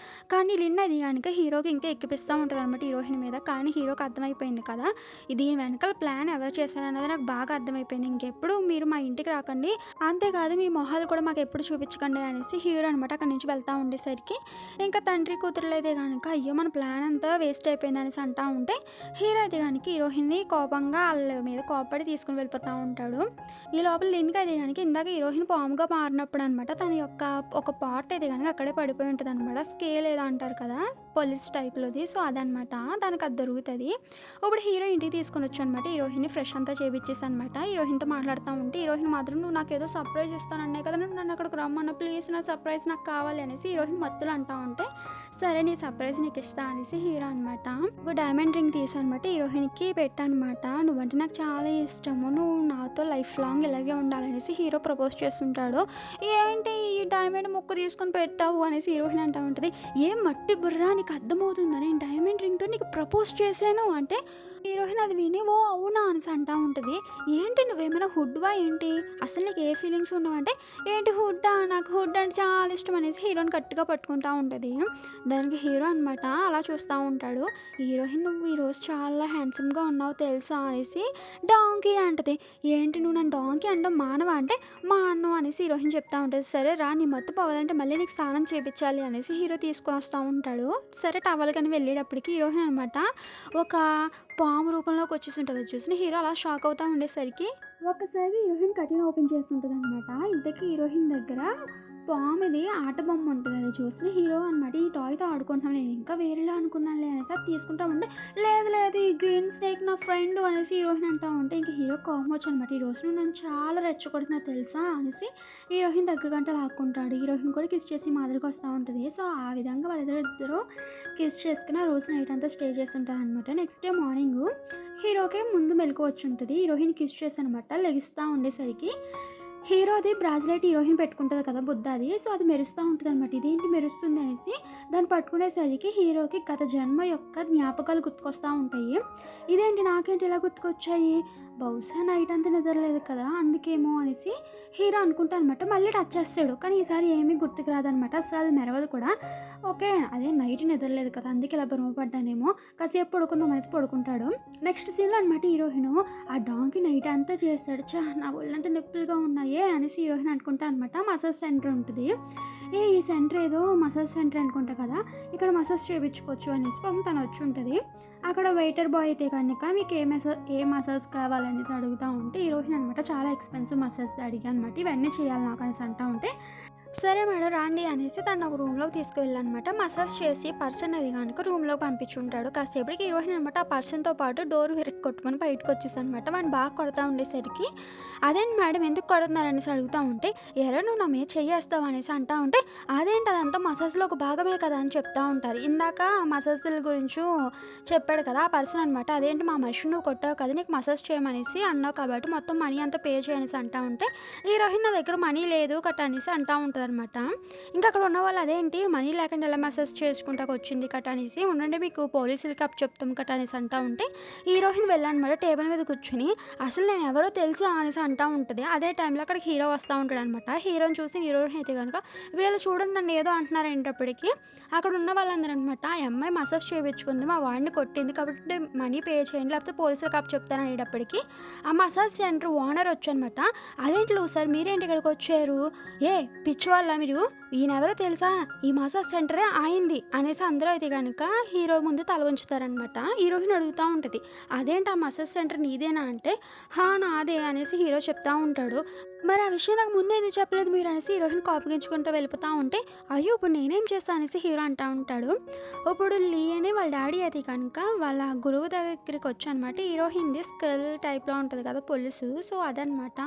కానీ లిన్ అది కనుక హీరోకి ఇంకా ఎక్కిపిస్తూ ఉంటుంది అనమాట హీరోయిన్ మీద. కానీ హీరోకి అర్థమైపోయింది కదా దీని వెనకాల ప్లాన్ ఎవరు చేశారన్నది నాకు బాగా అర్థమైపోయింది. ఇంకెప్పుడు మీరు మా ఇంటికి రాకండి అంతేకాదు మీ మొహాలు కూడా మాకు ఎప్పుడు చూపించకండి అనేసి హీరో అనమాట అక్కడి నుంచి వెళ్తూ ఉండేసరికి ఇంకా తండ్రి కూతురులు అయితే కనుక అయ్యో మన ప్లాన్ అంతా వేస్ట్ అయిపోయింది అనేసి అంటూ ఉంటే హీరో అయితే కనుక హీరోయిన్ని కోపంగా వాళ్ళ మీద కోపడి తీసుకుని వెళ్ళిపోతూ ఉంటాడు. ఈ లోపల లిన్కి అయితే కనుక ఇందాక హీరోయిన్ పాముగా మారినప్పుడు అనమాట తన యొక్క ఒక పార్ట్ అయితే కనుక అక్కడే పడిపోయి ఉంటుంది అనమాట. స్కేల్ ఏదో అంటారు కదా పోలీస్ టైప్లోది సో అదనమాట దానికి అది దొరుకుతుంది. ఇప్పుడు హీరో ఇంటికి తీసుకొని వచ్చి అనమాట హీరోయిన్ని ఫ్రెష్ అంతా చేపించేసి అనమాట హీరోయిన్తో మాట్లాడుతూ ఉంటే హీరోయిన్ మాత్రం నువ్వు నాకు ఏదో సర్ప్రైజ్ ఇస్తానన్నే కదా నువ్వు నన్ను అక్కడికి రమ్మన్న ప్లీజ్ నా సర్ప్రైజ్ నాకు కావాలి అనేసి హీరోయిన్ మత్తులు అంటూ ఉంటే సరే నీ సర్ప్రైజ్ నీకు ఇస్తా అనేసి హీరో అనమాట ఇప్పుడు డైమండ్ రింగ్ తీసనమాట హీరోయిన్కి పెట్టానమాట నువ్వంటే నాకు చాలా ఇష్టము నువ్వు నాతో లైఫ్ లాంగ్ ఇలాగే ఉండాలనేసి హీరో ప్రపోజ్ చేస్తుంటాడు. ఏంటి ఈ డైమండ్ ముక్కు తీసుకొని పెట్టావు అనేసి హీరోయిన్ అంటూ ఉంటుంది ఏం మట్టి బుర్రా నీకు అర్థమవుతుందా నేను డైమండ్ రింగ్తో నీకు ప్రపోజ్ చేశాను అంటే హీరోయిన్ అది విని ఓ అవునా అనేసి అంటూ ఉంటుంది. ఏంటి నువ్వేమైనా హుడ్వా ఏంటి అసలు నీకు ఏ ఫీలింగ్స్ ఉన్నావంటే ఏంటి హుడ్డా నాకు హుడ్ అంటే చాలా ఇష్టం అనేసి హీరోని గట్టిగా పట్టుకుంటూ ఉంటుంది. దానికి హీరో అనమాట అలా చూస్తూ ఉంటాడు. హీరోయిన్ నువ్వు ఈరోజు చాలా హ్యాండ్సమ్గా ఉన్నావు తెలుసా అనేసి డాంకీ అంటది. ఏంటి నువ్వు నన్ను డాంకీ అనడం మానవా అంటే మా అన్ను అనేసి హీరోయిన్ చెప్తా ఉంటుంది. సరే రా నీ మత్తు పోవాలంటే మళ్ళీ నీకు స్నానం చేయించాలి అనేసి హీరో తీసుకొని వస్తూ ఉంటాడు. సరే టవల్ కానీ వెళ్ళేటప్పటికి హీరోయిన్ అనమాట ఒక పాము రూపంలోకి వచ్చేసి ఉంటుంది. అది చూసిన హీరో అలా షాక్ అవుతూ ఉండేసరికి ఒక్కసారి హీరోయిన్ కటిన్ ఓపెన్ చేస్తుంటుంది అనమాట. ఇంతకీ హీరోయిన్ దగ్గర పాముది ఆట బొమ్మ ఉంటుంది. అది చూసిన హీరో అనమాట ఈ టాయ్తో ఆడుకుంటున్నాను నేను ఇంకా వేరేలా అనుకున్నానులే అనేసి అది తీసుకుంటా ఉంటే లేదు ఈ గ్రీన్ స్నేక్ నా ఫ్రెండ్ అనేసి హీరోయిన్ అంటా ఉంటే ఇంకా హీరో కోపం వచ్చి అనమాట ఈ రోజు నువ్వు నన్ను చాలా రెచ్చగొడుతున్నా తెలుసా అనేసి హీరోయిన్ దగ్గర గంట లాక్కుంటాడు. హీరోయిన్ కూడా కిస్ చేసి మాదిరికి వస్తూ ఉంటుంది. సో ఆ విధంగా వాళ్ళిద్దరు కిస్ చేసుకుని ఆ రోజు నైట్ అంతా స్టే చేస్తుంటారు అనమాట. నెక్స్ట్ డే మార్నింగ్ హీరోకి ముందు మెలకువ వచ్చుంటది. హీరోయిన్ కిస్ చేస్తనమాట లెగిస్తా ఉండేసరికి హీరోది బ్రాస్లెట్ హీరోయిన్ పెట్టుకుంటది కదా! బుద్దది. సో, అది మెరుస్తా ఉంటదనమాట. ఇదేంటి మెరుస్తుంది అనేసి దాన్ని పట్టుకునేసరికి హీరోకి గత జన్మ యొక్క జ్ఞాపకాలు గుర్తుకొస్తా ఉంటాయి. ఇదేంటి నాకేంటి ఇలా గుర్తుకొచ్చాయి? బహుశా నైట్ అంతా నిద్రలేదు కదా! అందుకేమో అనేసి హీరో అనుకుంటా అనమాట. మళ్ళీ టచ్ చేస్తాడు. కానీ ఈసారి ఏమీ గుర్తుకు రాదనమాట. అస్సలు అది మెరవదు కూడా. ఓకే. అదే నైట్ నిద్రలేదు కదా! అందుకే ఇలా భ్రమపడ్డానేమో కాసేపు పడుకుందాం అనేసి పడుకుంటాడు. నెక్స్ట్ సీన్‌లో అనమాట హీరోయిను ఆ డాంకి నైట్ అంతా చేస్తాడు. నా ఒళ్ళంతా నొప్పులుగా ఉన్నాయే అనేసి హీరోయిన్ అనుకుంటా అనమాట. మసాజ్ సెంటర్ ఉంటది. ఈ సెంటర్ ఏదో మసాజ్ సెంటర్ అనుకుంటా కదా! ఇక్కడ మసాజ్ చేపించుకోవచ్చు అనేసి పాపం తను వచ్చుంటది. అక్కడ వెయిటర్ బాయ్ అయితే కనుక మీకు ఏ మసాజ్ కావాలనేసి అడుగుతా ఉంటే హీరోయిన్ అనమాట చాలా ఎక్స్‌పెన్సివ్ మసాజ్ అడిగా అనమాట. ఇవన్నీ చేయాలి నాకు అనేసి అంటా ఉంటే సరే మేడం రాండి అనేసి తను ఒక రూమ్‌లోకి తీసుకువెళ్ళనమాట. మసాజ్ చేసి పర్సన్ అది గనుక రూమ్‌లోకి పంపించుంటాడు. కాసేపటికి హీరోయిన్ అనమాట ఆ పర్సన్‌తో పాటు డోర్ కొట్టుకొని బయటకొచ్చేసనమాట. వాడిని బాగా కొడతా ఉండేసరికి అదేంటి మేడం ఎందుకు కొడుతున్నారు అనేసి అడుగుతా ఉంటే, "ఏరా నువ్వు నా మీద చెయ్యేస్తావు" అనేసి అంటా ఉంటే, "అదేంటి అదంతా మసాజ్‌లో ఒక భాగమే కదా" అని చెప్తా ఉంటారు. ఇందాక మసాజ్‌ల గురించు చెప్పాడు కదా! ఆ పర్సన్ అనమాట. "అదేంటి మా మనిషిని నువ్వు కొట్టావు కదా! నీకు మసాజ్ చేయమనేసి అన్నావు కాబట్టి మొత్తం మనీ అంతా పే చెయ్" అనేసి అంటా ఉంటే, హీరోయిన్ నా దగ్గర మనీ లేదు కట్ట అనేసి అంటా ఉంటదనమాట. ఇంకా అక్కడ ఉన్న వాళ్ళు అదేంటి మనీ లేకుండా ఎలా మసాజ్ చేసుకుంటాకు వచ్చింది కట్ట అనేసి, "ఉండండి మీకు పోలీసులకి అప్పచెప్తాం కట్ట" అనేసి అంటా ఉంటే, హీరోయిన్ వెళ్ళనమాట టేబుల్ మీద కూర్చొని, "అసలు నేను ఎవరో తెలుసా" అనేసి అంటా ఉంటది. అదే టైంలో అక్కడికి హీరో వస్తా ఉంటాడనమాట. హీరోని చూసి హీరోయిన్ అయితే గనుక, "వీళ్ళు చూడండి నన్ను ఏదో అంటున్నారనేటప్పటికి" అక్కడ ఉన్న వాళ్ళందరూ అనమాట, "ఆ అమ్మాయి మసాజ్ చేపించుకుంది, మా వాడిని కొట్టింది కాబట్టి మనీ పే చేయండి లేకపోతే పోలీసులకు అప్పచెప్తాను" అనేటప్పటికి ఆ మసాజ్ సెంటర్ ఓనర్ వచ్చనమాట, "అదేంటి సార్ మీరేంటి ఇక్కడికి వచ్చారు? ఏ పిచ్చివాళ్ళ మీరు? ఈయనెవరో తెలుసా? ఈ మసాజ్ సెంటరే ఆయింది" అనేసి అందరూ అయితే కనుక హీరో ముందు తల ఉంచుతారనమాట. హీరోయిన్ అడుగుతూ ఉంటుంది, "అదేంటి ఆ మసాజ్ సెంటర్ నీదేనా" అంటే, "హా నాదే" అనేసి హీరో చెప్తా ఉంటాడు. మరి ఆ విషయం నాకు ముందే ఎందుకు చెప్పలేదు మీరు అనేసి హీరోయిన్ కోపగించుకుంటూ వెళ్ళిపోతా ఉంటే, "అయ్యో ఇప్పుడు నేనేం చేస్తా" అనేసి హీరో అంటా ఉంటాడు. ఇప్పుడు లీ అని వాళ్ళ డాడీ అయితే కనుక వాళ్ళ గురువు దగ్గరికి వచ్చనమాట. హీరోయిన్‌ది స్కిల్ టైప్‌లో ఉంటది కదా పొలుసు. సో, అదనమాట.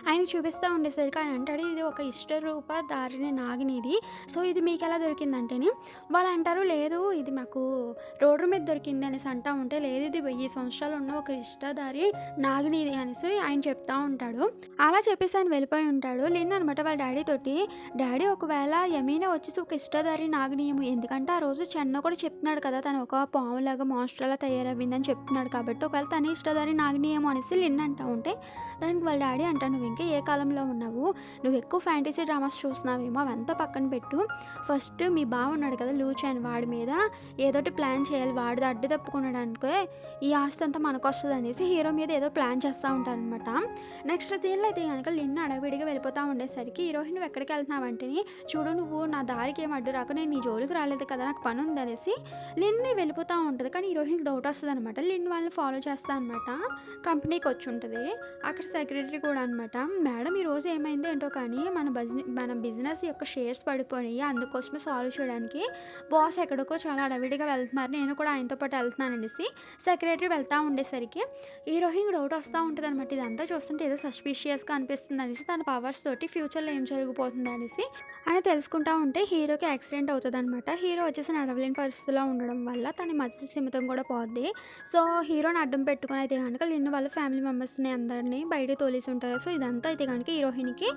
ఆయనకి చూపిస్తా ఉండేసరికి ఆయన అంటాడు, "ఇది ఒక ఇష్టరూప ధారిణి నాగినిది. సో, ఇది మీకెలా దొరికిందంటేని" వాళ్ళు అంటారు, "లేదు ఇది మాకు రోడ్డు మీద దొరికింది" అనేసి అంటా ఉంటే, "లేదు ఇది 1000 సంవత్సరాలు ఉన్న ఒక ఇష్టధారి నాగినిది" అనేసి ఆయన చెప్తా ఉంటాడు. అలా చెప్పేసి ఆయన వెళ్ళిపోయి ఉంటాడు. లిన్ అనమాట వాళ్ళ డాడీ తోటి, "డాడీ ఒకవేళ యమీనే వచ్చేసి ఒక ఇష్టధారి నాగినియేమో ఎందుకంటే ఆ రోజు చెన్న కూడా చెప్తున్నాడు కదా తను ఒక పాములాగా మాన్స్టర్‌లా తయారవ్విందని చెప్తున్నాడు కాబట్టి ఒకవేళ తనే ఇష్టధారి నాగినియేమో" అనేసి లిన్ అంటా ఉంటే దానికి వాళ్ళ డాడీ అంటాడు, "నువ్వు ఇంకా ఏ కాలంలో ఉన్నావు? నువ్వు ఎక్కువ ఫ్యాంటసీ డ్రామాస్ చూస్తున్నావేమో అవంతా పక్కన పెట్టు. ఫస్ట్ మీ బావ ఉన్నాడు కదా లూచాన్ వాడి మీద ఏదోటి ప్లాన్ చేయాలి. వాడిది అడ్డు తప్పుకున్నాడు అనుకో ఈ ఆస్తి అంతా మనకొస్తది" అనేసి హీరో మీద ఏదో ప్లాన్ చేస్తూ ఉంటారనమాట. నెక్స్ట్ సీన్‌లో అయితే గనుక లిన్ అడవిడిగా వెళ్ళిపోతా ఉండేసరికి హీరోయిన్, "నువ్వు ఎక్కడికి వెళ్తున్నావంటేని, చూడు నువ్వు నా దారికి ఏం అడ్డు రాకు నేను నీ జోలికి రాలేదు కదా నాకు పని ఉందనేసి లిన్ వెళ్ళిపోతూ ఉంటది. కానీ హీరోయిన్‌కి డౌట్ వస్తదనమాట. లిన్ వాళ్ళని ఫాలో చేస్తా అనమాట. కంపెనీకి వచ్చుంటది. అక్కడ సెక్రటరీ కూడా అనమాట, "మేడం ఈరోజు ఏమైందో ఏంటో కానీ మన బిజినెస్ యొక్క షేర్స్ పడిపోయాయి. అందుకోసమే సాల్వ్ చేయడానికి బాస్ ఎక్కడికో చాలా అడవిడిగా వెళ్తున్నారు. నేను కూడా ఆయనతో పాటు వెళ్తున్నాను" అనేసి సెక్రటరీ వెళ్తా ఉండేసరికి హీరోయిన్‌కి డౌట్ వస్తా ఉంటదనమాట. ఇదంతా చూస్తుంటే ఏదో సస్పీషియస్‌గా అనిపిస్తుంది అనేసి తన పవర్స్ తోటి ఫ్యూచర్‌లో ఏం జరగబోతుంది అనేసి అని తెలుసుకుంటా ఉంటే హీరోకి యాక్సిడెంట్ అవుతదనమాట. హీరో వచ్చేసి నడవలేని పరిస్థితిలో ఉండడం వల్ల తన మతి స్థిమితం కూడా పోద్ది. సో, హీరోని అడ్డం పెట్టుకొని అయితే గనుక లిన్ వాళ్ళ ఫ్యామిలీ మెంబర్స్‌ని అందరిని బయటకి తోలేసి ఉంటారు. సో, ఇదంతా అయితే గనుక హీరోయిన్‌కి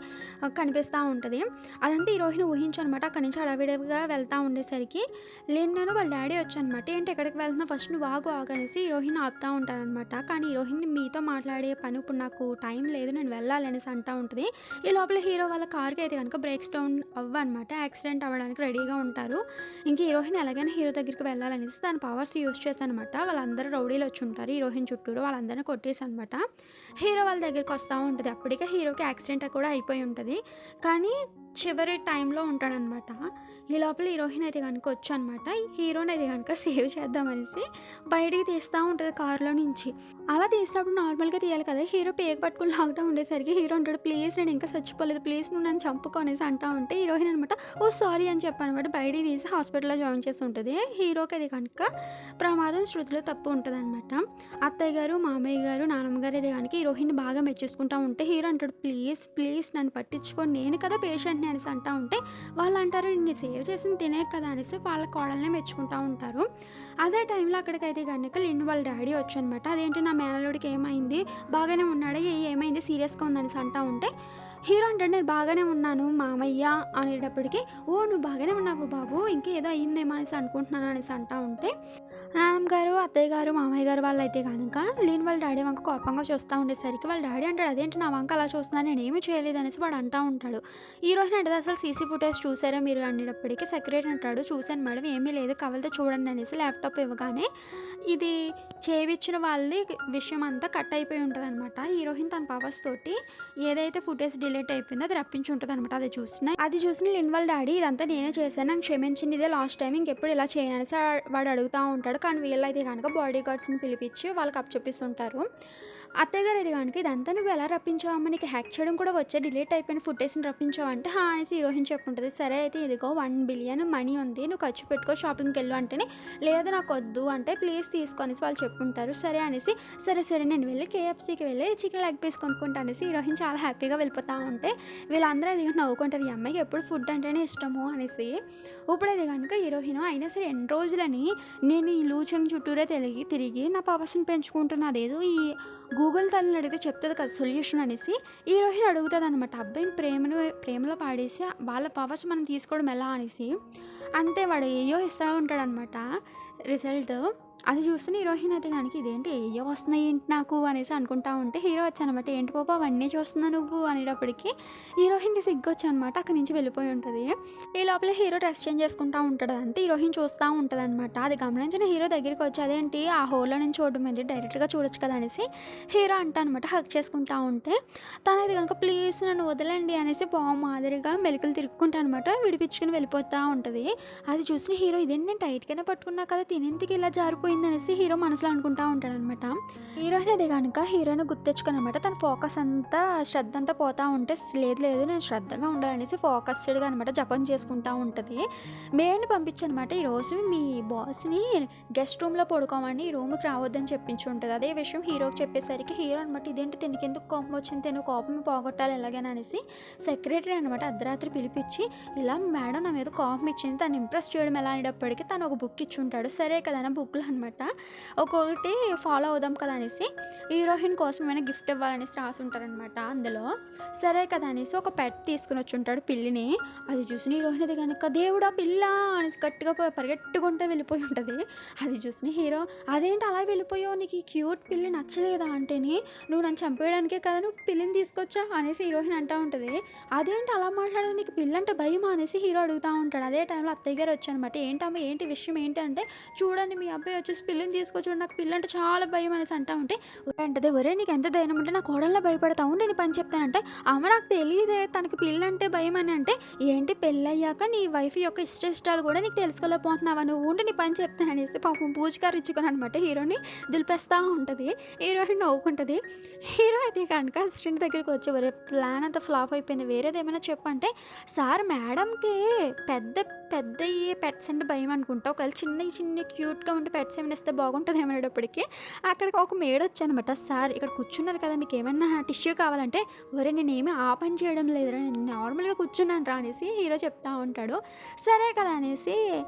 కనిపిస్తా ఉంటది. అదంతా హీరోయిన్ ఊహించనమాట. అక్కడి నుంచి హడావిడిగా వెళ్తా ఉండేసరికి లిన్‌ను వాళ్ళ డాడీ వచ్చనమాట. "ఏంటి ఎక్కడికి వెళ్తున్నావు? ఫస్ట్ నువ్వు ఆగు అనేసి హీరోయిన్ ఆపుతా ఉంటారనమాట. కానీ హీరోయిన్, "మీతో మాట్లాడే పని ఇప్పుడు నాకు టైం లేదు నేను వెళ్ళాలి" అనేసి అంటా ఉంటది. ఈ లోపల హీరో వాళ్ళ కార్‌కి అయితే గనుక బ్రేక్స్ డౌన్ అవ్వనమాట. యాక్సిడెంట్ అవ్వడానికి రెడీగా ఉంటారు. ఇంక హీరోయిన్ ఎలాగైనా హీరో దగ్గరికి వెళ్ళాలనేసి తన పవర్స్ యూజ్ చేశానమాట. వాళ్ళందరూ రౌడీలు వచ్చి ఉంటారు హీరోయిన్ చుట్టూరు. వాళ్ళందరిని కొట్టేసనమాట. హీరో వాళ్ళ దగ్గరికి వస్తా ఉంటది. అప్పటికే హీరోకి యాక్సిడెంట్ కూడా అయిపోయి ఉంటది. కానీ చివరి టైంలో ఉంటాడనమాట. ఈ లోపల హీరోయిన్ అయితే గనుక వచ్చనమాట. హీరోని అయితే గనుక సేవ్ చేద్దామనేసి బయటికి తీస్తా ఉంటది కారులో నుంచి. అలా తీసినప్పుడు నార్మల్‌గా తీయాలి కదా! హీరో పేక పట్టుకొని లాగుతా ఉండేసరికి హీరో అంటాడు, "ప్లీజ్ నేను ఇంకా చచ్చిపోలేదు. ప్లీజ్ నువ్వు నన్ను చంపుకో" అనేసి అంటా ఉంటే హీరోయిన్ అనమాట, "ఓహ్! సారీ" అని చెప్పనమాట బయటికి తీసి హాస్పిటల్‌లో జాయిన్ చేసి ఉంటది. హీరోకి అది కనుక ప్రమాదం శృతిలో తప్పు ఉంటదనమాట. అత్తయ్య గారు, మామయ్య గారు, నానమ్మ గారు అయితే గనుక హీరోయిన్‌ని బాగా మెచ్చేసుకుంటా ఉంటే హీరో అంటాడు, "ప్లీజ్, ప్లీజ్ నన్ను పట్టించుకోండి. నేను కదా పేషెంట్‌ని" పిన్ని అనేసి అంటా ఉంటే వాళ్ళు అంటారు నిన్ను సేవ్ చేసింది తినే కదా అనేసి వాళ్ళ కోడల్నే మెచ్చుకుంటూ ఉంటారు. అదే టైంలో అక్కడికైతే కనుక లిన్ వాళ్ళ డాడీ వచ్చనమాట. అదేంటి నా మేనల్లుడికి ఏమైంది, బాగానే ఉన్నాడా, ఏమైంది సీరియస్గా ఉందనేసి అంటా ఉంటే హీరో అంటాడు నేను బాగానే ఉన్నాను మామయ్య అనేటప్పటికి, ఓ నువ్వు బాగానే ఉన్నావు బాబు ఇంకా ఏదో అయ్యిందేమో అనేసి అనుకుంటున్నాను అనేసి అంటా ఉంటే నాన్నమ్మ గారు, అత్తయ్య గారు, మామయ్య గారు వాళ్ళైతే గనక లీన్ వాళ్ళ డాడీ వంక కోపంగా చూస్తా ఉండేసరికి వాళ్ళ డాడీ అంటాడు, "అదేంటి నా వంక అలా చూస్తున్నారు నేనేమి చేయలేదు" అనేసి వాడు అంటా ఉంటాడు. హీరోయిన్ అంటది, "అసలు సీసీ ఫుటేజ్ చూసారా మీరు" అనేటప్పటికి సెక్రటరీ అంటాడు, "చూసాను మేడం, ఏమీ లేదు కావాలితే చూడండి" అనేసి ల్యాప్టాప్ ఇవ్వగానే ఇది చేవిచ్చిన వాళ్ళది విషయం అంతా కట్ అయిపోయి ఉంటదనమాట. హీరోయిన్ తన పవర్స్ తోటి ఏదైతే ఫుటేజ్ డిలీట్ అయిపోయిందో అది రప్పించి ఉంటదనమాట. అది చూసిన లిన్ వాళ్ళ డాడీ, "ఇదంతా నేనే చేశాను, నన్ను క్షమించింది, ఇదే లాస్ట్ టైం, ఇంకెప్పుడు ఇలా చేయను" అనేసి వాడు అడుగుతా ఉంటాడు. కానీ వీళ్ళైతే కనుక బాడీ గార్డ్స్ని పిలిపించి వాళ్ళకి అప్పచెప్పిస్తుంటారు. అత్తయ్య గారు అయితే కనుక, "ఇదంతా నువ్వు ఎలా రప్పించావమ్మా, నీకు హ్యాక్ చేయడం కూడా వచ్చే, డిలీట్ అయిపోయిన ఫుటేజ్ని రప్పించావు" అంటే హా అనేసి హీరోయిన్ చెప్పుంటుంది. సరే అయితే ఇదిగో 1 బిలియన్ మనీ ఉంది, నువ్వు ఖర్చు పెట్టుకో, షాపింగ్కి వెళ్ళు అంటేనే, లేదు నాకు వద్దు అంటే ప్లీజ్ తీసుకో అనేసి వాళ్ళు చెప్పుంటారు. సరే అనేసి, సరే సరే నేను వెళ్ళి కేఎఫ్సీకి వెళ్ళి చికెన్ లెగ్ పీస్ కొనుక్కుంటా అనేసి హీరోయిన్ చాలా హ్యాపీగా వెళ్ళిపోతూ ఉంటే వీళ్ళందరూ అది నవ్వుకుంటారు, ఈ అమ్మాయికి ఎప్పుడు ఫుడ్ అంటేనే ఇష్టము అనేసి. ఇప్పుడు అది కనుక హీరోయిన్ అయినా సరే ఎన్ని రోజులని నేను ఈ లూచంగ్ చుట్టూరే తిరిగి నా పవర్స్ని పెంచుకుంటున్నా, అదేదో ఈ గూగుల్ తల్లిని అడిగితే చెప్తుంది కదా సొల్యూషన్ అనేసి హీరోయిన్ అడుగుతుంది అనమాట. అబ్బాయిని ప్రేమలో పాడేసి వాళ్ళ పవర్స్ మనం తీసుకోవడం ఎలా అనేసి. అంతే వాడు ఏయో ఇస్తూ ఉంటాడనమాట రిజల్ట్. అది చూస్తున్న హీరోయిన్ అయితే కనుక, ఇదేంటి ఏయో వస్తున్నాయి ఏంటి నాకు అనేసి అనుకుంటా ఉంటే హీరో వచ్చానమాట, "ఏంటి పాప అవన్నీ చూస్తున్నా నువ్వు" అనేటప్పటికి హీరోయిన్కి సిగ్గొచ్చు అనమాట, అక్కడి నుంచి వెళ్ళిపోయి ఉంటుంది. ఈ లోపల హీరో డ్రెస్ చేంజ్ చేసుకుంటూ ఉంటాడు, అంతే హీరోయిన్ చూస్తూ ఉంటుంది అనమాట. అది గమనించిన హీరో దగ్గరికి వచ్చి, "అదేంటి ఆ హోల్లో నుంచి చూడడం ఏంటి, డైరెక్ట్గా చూడొచ్చు కదా" అనేసి హీరో అంటా అనమాట. హక్ చేసుకుంటా ఉంటే తనది కనుక, "ప్లీజ్ నన్ను వదలండి" అనేసి పాము మాదిరిగా మెలికలు తిరుక్కుంటా అనమాట విడిపించుకుని వెళ్ళిపోతూ ఉంటుంది. అది చూసిన హీరో, "ఇదేంటి నేను టైట్గానే పట్టుకున్నా కదా, తినేందుకు ఇలా జారిపోయింది" అనేసి హీరో మనసులో అనుకుంటా ఉంటాడనమాట. హీరోయిన్ అదే కనుక హీరోయిన్ గుర్తెచ్చుకుని అనమాట తన ఫోకస్ అంతా శ్రద్ధ అంతా పోతా ఉంటే, లేదు లేదు నేను శ్రద్ధగా ఉండాలనేసి ఫోకస్డ్గా అనమాట జపం చేసుకుంటా ఉంటుంది. మేడ్ని పంపించనమాట, "ఈరోజు మీ బాస్ని గెస్ట్ రూమ్లో పడుకోమని ఈ రూమ్కి రావద్దని చెప్పించి ఉంటుంది." అదే విషయం హీరోకి చెప్పేసరికి హీరో అనమాట, "ఇదేంటి తినకి ఎందుకు కోపం వచ్చింది, తిను కోపం పోగొట్టాలి ఎలాగైనా" అనేసి సెక్రటరీ అనమాట అర్ధరాత్రి పిలిపించి, ఇలా మేడం నా మీద కోపం ఇచ్చింది, తను ఇంప్రెస్ చేయడం ఎలా అనేటప్పటికీ తను ఒక బుక్ ఇచ్చి ఉంటాడు. సరే కదా నా బుక్లో అనమాట ఒక్కొక్కటి ఫాలో అవుదాం కదా అనేసి హీరోయిన్ కోసం ఏమైనా గిఫ్ట్ ఇవ్వాలనేసి రాసి ఉంటారనమాట అందులో. సరే కదా అనేసి ఒక పెట్ తీసుకుని వచ్చి ఉంటాడు, పిల్లిని. అది చూసిన హీరోయిన్ అది కనుక, "దేవుడా పిల్ల" అనేసి గట్టిగా పరిగెట్టుకుంటే వెళ్ళిపోయి ఉంటుంది. అది చూసిన హీరో, "అదేంటి అలా వెళ్ళిపోయావు, నీకు ఈ క్యూట్ పిల్లి నచ్చలేదా అంటేని, నువ్వు నన్ను చంపేయడానికే కదా నువ్వు పిల్లిని తీసుకొచ్చా" అనేసి హీరోయిన్ అంటూ ఉంటుంది. "అదేంటి అలా మాట్లాడదు, నీకు పిల్లి అంటే భయమా" అనేసి హీరో అడుగుతూ ఉంటాడు. అదే టైంలో అత్తయ్య గారు వచ్చానమాట, "ఏంటమ్మా ఏంటి విషయం ఏంటి" అంటే, "చూడండి మీ అబ్బాయి వచ్చేసి పిల్లిని తీసుకొచ్చాడు, నాకు పిల్లి అంటే చాలా భయం" అనేసి అంటా ఉంటే అంటది, "ఒరే నీకు ఎంత ధైర్యం అంటే నా కోడల్లా భయపడతావు, నేను పని చెప్తానంటే", "అమ్మ నాకు తెలియదే తనకి పిల్లి అంటే భయం" అని అంటే, "ఏంటి పెళ్ళయ్యాక నీ వైఫ్ యొక్క ఇష్టాలు కూడా నీకు తెలుసుకోలేకపోతున్నావా, నువ్వు ఉంటే నీ పని చెప్తాను" అనేసి పాపం పూచికారు ఇచ్చుకొని అనమాట హీరోని దులిపేస్తూ ఉంటుంది. హీరోయిన్ నవ్వుకుంటుంది. హీరో అయితే కనుక అసిస్టెంట్ దగ్గరికి వచ్చి, "ఒరే ప్లాన్ అంతా ఫ్లాప్ అయిపోయింది, వేరేది ఏమైనా చెప్పంటే", "సార్ మేడంకి పెద్ద పెద్ద పెట్స్ అంటే భయం అనుకుంటా, ఒకవేళ చిన్న క్యూట్గా ఉంటే పెట్స్ ఏమైనా ఇస్తే బాగుంటుంది ఏమనేటప్పటికి అక్కడికి ఒక మేడ్ వచ్చానమాట, "సార్ ఇక్కడ కూర్చున్నారు కదా, మీకు ఏమైనా టిష్యూ కావాలంటే", "ఒరే నేనేమి ఆ పని చేయడం లేదురా, నేను నార్మల్గా కూర్చున్నాను రా" అనేసి హీరో చెప్తా ఉంటాడు. సరే కదా అనేసి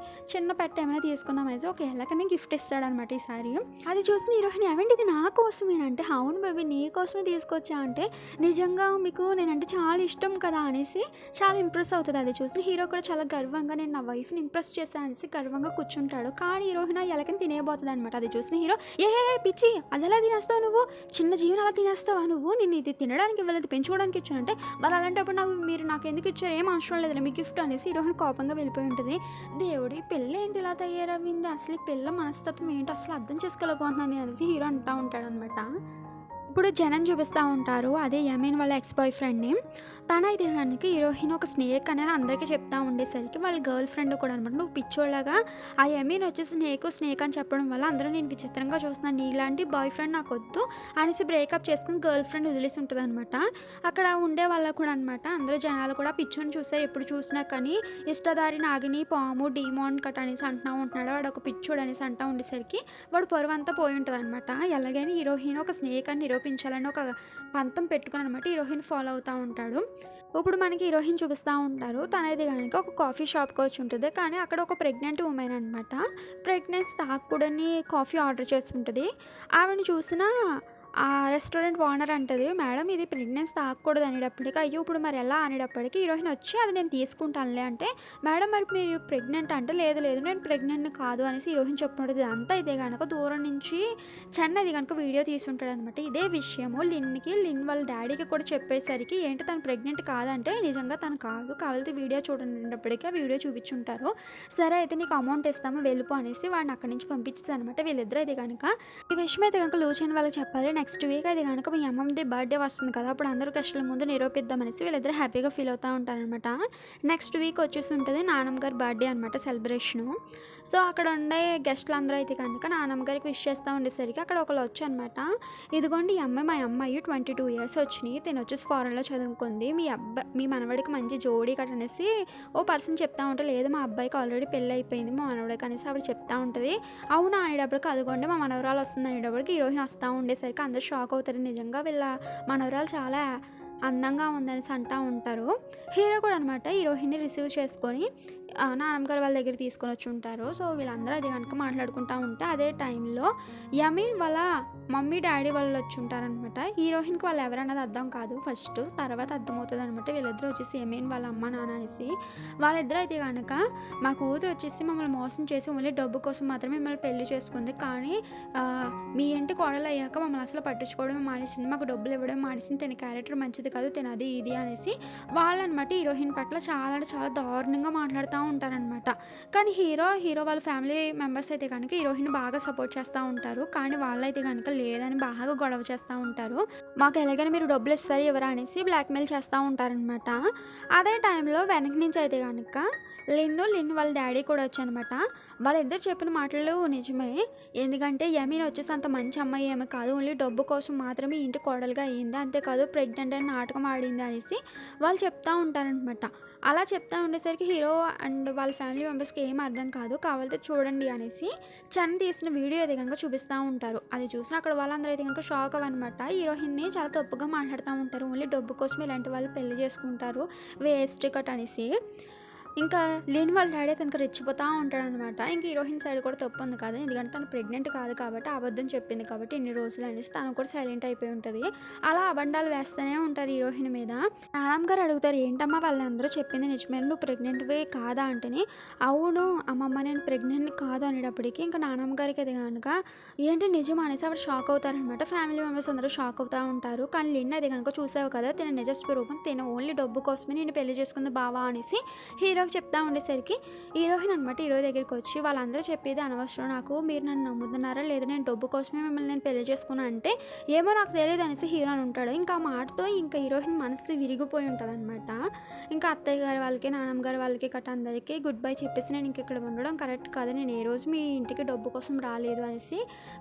చిన్న పెట్ ఏమైనా తీసుకుందాం అనేసి ఒక ఎలకని గిఫ్ట్ ఇస్తాడనమాట ఈసారి. అది చూసిన హీరోయిన్, "ఏమంటే ఇది నా కోసమేనంటే", "అవును బేబీ నీ కోసమే తీసుకొచ్చా" అంటే, "నిజంగా మీకు నేనంటే చాలా ఇష్టం కదా" అనేసి చాలా ఇంప్రెస్ అవుతుంది. అది చూసిన హీరో కూడా చాలా గర్వంగా, "నేను నా వైఫ్ని ఇంప్రెస్ చేశాను" అనేసి గర్వంగా కూర్చుంటాడు. కానీ హీరోయిన్ ఆ ఎలకని తినేయబోతుంది అనమాట. అది చూసిన హీరో, ఏ పిచ్చి అదెలా తినేస్తావు నువ్వు, చిన్న జీవిని అలా తినేస్తావా నువ్వు, నేను ఇది తినడానికి వెళ్ళదు పెంచుకోవడానికి ఇచ్చానంటే, మరి అలాంటప్పుడు మీరు నాకు ఎందుకు ఇచ్చారు, ఏం అవసరం లేదు మీ గిఫ్ట్ అనేసి హీరోయిన్ కోపంగా వెళ్ళిపోయి ఉంటుంది. దేవుడు ఈ పిల్ల ఏంటి ఇలా తయారవింది, అసలు ఈ పిల్ల మనస్తత్వం ఏంటో అసలు అర్థం చేసుకోలేకపోతున్నాను నేను అనేసి హీరో అంటూ ఉంటాడనమాట. ఇప్పుడు జనం చూపిస్తూ ఉంటారు అదే యమీన్ వాళ్ళ ఎక్స్ బాయ్ ఫ్రెండ్ని. తనైతే కనుక హీరోయిన్ ఒక స్నేక్ అనేది అందరికీ చెప్తా ఉండేసరికి వాళ్ళ గర్ల్ ఫ్రెండ్ కూడా అనమాట, "నువ్వు పిచ్చోళ్ళగా ఆ యమీన్ వచ్చేసి స్నేక్ అని చెప్పడం వల్ల అందరూ నేను విచిత్రంగా చూస్తున్నాను, నీలాంటి బాయ్ ఫ్రెండ్ నాకు వద్దు" అనేసి బ్రేకప్ చేసుకుని గర్ల్ ఫ్రెండ్ వదిలేసి ఉంటుంది అనమాట. అక్కడ ఉండే వాళ్ళకు కూడా అనమాట అందరూ జనాలు కూడా పిచ్చోని చూసారు, ఎప్పుడు చూసినా కానీ ఇష్టదారి నాగిని పాము డీమాన్ కట్ అనేసి అంటున్నా ఉంటున్నాడు, వాడు ఒక పిచ్చోడు అనేసి అంటూ ఉండేసరికి వాడు పరువు అంతా పోయి ఉంటుంది అనమాట. ఎలాగైనా హీరోయిన్ ఒక స్నేక్ అని ఆరోపించాలని ఒక పంతం పెట్టుకొని అనమాట హీరోయిన్ ఫాలో అవుతూ ఉంటాడు. ఇప్పుడు మనకి హీరోయిన్ చూపిస్తూ ఉంటారు. తనైతే గనుక ఒక కాఫీ షాప్‌కి వచ్చి ఉంటది. కానీ అక్కడ ఒక ప్రెగ్నెంట్ వుమెన్ అనమాట. ప్రెగ్నెన్సీ తాగకూడని కాఫీ ఆర్డర్ చేసుంటది. ఆమెను చూసిన ఆ రెస్టారెంట్ ఓనర్ అంటది, "మేడం ఇది ప్రెగ్నెన్సీ తాగకూడదు" అనేటప్పటికి, "అయ్యో! ఇప్పుడు మరి ఎలా?" అనేటప్పటికి హీరోయిన్ వచ్చి, "అది నేను తీసుకుంటానులే" అంటే, "మేడం మరి మీరు ప్రెగ్నెంట్" అంటే, "లేదు లేదు నేను ప్రెగ్నెంట్‌ని కాదు" అనేసి హీరోయిన్ చెప్పుంటది. ఇదంతా అయితే గనక దూరం నుంచి అది గనక వీడియో తీసుంటాడనమాట. ఇదే విషయము లిన్ వాళ్ళ డ్యాడీకి కూడా చెప్పేసరికి, "ఏంటి తను ప్రెగ్నెంట్ కాదంటే" నిజంగా తను కాదు, కావాలంటే వీడియో చూడండి అనేటప్పటికి ఆ వీడియో చూపించుంటారు. సరే అయితే నీకు అమౌంట్ ఇస్తాము వెళ్ళిపో అనేసి వాడిని అక్కడి నుంచి పంపించేసారనమాట. వీళ్ళిద్దరూ అయితే గనక ఈ విషయం అయితే గనక లూచియన్ వాళ్ళకి చెప్పాలి. నెక్స్ట్ వీక్ అది గనక మీ అమ్మమ్మది బర్త్‌డే వస్తుంది కదా! అప్పుడు అందరూ గెస్టుల ముందు నిరూపిద్దాం అనేసి వీళ్ళిద్దరూ హ్యాపీగా ఫీల్ అవుతా ఉంటారనమాట. నెక్స్ట్ వీక్ వచ్చేసి ఉంటది నానమ్మ గారి బర్త్‌డే అనమాట సెలబ్రేషను. సో, అక్కడ ఉండే గెస్టులందరూ అయితే కనుక నానమ్మ గారికి విష్ చేస్తా ఉండేసరికి అక్కడ ఒకళ్ళు వచ్చనమాట. "ఇదిగోండి ఈ అమ్మాయి మా అమ్మాయి 22 ఇయర్స్ వచ్చినియి. తినొచ్చేసి ఫారెన్‌లో చదువుకుంది. మీ మనవడికి మంచి జోడీ కట" అనేసి ఓ పర్సన్ చెప్తా ఉంటే, "లేదు మా అబ్బాయికి ఆల్రెడీ పెళ్లి అయిపోయింది మా మనవడికి" అనేసి ఆవిడ చెప్తా ఉంటది. అవునా అనేటప్పటికి, "అదిగోండి మా మనవరాలు వస్తుంది" అనేటప్పటికి హీరోయిన్ వస్తా ఉండేసరికి అందరూ షాక్ అవుతారు. నిజంగా వీళ్ళ మనవరాలు చాలా అందంగా ఉందనేసి అంటా ఉంటారు. హీరో కూడా అనమాట హీరోయిన్‌ని రిసీవ్ చేసుకొని నానమ్మ గారు వాళ్ళ దగ్గరికి తీసుకొనొచ్చి ఉంటారు. సో, వీళ్ళందరూ అది గనుక మాట్లాడుకుంటా ఉంటే అదే టైంలో యమీన్ వాళ్ళ మమ్మీ, డ్యాడీ వాళ్ళు వచ్చుంటారనమాట. హీరోయిన్‌కి వాళ్ళు ఎవరన్నది అర్థం కాదు ఫస్ట్. తర్వాత అర్థమవుతదనమాట. వీళ్ళిద్దరూ వచ్చేసి యమీన్ వాళ్ళ అమ్మ, నాన్న అనేసి. వాళ్ళిద్దరూ అయితే గనక మా కూతురు వచ్చేసి మమ్మల్ని మోసం చేసి ఓన్లీ డబ్బు కోసం మాత్రమే మిమ్మల్ని పెళ్లి చేసుకుంది. కానీ మీ ఇంటి కోడలయ్యాక మమ్మల్ని అసలు పట్టించుకోవడమే మానేసింది. మాకు డబ్బులు ఇవ్వడం మానేసింది. తిన క్యారెక్టర్ మంచిది కాదు. తిన అది ఇది అనేసి వాళ్ళనమాట హీరోయిన్ పట్ల చాలా అంటే చాలా దారుణంగా మాట్లాడుతా ఉంటారనమాట. కానీ హీరో వాళ్ళ ఫ్యామిలీ మెంబర్స్ అయితే కనుక హీరోయిన్‌ని బాగా సపోర్ట్ చేస్తా ఉంటారు. కానీ వాళ్ళైతే గనుక లేదని బాగా గొడవ చేస్తా ఉంటారు. మాకు ఎలాగైనా మీరు డబ్బులు ఇస్తారా ఇవ్వరా అనేసి బ్లాక్‌మెయిల్ చేస్తా ఉంటారనమాట. అదే టైంలో వెనక నుంచి అయితే గనుక లిన్ వాళ్ళ డ్యాడీ కూడా వచ్చానమాట. వాళ్ళిద్దరు చెప్పిన మాటలు నిజమే. ఎందుకంటే యమీన్ వచ్చేసి అంత మంచి అమ్మాయి ఏమి కాదు. ఓన్లీ డబ్బు కోసం మాత్రమే ఇంటి కోడలుగా అయింది. అంతేకాదు ప్రెగ్నెంట్ అని నాటకం ఆడింది అనేసి వాళ్ళు చెప్తా ఉంటారనమాట. అలా చెప్తా ఉండేసరికి హీరో అండ్ వాళ్ళ ఫ్యామిలీ మెంబర్స్‌కి ఏం అర్థం కాదు. కావాలితే చూడండి అనేసి తీసిన వీడియో అయితే గనుక చూపిస్తా ఉంటారు. అది చూసిన అక్కడ వాళ్ళందరూ అయితే గనుక షాక్ అవ్వనమాట. హీరోయిన్‌ని చాలా తప్పుగా మాట్లాడుతా ఉంటారు. ఓన్లీ డబ్బు కోసం ఇలాంటి వాళ్ళు పెళ్లి చేసుకుంటారు. వేస్ట్ కట్ అనేసి. ఇంకా లిన్ వాళ్ళ డ్యాడీ తనకు రెచ్చిపోతా ఉంటాడనమాట. ఇంక హీరోయిన్ సైడ్ కూడా తప్పు ఉంది కదా! ఎందుకంటే తను ప్రెగ్నెంట్ కాదు కాబట్టి అబద్ధం చెప్పింది కాబట్టి ఇన్ని రోజులు అనేసి తను కూడా సైలెంట్ అయిపోయి ఉంటది. అలా అబండాలు వేస్తూనే ఉంటారు హీరోయిన్ మీద. నానమ్మ గారు అడుగుతారు, "ఏంటమ్మా వాళ్ళందరూ చెప్పింది నిజమేనా? నువ్వు ప్రెగ్నెంట్‌వే కాదా?" అంటేని, "అవును అమ్మమ్మ నేను ప్రెగ్నెంట్ కాదు" అనేటప్పటికి ఇంకా నానమ్మ గారికి అది గనుక ఏంటి నిజమా అనేసి ఆవిడ షాక్ అవుతారనమాట. ఫ్యామిలీ మెంబర్స్ అందరూ షాక్ అవుతా ఉంటారు. కానీ లిన్ అది గనుక చూసావు కదా! తిన నిజ స్వరూపం. తిన ఓన్లీ డబ్బు కోసమే నిన్ను పెళ్లి చేసుకుంది బావ అనేసి హీరోకి చెప్తా ఉండేసరికి హీరోయిన్ అనమాట హీరో దగ్గరికి వచ్చి, "వాళ్ళందరూ చెప్పేది అనవసరం నాకు. మీరు నన్ను నమ్ముతున్నారా లేదా నేను డబ్బు కోసమే మిమ్మల్ని నేను పెళ్లి చేసుకున్నా" అంటే, "ఏమో నాకు తెలియదు" అనేసి హీరో అని ఉంటాడు. ఇంకా ఆ మాటతో ఇంకా హీరోయిన్ మనసు విరిగిపోయి ఉంటదనమాట. ఇంకా అత్తయ్య గారి వాళ్ళకి, నానమ్మ గారి వాళ్ళకి గట్రా అందరికీ గుడ్ బై చెప్పేసి, "నేను ఇంక ఇక్కడ ఉండడం కరెక్ట్ కాదు. నేను ఏ రోజు మీ ఇంటికి డబ్బు కోసం రాలేదు" అనేసి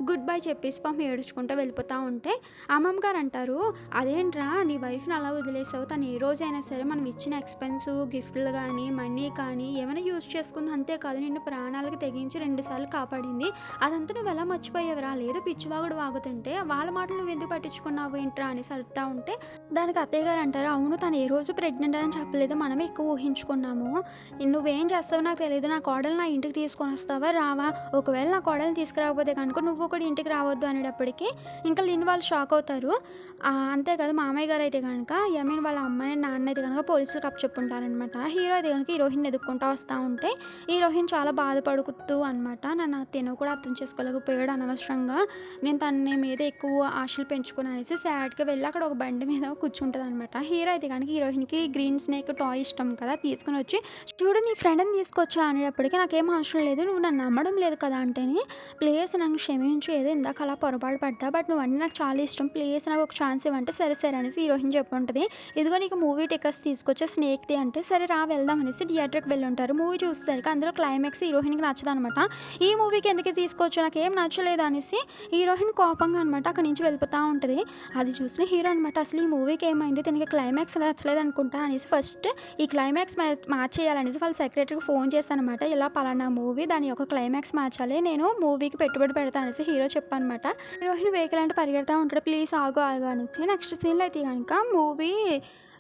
గుడ్ బై చెప్పేసి పాపం ఏడుచుకుంటూ వెళ్ళిపోతా ఉంటే అమ్మమ్మ గారు అంటారు, "అదేంట్రా నీ వైఫ్‌ని అలా వదిలేసావు? తను ఏ రోజైనా సరే మనం ఇచ్చిన ఎక్స్‌పెన్సు, గిఫ్టులు గానీ, మనీ కానీ ఏమైనా యూజ్ చేసుకుంది. అంతేకాదు నిన్ను ప్రాణాలకు తెగించి 2 సార్లు కాపాడింది. అదంతా నువ్వు ఎలా మర్చిపోయావురా? లేదు పిచ్చివాగుడు వాగుతుంటే వాళ్ళ మాటలు నువ్వు ఎందుకు పట్టించుకున్నావు ఏంట్రా" అనేసి అంటా ఉంటే దానికి అత్తయ్య గారు అంటారు, "అవును తను ఏ రోజు ప్రెగ్నెంట్ అని చెప్పలేదు. మనమే ఎక్కువ ఊహించుకున్నాము. నువ్వేం చేస్తావో నాకు తెలియదు. నా కోడలు నా ఇంటికి తీసుకొని వస్తావా రావా? ఒకవేళ నా కోడలు తీసుకురాకపోతే కనుక నువ్వు కూడా ఇంటికి రావద్దు" అనేటప్పటికి ఇంకా లిన్ వాళ్ళు షాక్ అవుతారు. అంతేకాదు మామయ్య గారు అయితే కనుక యమీన్ వాళ్ళ అమ్మని నాన్న అయితే కనుక పోలీసులకు అప్పచెప్పుంటారనమాట. హీరో అయితే కనుక హీరోయిన్ ఎదుక్కుంటా వస్తూ ఉంటే హీరోయిన్ చాలా బాధపడుతూ అనమాట, "నన్ను తిను కూడా అర్థం చేసుకోలేకపోయాడు అనవసరంగా. నేను తన మీద ఎక్కువ ఆశలు పెంచుకుని" అనేసి సాడ్‌గా వెళ్ళి అక్కడ ఒక బండి మీద కూర్చుంటుంది అనమాట. హీరో అయితే కనుక హీరోయిన్‌కి గ్రీన్ స్నేక్ టాయ్ ఇష్టం కదా! తీసుకొని వచ్చి, "చూడు నీ ఫ్రెండ్‌ని తీసుకొచ్చా" అనేటప్పటికి, "నాకేం అవసరం లేదు. నువ్వు నన్ను నమ్మడం లేదు కదా" అంటేని, "ప్లీజ్ నన్ను క్షమించు. ఏదో ఇందాక అలా పొరపాటు పడ్డా. బట్ నువ్వంటే నాకు చాలా ఇష్టం. ప్లీజ్ నాకు ఒక ఛాన్స్ ఇవ్వంటే" "సరే సరే" అనేసి హీరోయిన్ చెప్పుంటది. "ఇదిగో నీకు మూవీ టికెట్స్ తీసుకొచ్చా స్నేక్‌ది" అంటే, "సరే రా వెళ్దాం" అనేసి థియేటర్‌కి వెళ్ళి ఉంటారు. మూవీ చూసేసరికి అందులో క్లైమాక్స్ హీరోయిన్‌కి నచ్చదనమాట. "ఈ మూవీకి ఎందుకు తీసుకొచ్చావు? నాకేం నచ్చలేదు" అనేసి హీరోయిన్ కోపంగా అనమాట అక్కడి నుంచి వెళ్ళిపోతా ఉంటది. అది చూసిన హీరో అనమాట, "అసలు ఈ మూవీ మూవీకి ఏమైంది తనకి క్లైమాక్స్ నచ్చలేదు అనుకుంటా అనేసి ఫస్ట్ ఈ క్లైమాక్స్ మార్చేయాలనేసి వాళ్ళ సెక్రటరీకి ఫోన్ చేశానమాట. ఇలా పలానా మూవీ దాని యొక్క క్లైమాక్స్ మార్చాలి, నేను మూవీకి పెట్టుబడి పెడతా అనేసి హీరో చెప్పనమాట. హీరోయిన్ వెహికల్ అంటే పరిగెడతా ఉంటాడు, ప్లీజ్ ఆగు ఆగు అనేసి. నెక్స్ట్ సీన్లో అయితే కనుక మూవీ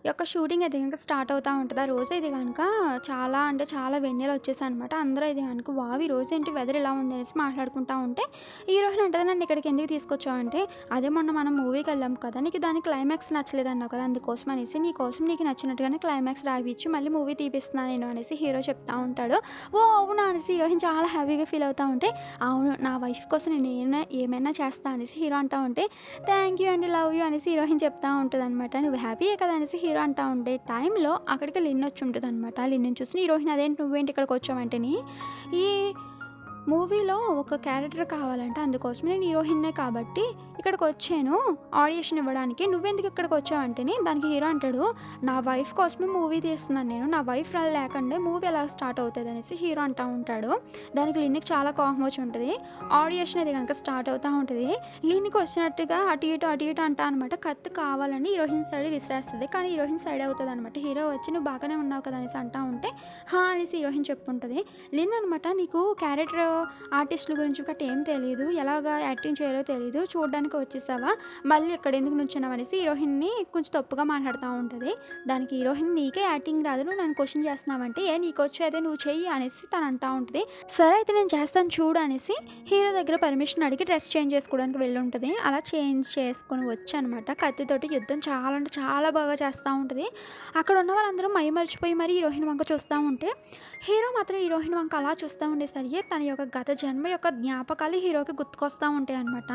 యొక్క షూటింగ్ అయితే కనుక స్టార్ట్ అవుతూ ఉంటుంది. ఆ రోజు అయితే కనుక చాలా అంటే చాలా వెన్నెల వచ్చేసాయి అనమాట. అందరూ అయితే కనుక వావ్ ఈ రోజు ఏంటి వెదర్ ఇలా ఉంది అనేసి మాట్లాడుకుంటూ ఉంటే హీరోయిన్ అంటది, నన్ను ఇక్కడికి ఎందుకు తీసుకొచ్చావు అంటే, అదే మొన్న మనం మూవీకి వెళ్ళాం కదా, నీకు దాని క్లైమాక్స్ నచ్చలేదు అన్నావు కదా, అందుకోసం అనేసి నీకోసం నీకు నచ్చినట్టుగానే క్లైమాక్స్ రాయించి మళ్ళీ మూవీ తీపిస్తున్నాను నేను అనేసి హీరో చెప్తా ఉంటాడు. ఓ అవునా అనేసి హీరోయిన్ చాలా హ్యాపీగా ఫీల్ అవుతూ ఉంటే, అవును నా వైఫ్ కోసం నేను ఏమైనా చేస్తా అనేసి హీరో అంటూ ఉంటే, థ్యాంక్ యూ అండి లవ్ యూ అనేసి హీరోయిన్ చెప్తా ఉంటుంది అనమాట. నువ్వు హ్యాపీయే కదా అనేసి హీరో అంటూ ఉండే టైంలో అక్కడికి లిన్ వచ్చి ఉంటుంది అనమాట. లిన్ని చూసి హీరోయిన్ అదేంటి నువ్వేంటి ఇక్కడికి వచ్చావంటేని, ఈ మూవీలో ఒక క్యారెక్టర్ కావాలంటే అందుకోసం నేను హీరోయిన్నే కాబట్టి ఇక్కడికి వచ్చాను ఆడిషన్ ఇవ్వడానికి, నువ్వెందుకు ఇక్కడికి వచ్చావు అంటేని దానికి హీరో అంటాడు, నా వైఫ్ కోసమే మూవీ తీస్తున్నాను నేను, నా వైఫ్ లేకుండా మూవీ ఎలా స్టార్ట్ అవుతుంది అనేసి హీరో అంటూ ఉంటాడు. దానికి లిన్నికి చాలా కోపం వచ్చి ఉంటుంది. ఆడిషన్ అది కనుక స్టార్ట్ అవుతూ ఉంటుంది. లిన్నికి వచ్చినట్టుగా అటు ఇటు అంటా అనమాట. కత్తి కావాలని హీరోయిన్ సైడ్ విసిరేస్తుంది, కానీ హీరోయిన్ సైడ్ అవుతుంది అనమాట. హీరో వచ్చి నువ్వు బాగానే ఉన్నావు కదా అనేసి అంటా ఉంటే హా అనేసి హీరోయిన్ చెప్పుంటుంది. లిన్ అనమాట, నీకు క్యారెక్టర్ ఆర్టిస్టుల గురించి గట్రా ఏం తెలియదు, ఎలాగా యాక్టింగ్ చేయాలో తెలియదు, చూడడానికి వచ్చేసావా, మళ్ళీ ఇక్కడ ఎందుకు నుంచున్నావు అనేసి హీరోయిన్ని కొంచెం తప్పుగా మాట్లాడుతూ ఉంటుంది. దానికి హీరోయిన్ నీకే యాక్టింగ్ రాదు, నువ్వు నన్ను క్వశ్చన్ చేస్తున్నావంటే ఏ నీకు వచ్చి అయితే నువ్వు చెయ్యి అనేసి తను అంటూ ఉంటుంది. సరే అయితే నేను చేస్తాను చూడు అనేసి హీరో దగ్గర పర్మిషన్ అడిగి డ్రెస్ చేంజ్ చేసుకోవడానికి వెళ్ళి ఉంటుంది. అలా చేంజ్ చేసుకొని వచ్చి అనమాట కత్తితోటి యుద్ధం చాలా అంటే చాలా బాగా చేస్తూ ఉంటుంది. అక్కడ ఉన్న వాళ్ళందరూ మర్చిపోయి మరి హీరోయిన్ వంక చూస్తూ ఉంటే హీరో మాత్రం హీరోయిన్ వంక అలా చూస్తూ ఉండేసరికి తన యొక్క గత జన్మ యొక్క జ్ఞాపకాలు హీరోకి గుర్తుకొస్తూ ఉంటాయి అనమాట.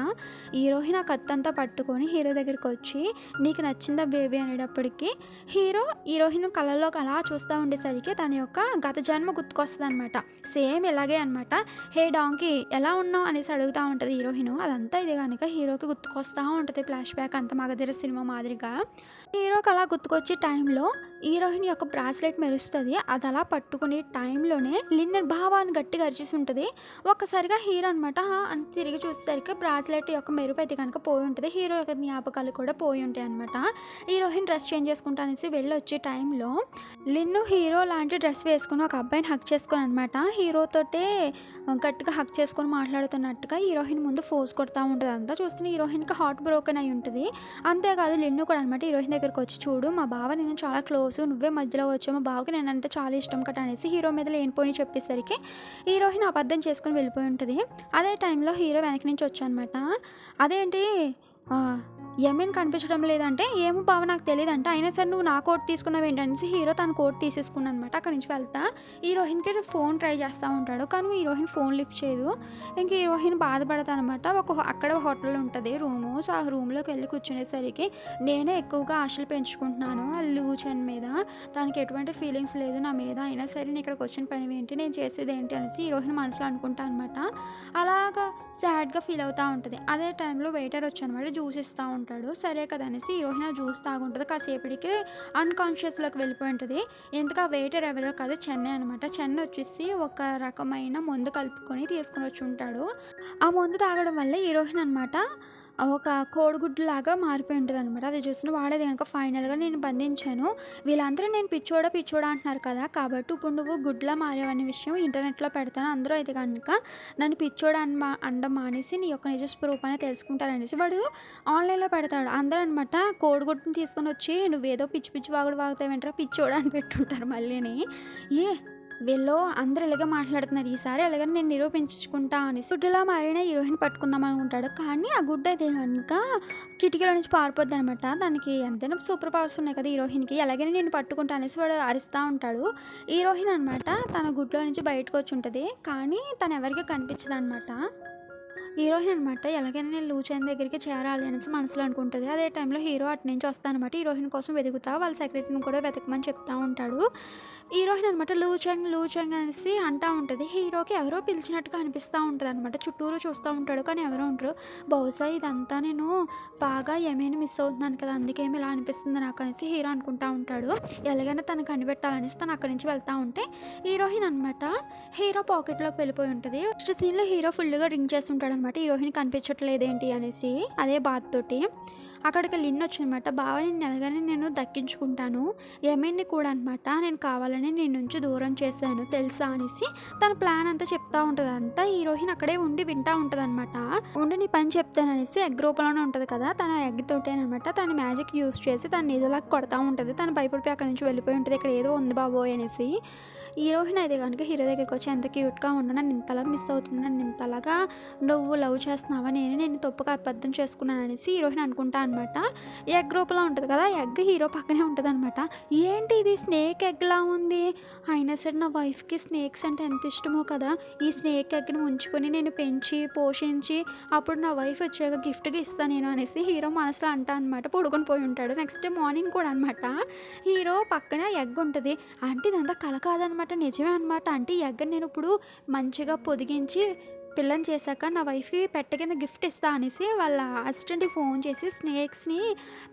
హీరోయిన్ ఆ కత్తంతా పట్టుకొని హీరో దగ్గరికి వచ్చి నీకు నచ్చిందా బేబీ అనేటప్పటికి హీరోయిన్ కళ్ళల్లోకి అలా చూస్తూ ఉండేసరికి తన యొక్క గత జన్మ గుర్తుకొస్తుంది అనమాట. సేమ్ ఇలాగే అనమాట. హే డాంకీ ఎలా ఉన్నావు అనేసి అడుగుతూ ఉంటుంది హీరోయిన్. అదంతా ఇది కనుక హీరోకి గుర్తుకొస్తూ ఉంటుంది ఫ్లాష్ బ్యాక్ అంత మగధీర సినిమా మాదిరిగా. హీరోకి అలా గుర్తుకొచ్చే టైంలో హీరోయిన్ యొక్క బ్రాస్లెట్ మెరుస్తుంది. అది అలా పట్టుకునే టైంలోనే లిన్నెట్ భావాన్ని గట్టిగా అరిచేసి ఉంటుంది. ఒక్కసారిగా హీరో అనమాట అని తిరిగి చూసేసరికి బ్రాస్లెట్ యొక్క మెరుపు అయితే కనుక పోయి ఉంటుంది. హీరో యొక్క జ్ఞాపకాలు కూడా పోయి ఉంటాయి అనమాట. హీరోయిన్ డ్రెస్ చేంజ్ చేసుకుంటా అనేసి వెళ్ళి వచ్చే టైంలో లిన్ను హీరో లాంటి డ్రెస్ వేసుకుని ఒక అబ్బాయిని హక్ చేసుకొని అనమాట హీరోతోటే గట్టిగా హక్ చేసుకొని మాట్లాడుతున్నట్టుగా హీరోయిన్ ముందు ఫోర్స్ కొడతా ఉంటుంది. అంతా చూస్తున్న హీరోయిన్కి హార్ట్ బ్రోకెన్ అయి ఉంటుంది. అంతేకాదు లిన్ను కూడా అనమాట హీరోయిన్ దగ్గరికి వచ్చి, చూడు మా బావ నేను చాలా క్లోజ్, నువ్వే మధ్యలో వచ్చావు, మా బావకి నేనంటే చాలా ఇష్టం కట అనేసి హీరో మీద లేనిపోయి చెప్పేసరికి హీరోయిన్ అబద్ధం చేసుకుని వెళ్ళిపోయి ఉంటుంది. అదే టైంలో హీరో వెనక నుంచి వచ్చానమాట. అదేంటి యమీన్ కనిపించడం లేదంటే ఏమో బావ నాకు తెలియదంటే, అయినా సరే నువ్వు నా కోట్ తీసుకున్నావు ఏంటనేసి హీరో తన కోట్ తీసేసుకున్నాను అనమాట. అక్కడి నుంచి వెళ్తా హీరోయిన్కి ఫోన్ ట్రై చేస్తూ ఉంటాడు, కానీ హీరోయిన్ ఫోన్ లిఫ్ట్ చేయదు. ఇంక హీరోయిన్ బాధపడతా అనమాట. అక్కడ హోటల్ ఉంటుంది రూము. సో ఆ రూమ్లోకి వెళ్ళి కూర్చునేసరికి నేనే ఎక్కువగా ఆశలు పెంచుకుంటున్నాను ఆ లూచన్ మీద, తనకి ఎటువంటి ఫీలింగ్స్ లేదు నా మీద, అయినా సరే నేను ఇక్కడికి వచ్చిన పని ఏంటి, నేను చేసేది ఏంటి అనేసి హీరోయిన్ మనసులో అనుకుంటా అనమాట. అలాగా సాడ్గా ఫీల్ అవుతూ ఉంటుంది. అదే టైంలో వెయిటర్ వచ్చి అనమాట జ్యూస్ ఇస్తూ ఉంటాడు. సరే కదా అనేసి హీరోయిన్ జ్యూస్ తాగుంటుంది. కాసేపటికి అన్కాన్షియస్లోకి వెళ్ళిపోయి ఉంటుంది. ఎందుకు ఆ వెయిటర్ ఎవరో కాదు, చెన్నై అనమాట. చెన్నై వచ్చేసి ఒక రకమైన మందు కలుపుకొని తీసుకుని వచ్చి ఉంటాడు. ఆ మందు తాగడం వల్ల హీరోయిన్ అనమాట ఒక కోడిగుడ్డులాగా మారిపోయి ఉంటుంది అనమాట. అది చూసిన వాడేది కనుక ఫైనల్గా నేను బంధించాను, వీళ్ళందరూ నేను పిచ్చోడా అంటున్నారు కదా, కాబట్టి ఇప్పుడు నువ్వు గుడ్లా మారేవనే విషయం ఇంటర్నెట్లో పెడతాను, అందరూ అయితే కనుక నన్ను పిచ్చోడా అనడం మానేసి నీ యొక్క నిజ స్వరూపాన్ని తెలుసుకుంటారనేసి వాడు ఆన్లైన్లో పెడతాడు. అందరూ అనమాట కోడిగుడ్డుని తీసుకొని వచ్చి నువ్వేదో పిచ్చి వాగుడు వాగుతావేంటారా పిచ్చోడా అని పెట్టుంటారు. మళ్ళీని వీళ్ళు అందరూ ఇలాగే మాట్లాడుతున్నారు, ఈసారి ఎలాగని నేను నిరూపించుకుంటా అనేసి గుడ్డులా మారిన హీరోయిన్ పట్టుకుందాం అనుకుంటాడు. కానీ ఆ గుడ్డ అయితే కనుక కిటికీలో నుంచి పారిపోద్ది అనమాట. దానికి ఎంతైనా సూపర్ పవర్స్ ఉన్నాయి కదా హీరోయిన్కి, ఎలాగైనా నేను పట్టుకుంటా అనేసి వాడు అరుస్తూ ఉంటాడు. హీరోయిన్ అనమాట తన గుడ్లో నుంచి బయటకు వచ్చి ఉంటుంది, కానీ తను ఎవరికి కనిపించదు అనమాట. హీరోయిన్ అనమాట ఎలాగైనా నేను లూచైన్ దగ్గరికి చేరాలి అనేసి మనసులో అనుకుంటుంది. అదే టైంలో హీరో అటు నుంచి వస్తానమాట. హీరోయిన్ కోసం వెతుకుతా వాళ్ళ సెక్రటరీని కూడా వెతకమని చెప్తా ఉంటాడు. హీరోయిన్ అనమాట లూచంగ్ అనేసి అంటూ ఉంటుంది. హీరోకి ఎవరో పిలిచినట్టుగా అనిపిస్తూ ఉంటుంది అనమాట. చుట్టూరు చూస్తూ ఉంటాడు, కానీ ఎవరో ఉంటారు. బహుశా ఇదంతా నేను బాగా ఏమైనా మిస్ అవుతున్నాను కదా, అందుకేమి ఇలా అనిపిస్తుంది నాకు అనేసి హీరో అనుకుంటా ఉంటాడు. ఎలాగైనా తను కనిపెట్టాలనేసి తను అక్కడి నుంచి వెళ్తూ ఉంటే హీరోయిన్ అనమాట హీరో పాకెట్లోకి వెళ్ళిపోయి ఉంటుంది. నెక్స్ట్ సీన్లో హీరో ఫుల్గా డ్రింక్ చేస్తుంటాడు అనమాట. హీరోయిన్ కనిపించట్లేదేంటి అనేసి అదే బాధతోటి అక్కడికి లిన్ వచ్చనమాట. బావ నిన్ను ఎలాగైనా నేను దక్కించుకుంటాను. యమీన్‌ని కూడా అనమాట నేను కావాలని నీ నుంచి దూరం చేశాను తెలుసా అనేసి తన ప్లాన్ అంతా చెప్తా ఉంటదంతా. హీరోయిన్ అక్కడే ఉండి వింటా ఉంటదనమాట. ఉండి నీ పని చెప్తాననేసి ఎగ్ రూపంలోనే ఉంటది కదా! తన ఎగ్ తోటేనమాట తన మ్యాజిక్ యూజ్ చేసి తనని ఏదోలాగా కొడతా ఉంటది. తను భయపడిపోయి అక్కడి నుంచి వెళ్ళిపోయి ఉంటది. ఇక్కడ ఏదో ఉంది బాబోయ్ అనేసి. హీరోయిన్ అయితే గనుక హీరో దగ్గరికొచ్చి ఎంత క్యూట్‌గా ఉన్నావు. నన్ను ఇంతలా మిస్ అవుతున్నా. నన్ను ఇంతలాగా నువ్వు లవ్ చేస్తున్నావా? నేనే నిన్ను తప్పుగా అబద్ధం చేసుకున్నాననేసి హీరోయిన్ అనుకుంటా అనమాట. ఎగ్ రూపంలో ఉంటది కదా! ఎగ్ హీరో పక్కనే ఉంటదనమాట. ఏంటి ఇది స్నేక్ ఎగ్‌లా ఉంది. అయినా సరే నా వైఫ్‌కి స్నేక్స్ అంటే ఎంత ఇష్టమో కదా! ఈ స్నేక్ ఎగ్‌ని ఉంచుకొని నేను పెంచి, పోషించి అప్పుడు నా వైఫ్ వచ్చాక గిఫ్ట్‌గా ఇస్తా నేను అనేసి హీరో మనసులో అంటా అనమాట. పడుకొని పోయి ఉంటాడు. నెక్స్ట్ డే మార్నింగ్ కూడా అనమాట హీరో పక్కన ఎగ్ ఉంటది. అంటే ఇదంతా కల కాదనమాట. నిజమే అనమాట. అంటే ఈ ఎగ్‌ని నేను ఇప్పుడు మంచిగా పొదిగించి పిల్లని చేశాక నా వైఫ్‌కి పెట్ట కింద గిఫ్ట్ ఇస్తా అనేసి వాళ్ళ అసిస్టెంట్‌కి ఫోన్ చేసి స్నేక్స్‌ని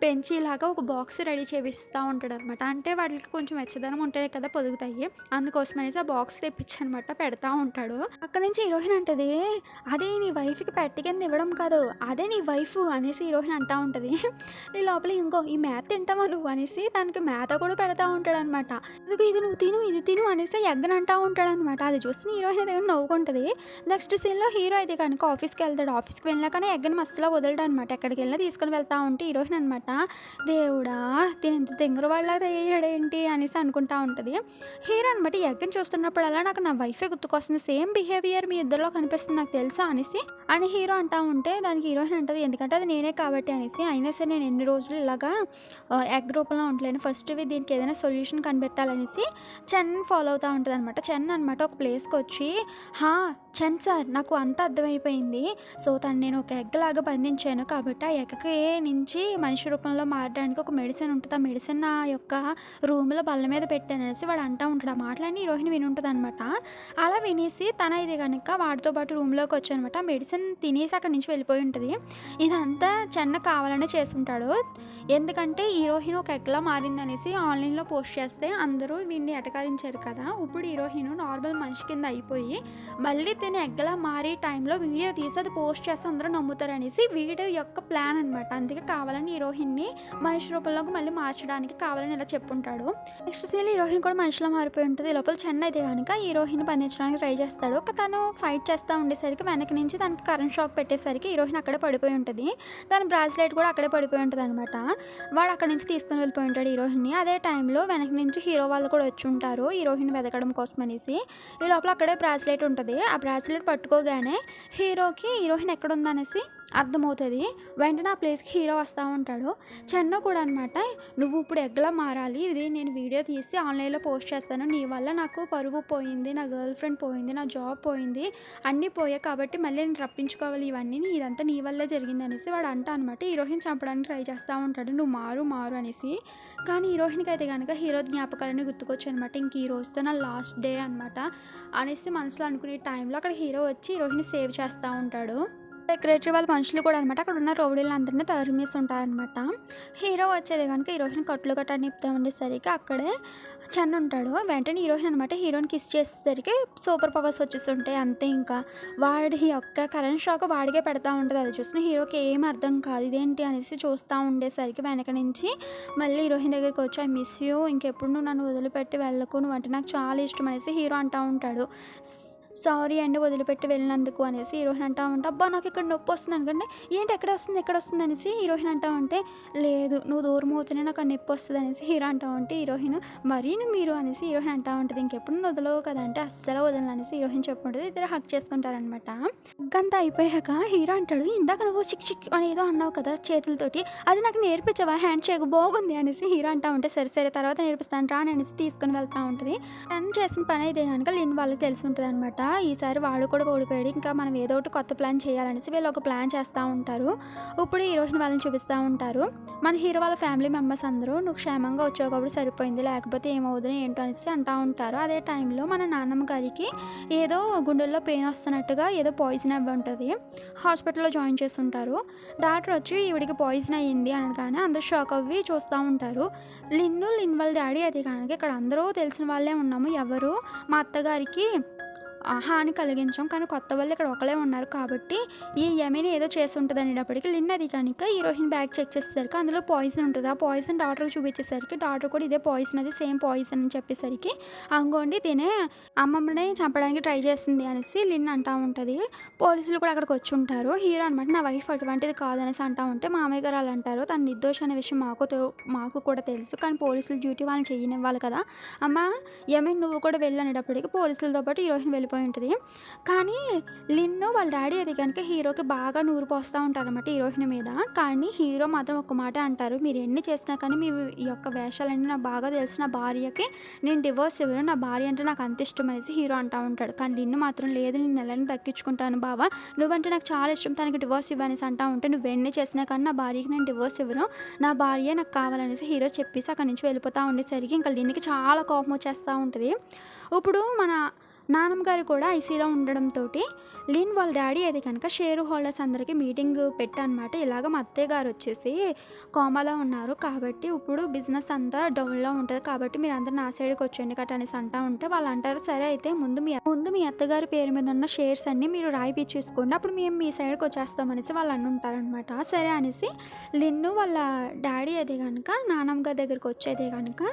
పెంచి ఇలాగా ఒక బాక్స్ రెడీ చేపిస్తా ఉంటాడనమాట. అంటే వాటికి కొంచెం వెచ్చదనం ఉంటేనే కదా పొదుగుతాయి. అందుకోసం అనేసి ఆ బాక్స్ తెప్పించనమాట పెడతా ఉంటాడు. అక్కడి నుంచి హీరోయిన్ అంటది, "అదే నీ వైఫ్‌కి పెట్ట కింద ఇవ్వడం కాదు. అదే నీ వైఫ్" అనేసి హీరోయిన్ అంటా ఉంటది. ఈ లోపల ఇంకో "ఈ మేత తింటావా నువ్వు" అనేసి తనకి మేత కూడా పెడతా ఉంటాడనమాట. "ఇదిగో ఇది నువ్వు తిను, ఇది తిను" అనేసి ఎగ్‌ని అంటా ఉంటాడనమాట. అది చూసి హీరోయిన్ దగ్గర నవ్వుకుంటది. నెక్స్ట్ సీన్‌లో హీరో అయితే కనుక ఆఫీస్‌కెళ్తాడు. ఆఫీస్‌కి వెళ్ళినాకనే ఎగ్‌ని అస్సలు వదలడనమాట. ఎక్కడికెళ్ళినా తీసుకొని వెళ్తా ఉంటే హీరోయిన్ అనమాట, దేవుడా! తిను ఇంత తింగరవాడిలా తయారయ్యాడేంటి అనేసి అనుకుంటా ఉంటది. హీరో అనమాట ఈ ఎగ్‌ని చూస్తున్నప్పుడల్లా నాకు నా వైఫే గుర్తుకొస్తుంది. సేమ్ బిహేవియర్ మీ ఇద్దరిలో కనిపిస్తుంది నాకు తెలుసా అనేసి అని హీరో అంటా ఉంటే దానికి హీరోయిన్ అంటది, ఎందుకంటే అది నేనే కాబట్టి అనేసి. అయినా సరే నేను ఎన్ని రోజులు ఇలాగా ఎగ్ రూపంలో ఉండలేను. ఫస్ట్ దీనికి ఏదైనా సొల్యూషన్ కనిపెట్టాలనేసి చెన్ ఫాలో అవుతా ఉంటదనమాట. చెన్ అనమాట ఒక ప్లేస్‌కొచ్చి, "హా! చెన్ సార్ నాకు అంతా అర్థమైపోయింది. సో, తను నేను ఒక ఎగ్ లాగా బంధించాను కాబట్టి ఆ ఎగ్‌కి నుంచి మనిషి రూపంలో మారడానికి ఒక మెడిసిన్ ఉంటది. ఆ మెడిసిన్ నా యొక్క రూమ్‌లో బల్ల మీద పెట్టాననేసి వాడు అంటా ఉంటాడు. ఆ మాటలన్నీ హీరోయిన్ వినుంటదనమాట. అలా వినేసి తన ఇది గనుక వాడితో పాటు రూమ్‌లోకి వచ్చనమాట. ఆ మెడిసిన్ తినేసి అక్కడి నుంచి వెళ్ళిపోయి ఉంటది. ఇదంతా చెన్న కావాలనే చేసుంటాడు. ఎందుకంటే హీరోయిన్ ఒక ఎగ్‌లా మారిందనేసి ఆన్‌లైన్‌లో పోస్ట్ చేస్తే అందరూ వీడిని ఎటకారించారు కదా! ఇప్పుడు హీరోయిన్ నార్మల్ మనిషి కింద అయిపోయి మళ్ళీ తిను ఎగ్గలా మారే టైంలో వీడియో తీసి అది పోస్ట్ చేస్తే అందరూ నమ్ముతారనేసి వీడియో యొక్క ప్లాన్ అనమాట. అందుకే కావాలని హీరోయిన్‌ని మనిషి రూపంలోకి మళ్ళీ మార్చడానికి కావాలని ఇలా చెప్పుంటాడు. నెక్స్ట్ సీన్‌లో హీరోయిన్ కూడా మనిషిలా మారిపోయి ఉంటది. ఈ లోపల చెన్ అయితే గనుక హీరోయిన్‌ని బంధించడానికి ట్రై చేస్తాడు. తను ఫైట్ చేస్తా ఉండేసరికి వెనక నుంచి తనకి కరెంట్ షాక్ పెట్టేసరికి హీరోయిన్ అక్కడే పడిపోయి ఉంటది. తన బ్రాస్లెట్ కూడా అక్కడే పడిపోయి ఉంటదనమాట. వాడు అక్కడి నుంచి తీసుకొని వెళ్ళిపోయి ఉంటాడు హీరోయిన్‌ని. అదే టైంలో వెనక నుంచి హీరో వాళ్ళు కూడా వచ్చుంటారు హీరోయిన్ వెతకడం కోసం అనేసి. ఈ లోపల అక్కడే బ్రాస్లెట్ ఉంటది. ఆ బ్రాస్లెట్ పట్టుకోగానే హీరోకి హీరోయిన్ ఎక్కడుందనేసి అర్థమవుతది. వెంటనే ఆ ప్లేస్‌కి హీరో వస్తా ఉంటాడు. చెన్ను కూడా అనమాట, "నువ్వు ఇప్పుడు ఎగ్‌లా మారాలి. ఇది నేను వీడియో తీసి ఆన్‌లైన్‌లో పోస్ట్ చేస్తాను. నీ వల్ల నాకు పరువు పోయింది. నా గర్ల్ ఫ్రెండ్ పోయింది. నా జాబ్ పోయింది. అన్నీ పోయాయి కాబట్టి మళ్ళీ నేను రప్పించుకోవాలి ఇవన్నీ. ఇదంతా నీ వల్లే జరిగింది" అనేసి వాడు అంటా అనమాట. హీరోయిన్ చంపడానికి ట్రై చేస్తా ఉంటాడు. "నువ్వు మారు, మారు" అనేసి. కానీ హీరోయిన్‌కి అయితే గనక హీరో జ్ఞాపకాలన్నీ గుర్తుకొచ్చాయనమాట. ఇంక ఈ రోజుతో నా లాస్ట్ డే అనమాట అనేసి మనసులో అనుకునే టైంలో అక్కడ హీరో వచ్చి హీరోయిన్‌ని సేవ్ చేస్తా ఉంటాడు. సెక్రటరీ వాళ్ళ మనుషులు కూడా అనమాట అక్కడ ఉన్న రౌడీలందరినీ తరిమేస్తుంటారనమాట. హీరో వచ్చేది కనుక హీరోయిన్ కట్లు గట్రా నిప్పుతా ఉండేసరికి అక్కడే చన్ ఉంటాడు. వెంటనే హీరోయిన్ అనమాట హీరోని కిస్ చేసేసరికి సూపర్ పవర్స్ వచ్చేస్తుంటాయి అంతే. ఇంకా వాడి యొక్క కరెంట్ షాక్ వాడికే పెడతా ఉంటుంది. అది చూసిన హీరోకి ఏం అర్థం కాదు, ఇదేంటి అనేసి చూస్తూ ఉండేసరికి వెనక నుంచి మళ్ళీ హీరోయిన్ దగ్గరికి వచ్చి, "ఐ మిస్ యూ, ఇంకెప్పుడు నువ్వు నన్ను వదిలిపెట్టి వెళ్ళకు, నువ్వు అంటే నాకు చాలా ఇష్టం" అనేసి హీరో అంటూ ఉంటాడు. సారీ అండి వదిలిపెట్టి వెళ్ళినందుకు అనేసి హీరోయిన్ అంటా ఉంటే, "అబ్బా నాకు ఇక్కడ నొప్పి వస్తుంది" అనుకోండి. "ఏంటి ఎక్కడ వస్తుంది అనేసి హీరోయిన్ అంటా ఉంటే, "లేదు నువ్వు దూరం అవుతూనే నాకు ఆ నొప్పి వస్తుంది" అనేసి హీరో అంటా ఉంటే హీరోయిన్, "మరీను మీరు" అనేసి హీరోయిన్ అంటా ఉంటుంది. "ఇంకెప్పుడు నువ్వు వదలవు కదా" అంటే, "అస్సలు వదలను" అనేసి హీరోయిన్ చెప్పుకుంటుంది. ఇద్దరు హక్ చేసుకుంటారనమాట. హగ్గంతా అయిపోయాక హీరో అంటాడు, "ఇందాక నువ్వు చిక్ చిక్ అని ఏదో అన్నావు కదా చేతులతోటి, అది నాకు నేర్పించవా హ్యాండ్ షేక్ బాగుంది" అనేసి హీరో అంటా ఉంటే, "సరే సరే తర్వాత నేర్పిస్తాను రా" అని అనేసి తీసుకుని వెళ్తూ ఉంటుంది. తను చేసిన పని అయితే కనుక లిన్ వాళ్ళకి తెలిసి ఉంటుంది అనమాట. ఈసారి వాడు కూడా ఓడిపోయాడు. ఇంకా మనం ఏదో ఒకటి కొత్త ప్లాన్ చేయాలనేసి వీళ్ళు ఒక ప్లాన్ చేస్తూ ఉంటారు. ఇప్పుడు హీరోయిన్ వాళ్ళని చూపిస్తూ ఉంటారు. మన హీరో వాళ్ళ ఫ్యామిలీ మెంబర్స్ అందరూ, "నువ్వు క్షేమంగా వచ్చావు కాబట్టి సరిపోయింది, లేకపోతే ఏమవుతుందో ఏంటో" అనేసి అంటూ ఉంటారు. అదే టైంలో మన నాన్నమ్మ గారికి ఏదో గుండెల్లో పెయిన్ వస్తున్నట్టుగా ఏదో పాయిజన్ అవ్వి ఉంటుంది. హాస్పిటల్లో జాయిన్ చేస్తుంటారు. డాక్టర్ వచ్చి ఈవిడికి పాయిజన్ అయ్యింది అనగానే అందరూ షాక్ అవ్వి చూస్తూ ఉంటారు. లిన్ వాళ్ళ డాడీ అయితే కనుక ఇక్కడ అందరూ తెలిసిన వాళ్ళే ఉన్నాము, ఎవరు మా అత్తగారికి హాని కలిగించం. కానీ కొత్త వాళ్ళు ఇక్కడ ఒకళ్ళే ఉన్నారు కాబట్టి, ఈ యమీని ఏదో చేసుంటది అనేటప్పటికి లిన్ అది కనుక హీరోయిన్ బ్యాగ్ చెక్ చేసేసరికి అందులో పాయిజన్ ఉంటది. ఆ పాయిజన్ డాక్టర్‌కి చూపించేసరికి డాక్టర్ కూడా ఇదే పాయిజన్ అది సేమ్ పాయిజన్ అని చెప్పేసరికి, అంగోండి తినే అమ్మమ్మని చంపడానికి ట్రై చేసింది అనేసి లిన్ అంటా ఉంటది. పోలీసులు కూడా అక్కడికొచ్చుంటారు. హీరో అనమాట నా వైఫ్ అటువంటిది కాదనేసి అంటా ఉంటే, మామయ్య గారు అలా అంటారు. తను నిర్దోషి అనే విషయం మాకు కూడా తెలుసు. కానీ పోలీసులు డ్యూటీ వాళ్ళని చెయ్యనివ్వాలి కదా! అమ్మ యమీన్ నువ్వు కూడా వెళ్ళు అనేటప్పటికి పోలీసులతో పాటు హీరోయిన్ వెళ్ళిపోయి ఉంటది. కానీ లిన్ను వాళ్ళ డాడీ అది కనుక హీరోకి బాగా నూరు పోస్తా ఉంటారనమాట హీరోయిన్ మీద. కానీ హీరో మాత్రం ఒక్క మాటే అంటారు, మీరు ఎన్ని చేసినా కానీ మీ ఈ యొక్క వేషాలన్నీ నాకు బాగా తెలుసు. నా భార్యకి నేను డివోర్స్ ఇవ్వను. నా భార్య అంటే నాకు అంత ఇష్టం అనేసి హీరో అంటా ఉంటాడు. కానీ లిన్ను మాత్రం లేదు, నేను నెలని దక్కించుకుంటాను బావ, నువ్వంటే నాకు చాలా ఇష్టం, తనకి డివోర్స్ ఇవ్వనేసి అంటా ఉంటే, నువ్వెన్ని చేసినా కానీ నా భార్యకి నేను డివోర్స్ ఇవ్వను, నా భార్య నాకు కావాలనేసి హీరో చెప్పేసి అక్కడి నుంచి వెళ్ళిపోతూ ఉండేసరికి ఇంకా లిన్నుకి చాలా కోపం వచ్చేస్తూ ఉంటుంది. ఇప్పుడు మన నానమ్మ గారు కూడా ఐసీలో ఉండడంతో లిన్ వాళ్ళ డాడీ అయితే కనుక షేర్ హోల్డర్స్ అందరికీ మీటింగ్ పెట్టనమాట. ఇలాగ మా అత్తయ్య గారు వచ్చేసి కోమాలో ఉన్నారు కాబట్టి ఇప్పుడు బిజినెస్ అంతా డౌన్లో ఉంటుంది కాబట్టి మీరు అందరూ నా సైడ్కి వచ్చేయండి కట్ట అనేసి అంటా ఉంటే, వాళ్ళు అంటారు సరే అయితే ముందు మీ అత్తగారి పేరు మీద ఉన్న షేర్స్ అన్నీ మీరు రాయిపిచ్చేసుకోండి, అప్పుడు మేము మీ సైడ్కి వచ్చేస్తాం అనేసి వాళ్ళు అంటుంటారనమాట. సరే అనేసి లిన్ను వాళ్ళ డాడీ అయితే కనుక నానమ్మ గారి దగ్గరికి వచ్చేదే కనుక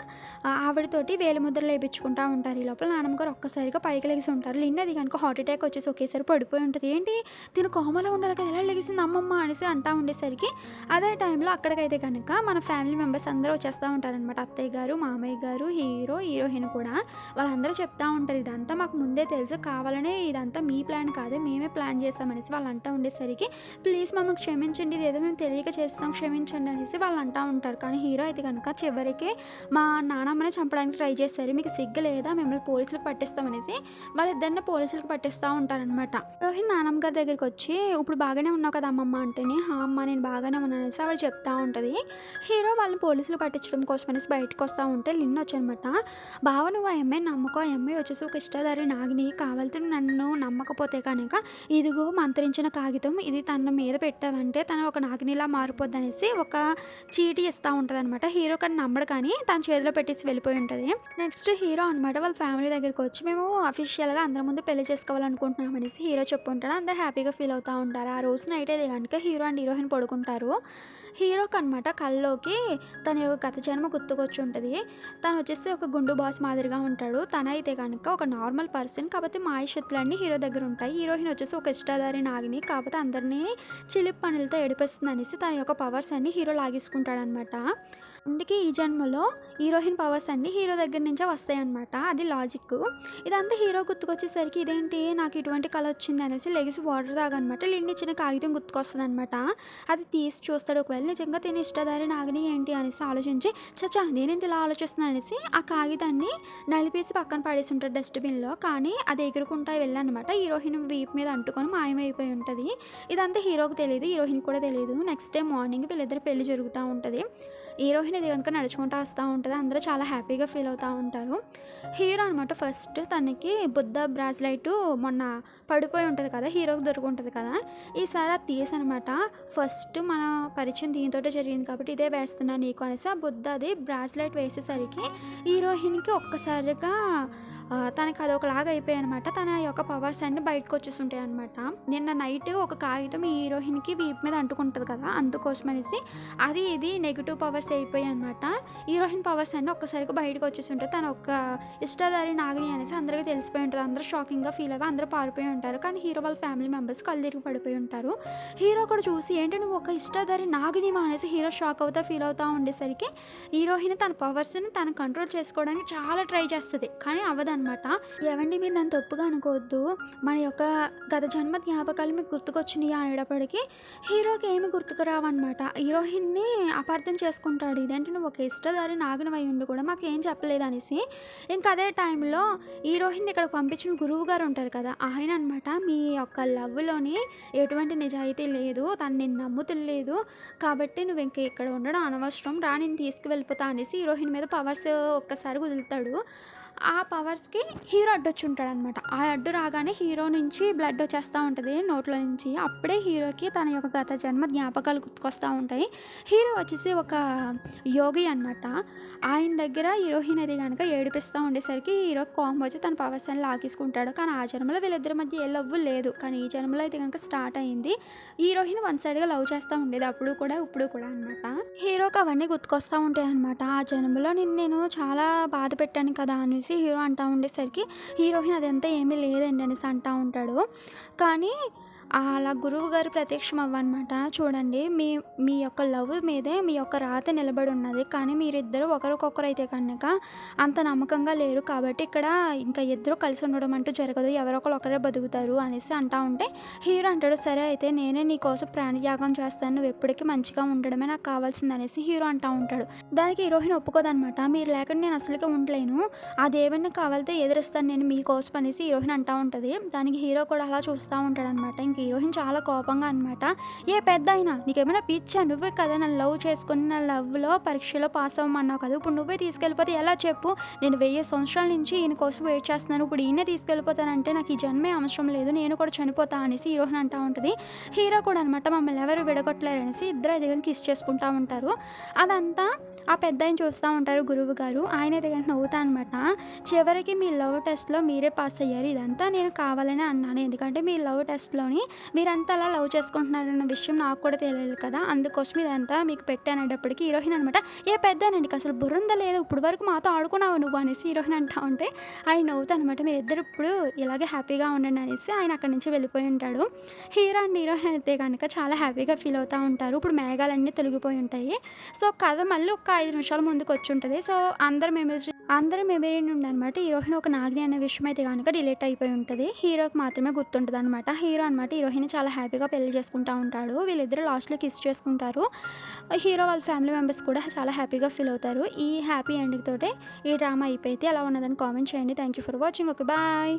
ఆవిడతోటి వేలు ముద్రలు వేయించుకుంటూ ఉంటారు. ఈ లోపల నానమ్మ గారు ఒక్కసారిగా పైకి లెగిసి ఉంటారు. లిన్ అది కనుక హార్ట్ అటాక్ వచ్చేసి ఒకేసారి పడిపోయి ఉంటుంది. ఏంటి తిను కోమలో ఉండాలి కదా, ఎలా లెగిసింది అమ్మమ్మ అనేసి అంటా ఉండేసరికి అదే టైంలో అక్కడికైతే కనుక మన ఫ్యామిలీ మెంబర్స్ అందరూ వచ్చేస్తూ ఉంటారనమాట. అత్తయ్య గారు, మామయ్య గారు, హీరోయిన్ కూడా వాళ్ళందరూ చెప్తా ఉంటారు, ఇదంతా మాకు ముందే తెలుసు, కావాలనే ఇదంతా మీ ప్లాన్ కాదు, మేమే ప్లాన్ చేస్తామనేసి వాళ్ళు అంటూ ఉండేసరికి ప్లీజ్ మమ్మల్ని క్షమించండి, ఇదేదో మేము తెలియక చేస్తాం క్షమించండి అనేసి వాళ్ళు అంటూ ఉంటారు. కానీ హీరో అయితే కనుక చివరికి మా నానమ్మని చంపడానికి ట్రై చేశారు, మీకు సిగ్గు లేదా, మిమ్మల్ని పోలీసులకు పట్టిస్తామనేసి వాళ్ళిద్దరిని పోలీసులకు పట్టిస్తూ ఉంటారనమాట. రోహిణ్ నానమ్మ గారి దగ్గరికి వచ్చి ఇప్పుడు బాగానే ఉన్నావు కదా అమ్మమ్మ అంటేనే, అమ్మ నేను బాగానే ఉన్నానేసి ఆవిడ చెప్తా ఉంటుంది. హీరో వాళ్ళని పోలీసులు పట్టించడం కోసం అనేసి బయటకు వస్తూ ఉంటే లిన్ వచ్చనమాట, బావ నువ్వు ఆ అమ్మాయి నమ్మకం, ఆ అమ్మాయి వచ్చేసి ఒక ఇష్టదారి నాగిని, కావాలంటే నన్ను నమ్మకపోతే కనుక ఇదిగో మంత్రించిన కాగితం, ఇది తన మీద పెట్టావంటే తను ఒక నాగినిలా మారిపోద్ది అనేసి ఒక చీటీ ఇస్తూ ఉంటుంది అనమాట. హీరో కానీ నమ్మడు కానీ తన చేతిలో పెట్టేసి వెళ్ళిపోయి ఉంటుంది. నెక్స్ట్ హీరో అనమాట వాళ్ళ ఫ్యామిలీ దగ్గరికి వచ్చి మేము అఫీషియల్గా అందరి ముందు పెళ్లి చేసుకోవాలనుకుంటున్నాం అనేసి హీరో చెప్పుకుంటాడు. అందరు హ్యాపీగా ఫీల్ అవుతూ ఉంటారు. ఆ రోజు నైట్ అయితే కనుక హీరో అండ్ హీరోయిన్ పడుకుంటారు. హీరోకి అనమాట కల్లోకి తన యొక్క గత జన్మ గుర్తుకొచ్చి ఉంటుంది. తను వచ్చేసి ఒక గుండు బాస్ మాదిరిగా ఉంటాడు. తనైతే కనుక ఒక నార్మల్ పర్సన్ కాకపోతే మాయశక్తులన్నీ హీరో దగ్గర ఉంటాయి. హీరోయిన్ వచ్చేసి ఒక ఇష్టదారి నాగిని కాకపోతే అందరినీ చిలిప్ పనులతో ఏడిపిస్తుంది అనేసి తన యొక్క పవర్స్ అన్ని హీరో లాగేసుకుంటాడనమాట. అందుకే ఈ జన్మలో హీరోయిన్ పవర్స్ అన్నీ హీరో దగ్గర నుంచే వస్తాయి అనమాట. అది లాజిక్. ఇదంతా హీరో గుర్తుకొచ్చేసరికి ఇదేంటి నాకు ఇటువంటి కళ వచ్చింది అనేసి లెగిసి వాటర్ తాగనమాట. లిన్ ఇచ్చిన కాగితం గుర్తుకొస్తుంది అనమాట. అది తీసి చూస్తాడు, ఒకవేళ నిజంగా తిని ఇష్టదారి నాగిని ఏంటి అనేసి ఆలోచించి చచ్చా నేనేంటి ఇలా ఆలోచిస్తున్నాను అనేసి ఆ కాగితాన్ని నలిపేసి పక్కన పడేసి ఉంటాడు డస్ట్బిన్లో. కానీ అది ఎగురుకుంటా వెళ్ళనమాట. హీరోయిన్ వీపు మీద అంటుకొని మాయమైపోయి ఉంటుంది. ఇదంతా హీరోకి తెలియదు, హీరోయిన్ కూడా తెలియదు. నెక్స్ట్ డే మార్నింగ్ వీళ్ళిద్దరు పెళ్లి జరుగుతూ ఉంటుంది. హీరోయిన్ ఇది కనుక నడుచుకుంటూ వస్తూ ఉంటుంది. అందరూ చాలా హ్యాపీగా ఫీల్ అవుతూ ఉంటారు. హీరో అనమాట ఫస్ట్ తనకి బుద్ధ బ్రాస్లైట్ మొన్న పడిపోయి ఉంటుంది కదా, హీరోకి దొరుకుంటుంది కదా, ఈసారి అది తీసనమాట. ఫస్ట్ మన పరిచయం దీనితోటే జరిగింది కాబట్టి ఇదే వేస్తున్నా నీకు అనేసి ఆ బుద్ధ అది బ్రాస్లైట్ వేసేసరికి హీరోయిన్కి ఒక్కసారిగా తనకి అదొకలాగా అయిపోయాయి అనమాట. తన యొక్క పవర్స్ అన్నీ బయటకు వచ్చేస్తుంటాయి అనమాట. నిన్న నైట్ ఒక కాగితం ఈ హీరోయిన్కి వీపు మీద అంటుకుంటుంది కదా, అందుకోసం అనేసి అది ఇది నెగిటివ్ పవర్స్ అయిపోయాయి అనమాట. హీరోయిన్ పవర్స్ అన్నీ ఒక్కసారిగా బయటకు వచ్చేస్తుంటాయి. తన ఒక ఇష్టదారి నాగిని అనేసి అందరికీ తెలిసిపోయి ఉంటుంది. అందరూ షాకింగ్గా ఫీల్ అవ్వి అందరూ పారిపోయి ఉంటారు. కానీ హీరో వాళ్ళ ఫ్యామిలీ మెంబర్స్ కళ్ళు తిరిగి పడిపోయి ఉంటారు. హీరో కూడా చూసి ఏంటి నువ్వు ఒక ఇష్టదారి నాగినివా అనేసి హీరో షాక్ అవుతా ఫీల్ అవుతూ ఉండేసరికి హీరోయిన్ తన పవర్స్ని తను కంట్రోల్ చేసుకోవడానికి చాలా ట్రై చేస్తుంది కానీ అవ్వదనమాట. ఏవండి మీరు నన్ను తప్పుగా అనుకోవద్దు, మన యొక్క గత జన్మ జ్ఞాపకాలు మీకు గుర్తుకొచ్చినాయి అనేటప్పటికీ హీరోకి ఏమి గుర్తుకు రావన్నమాట. హీరోయిన్ని అపార్థం చేసుకుంటాడు, ఇదేంటి నువ్వు ఒక ఇష్టదారి నాగినవై ఉండి కూడా మాకేం చెప్పలేదు అనేసి. ఇంకా అదే టైంలో హీరోయిన్ ఇక్కడ పంపించిన గురువు గారు ఉంటారు కదా, ఆయన అనమాట మీ యొక్క లవ్లోని ఎటువంటి నిజాయితీ లేదు, తను నేను నమ్ముతులేదు కాబట్టి నువ్వు ఇంక ఇక్కడ ఉండడం అనవసరం రా నేను తీసుకువెళ్ళిపోతా అనేసి హీరోయిన్ మీద పవర్స్ ఒక్కసారి వదులుతాడు. ఆ పవర్స్కి హీరో అడ్డొచ్చి ఉంటాడు అనమాట. ఆ అడ్డు రాగానే హీరో నుంచి బ్లడ్ వచ్చేస్తూ ఉంటుంది నోట్లో నుంచి. అప్పుడే హీరోకి తన యొక్క గత జన్మ జ్ఞాపకాలు గుర్తుకొస్తూ ఉంటాయి. హీరో వచ్చేసి ఒక యోగి అనమాట. ఆయన దగ్గర హీరోయిన్ అది గనక ఏడిపిస్తా ఉండేసరికి హీరోకి కోపం వచ్చి తన పవర్స్ అని లాగేసుకుంటాడు. కానీ ఆ జన్మలో వీళ్ళిద్దరి మధ్య ఏ లవ్వు లేదు. కానీ ఈ జన్మలో అయితే గనక స్టార్ట్ అయింది. హీరోయిన్ వన్ సైడ్‌గా లవ్ చేస్తా ఉండేది. అప్పుడు కూడా, ఇప్పుడు కూడా అనమాట. హీరోకి అవన్నీ గుర్తుకొస్తా ఉంటాయనమాట. ఆ జన్మలో నేను చాలా బాధ పెట్టాను కదా అనేసి హీరో అంటా ఉండేసరికి హీరోయిన్ అదంతా ఏమీ లేదండి అనేసి అంటా ఉంటాడు. కానీ అలా గురువుగారు ప్రత్యక్షం అవ్వనమాట. చూడండి మీ యొక్క లవ్ మీదే మీ యొక్క రాత నిలబడి ఉన్నది. కానీ మీరిద్దరూ ఒకరికొకరైతే కనుక అంత నమ్మకంగా లేరు. కాబట్టి ఇక్కడ ఇంకా ఇద్దరు కలిసి ఉండడం అంటూ జరగదు. ఎవరో ఒకరే బతుకుతారు అనేసి అంటా ఉంటే హీరో అంటాడు, సరే అయితే నేనే నీకోసం ప్రాణత్యాగం చేస్తాను. నువ్వు ఎప్పటికీ మంచిగా ఉండడమే నాకు కావాల్సింది అనేసి హీరో అంటా ఉంటాడు. దానికి హీరోయిన్ ఒప్పుకోదనమాట. మీరు లేకుండా నేను అసలుకే ఉండలేను. ఆ దేవుడిని కావాలితే ఎదిరిస్తాను నేను మీకోసం అనేసి హీరోయిన్ అంటా ఉంటుంది. దానికి హీరో కూడా అలా చూస్తూ ఉంటాడనమాట. ఇంక హీరోయిన్ చాలా కోపంగా అనమాట. ఏ పెద్దాయనా నీకేమైనా పిచ్చా? నువ్వే కదా నన్ను లవ్ చేసుకుని నా లవ్‌లో పరీక్షలో పాస్ అవ్వమన్నావు కదా! ఇప్పుడు నువ్వే తీసుకెళ్ళిపోతే ఎలా చెప్పు? నేను 1000 సంవత్సరాల నుంచి ఈయన కోసం వెయిట్ చేస్తున్నాను. ఇప్పుడు ఈయనే తీసుకెళ్ళిపోతానంటే నాకు ఈ జన్మే అవసరం లేదు. నేను కూడా చనిపోతా అనేసి హీరోయిన్ అంటా ఉంటది. హీరో కూడా అనమాట మమ్మల్ని ఎవరు విడగొట్టలేరు అనేసి ఇద్దరు అయితే కిస్ చేసుకుంటా ఉంటారు. అదంతా ఆ పెద్దాయన చూస్తా ఉంటారు గురువుగారు. ఆయనైతే గనుక నవ్వుతా అనమాట. చివరికి మీ లవ్ టెస్ట్‌లో మీరే పాస్ అయ్యారు. ఇదంతా నేను కావాలనే అన్నాను. ఎందుకంటే మీ లవ్ టెస్ట్‌లోని మీరంతా అలా లవ్ చేసుకుంటున్నారన్న విషయం నాకు కూడా తెలియదు కదా! అందుకోసం ఇదంతా మీకు పెట్టాననేటప్పటికి హీరోయిన్ అనమాట, ఏ పెద్దాయనా నీకసలు బుర్రుందా లేదా? ఇప్పటి వరకు మాతో ఆడుకున్నావా నువ్వు అనేసి హీరోయిన్ అంటా ఉంటే ఆయన నవ్వుతా అనమాట. మీరిద్దరు ఇప్పుడు ఇలాగే హ్యాపీగా ఉండండి అనేసి ఆయన అక్కడి నుంచి వెళ్ళిపోయి ఉంటాడు. హీరో అండ్ హీరోయిన్ అయితే గనక చాలా హ్యాపీగా ఫీల్ అవుతా ఉంటారు. ఇప్పుడు మేఘాలన్నీ తొలగిపోయి ఉంటాయి. సో, కథ మళ్ళీ ఒక 5 నిమిషాల ముందుకొచ్చుంటది. సో, అందరి మెమరీ నుండి అనమాట హీరోయిన్ ఒక నాగిని అనే విషయం అయితే గనక డిలీట్ అయిపోయి ఉంటది. హీరోకి మాత్రమే గుర్తుంటదనమాట. హీరో అనమాట హీరోయిన్‌ని చాలా హ్యాపీగా పెళ్లి చేసుకుంటా ఉంటాడు. వీళ్ళిద్దరూ లాస్ట్‌లో కిస్ చేసుకుంటారు. హీరో వాళ్ళ ఫ్యామిలీ మెంబర్స్ కూడా చాలా హ్యాపీగా ఫీల్ అవుతారు. ఈ హ్యాపీ ఎండింగ్ తోటే ఈ డ్రామా అయిపోయిద్ది. ఎలా ఉన్నదని కామెంట్ చేయండి. Thank you for watching. Okay. Bye.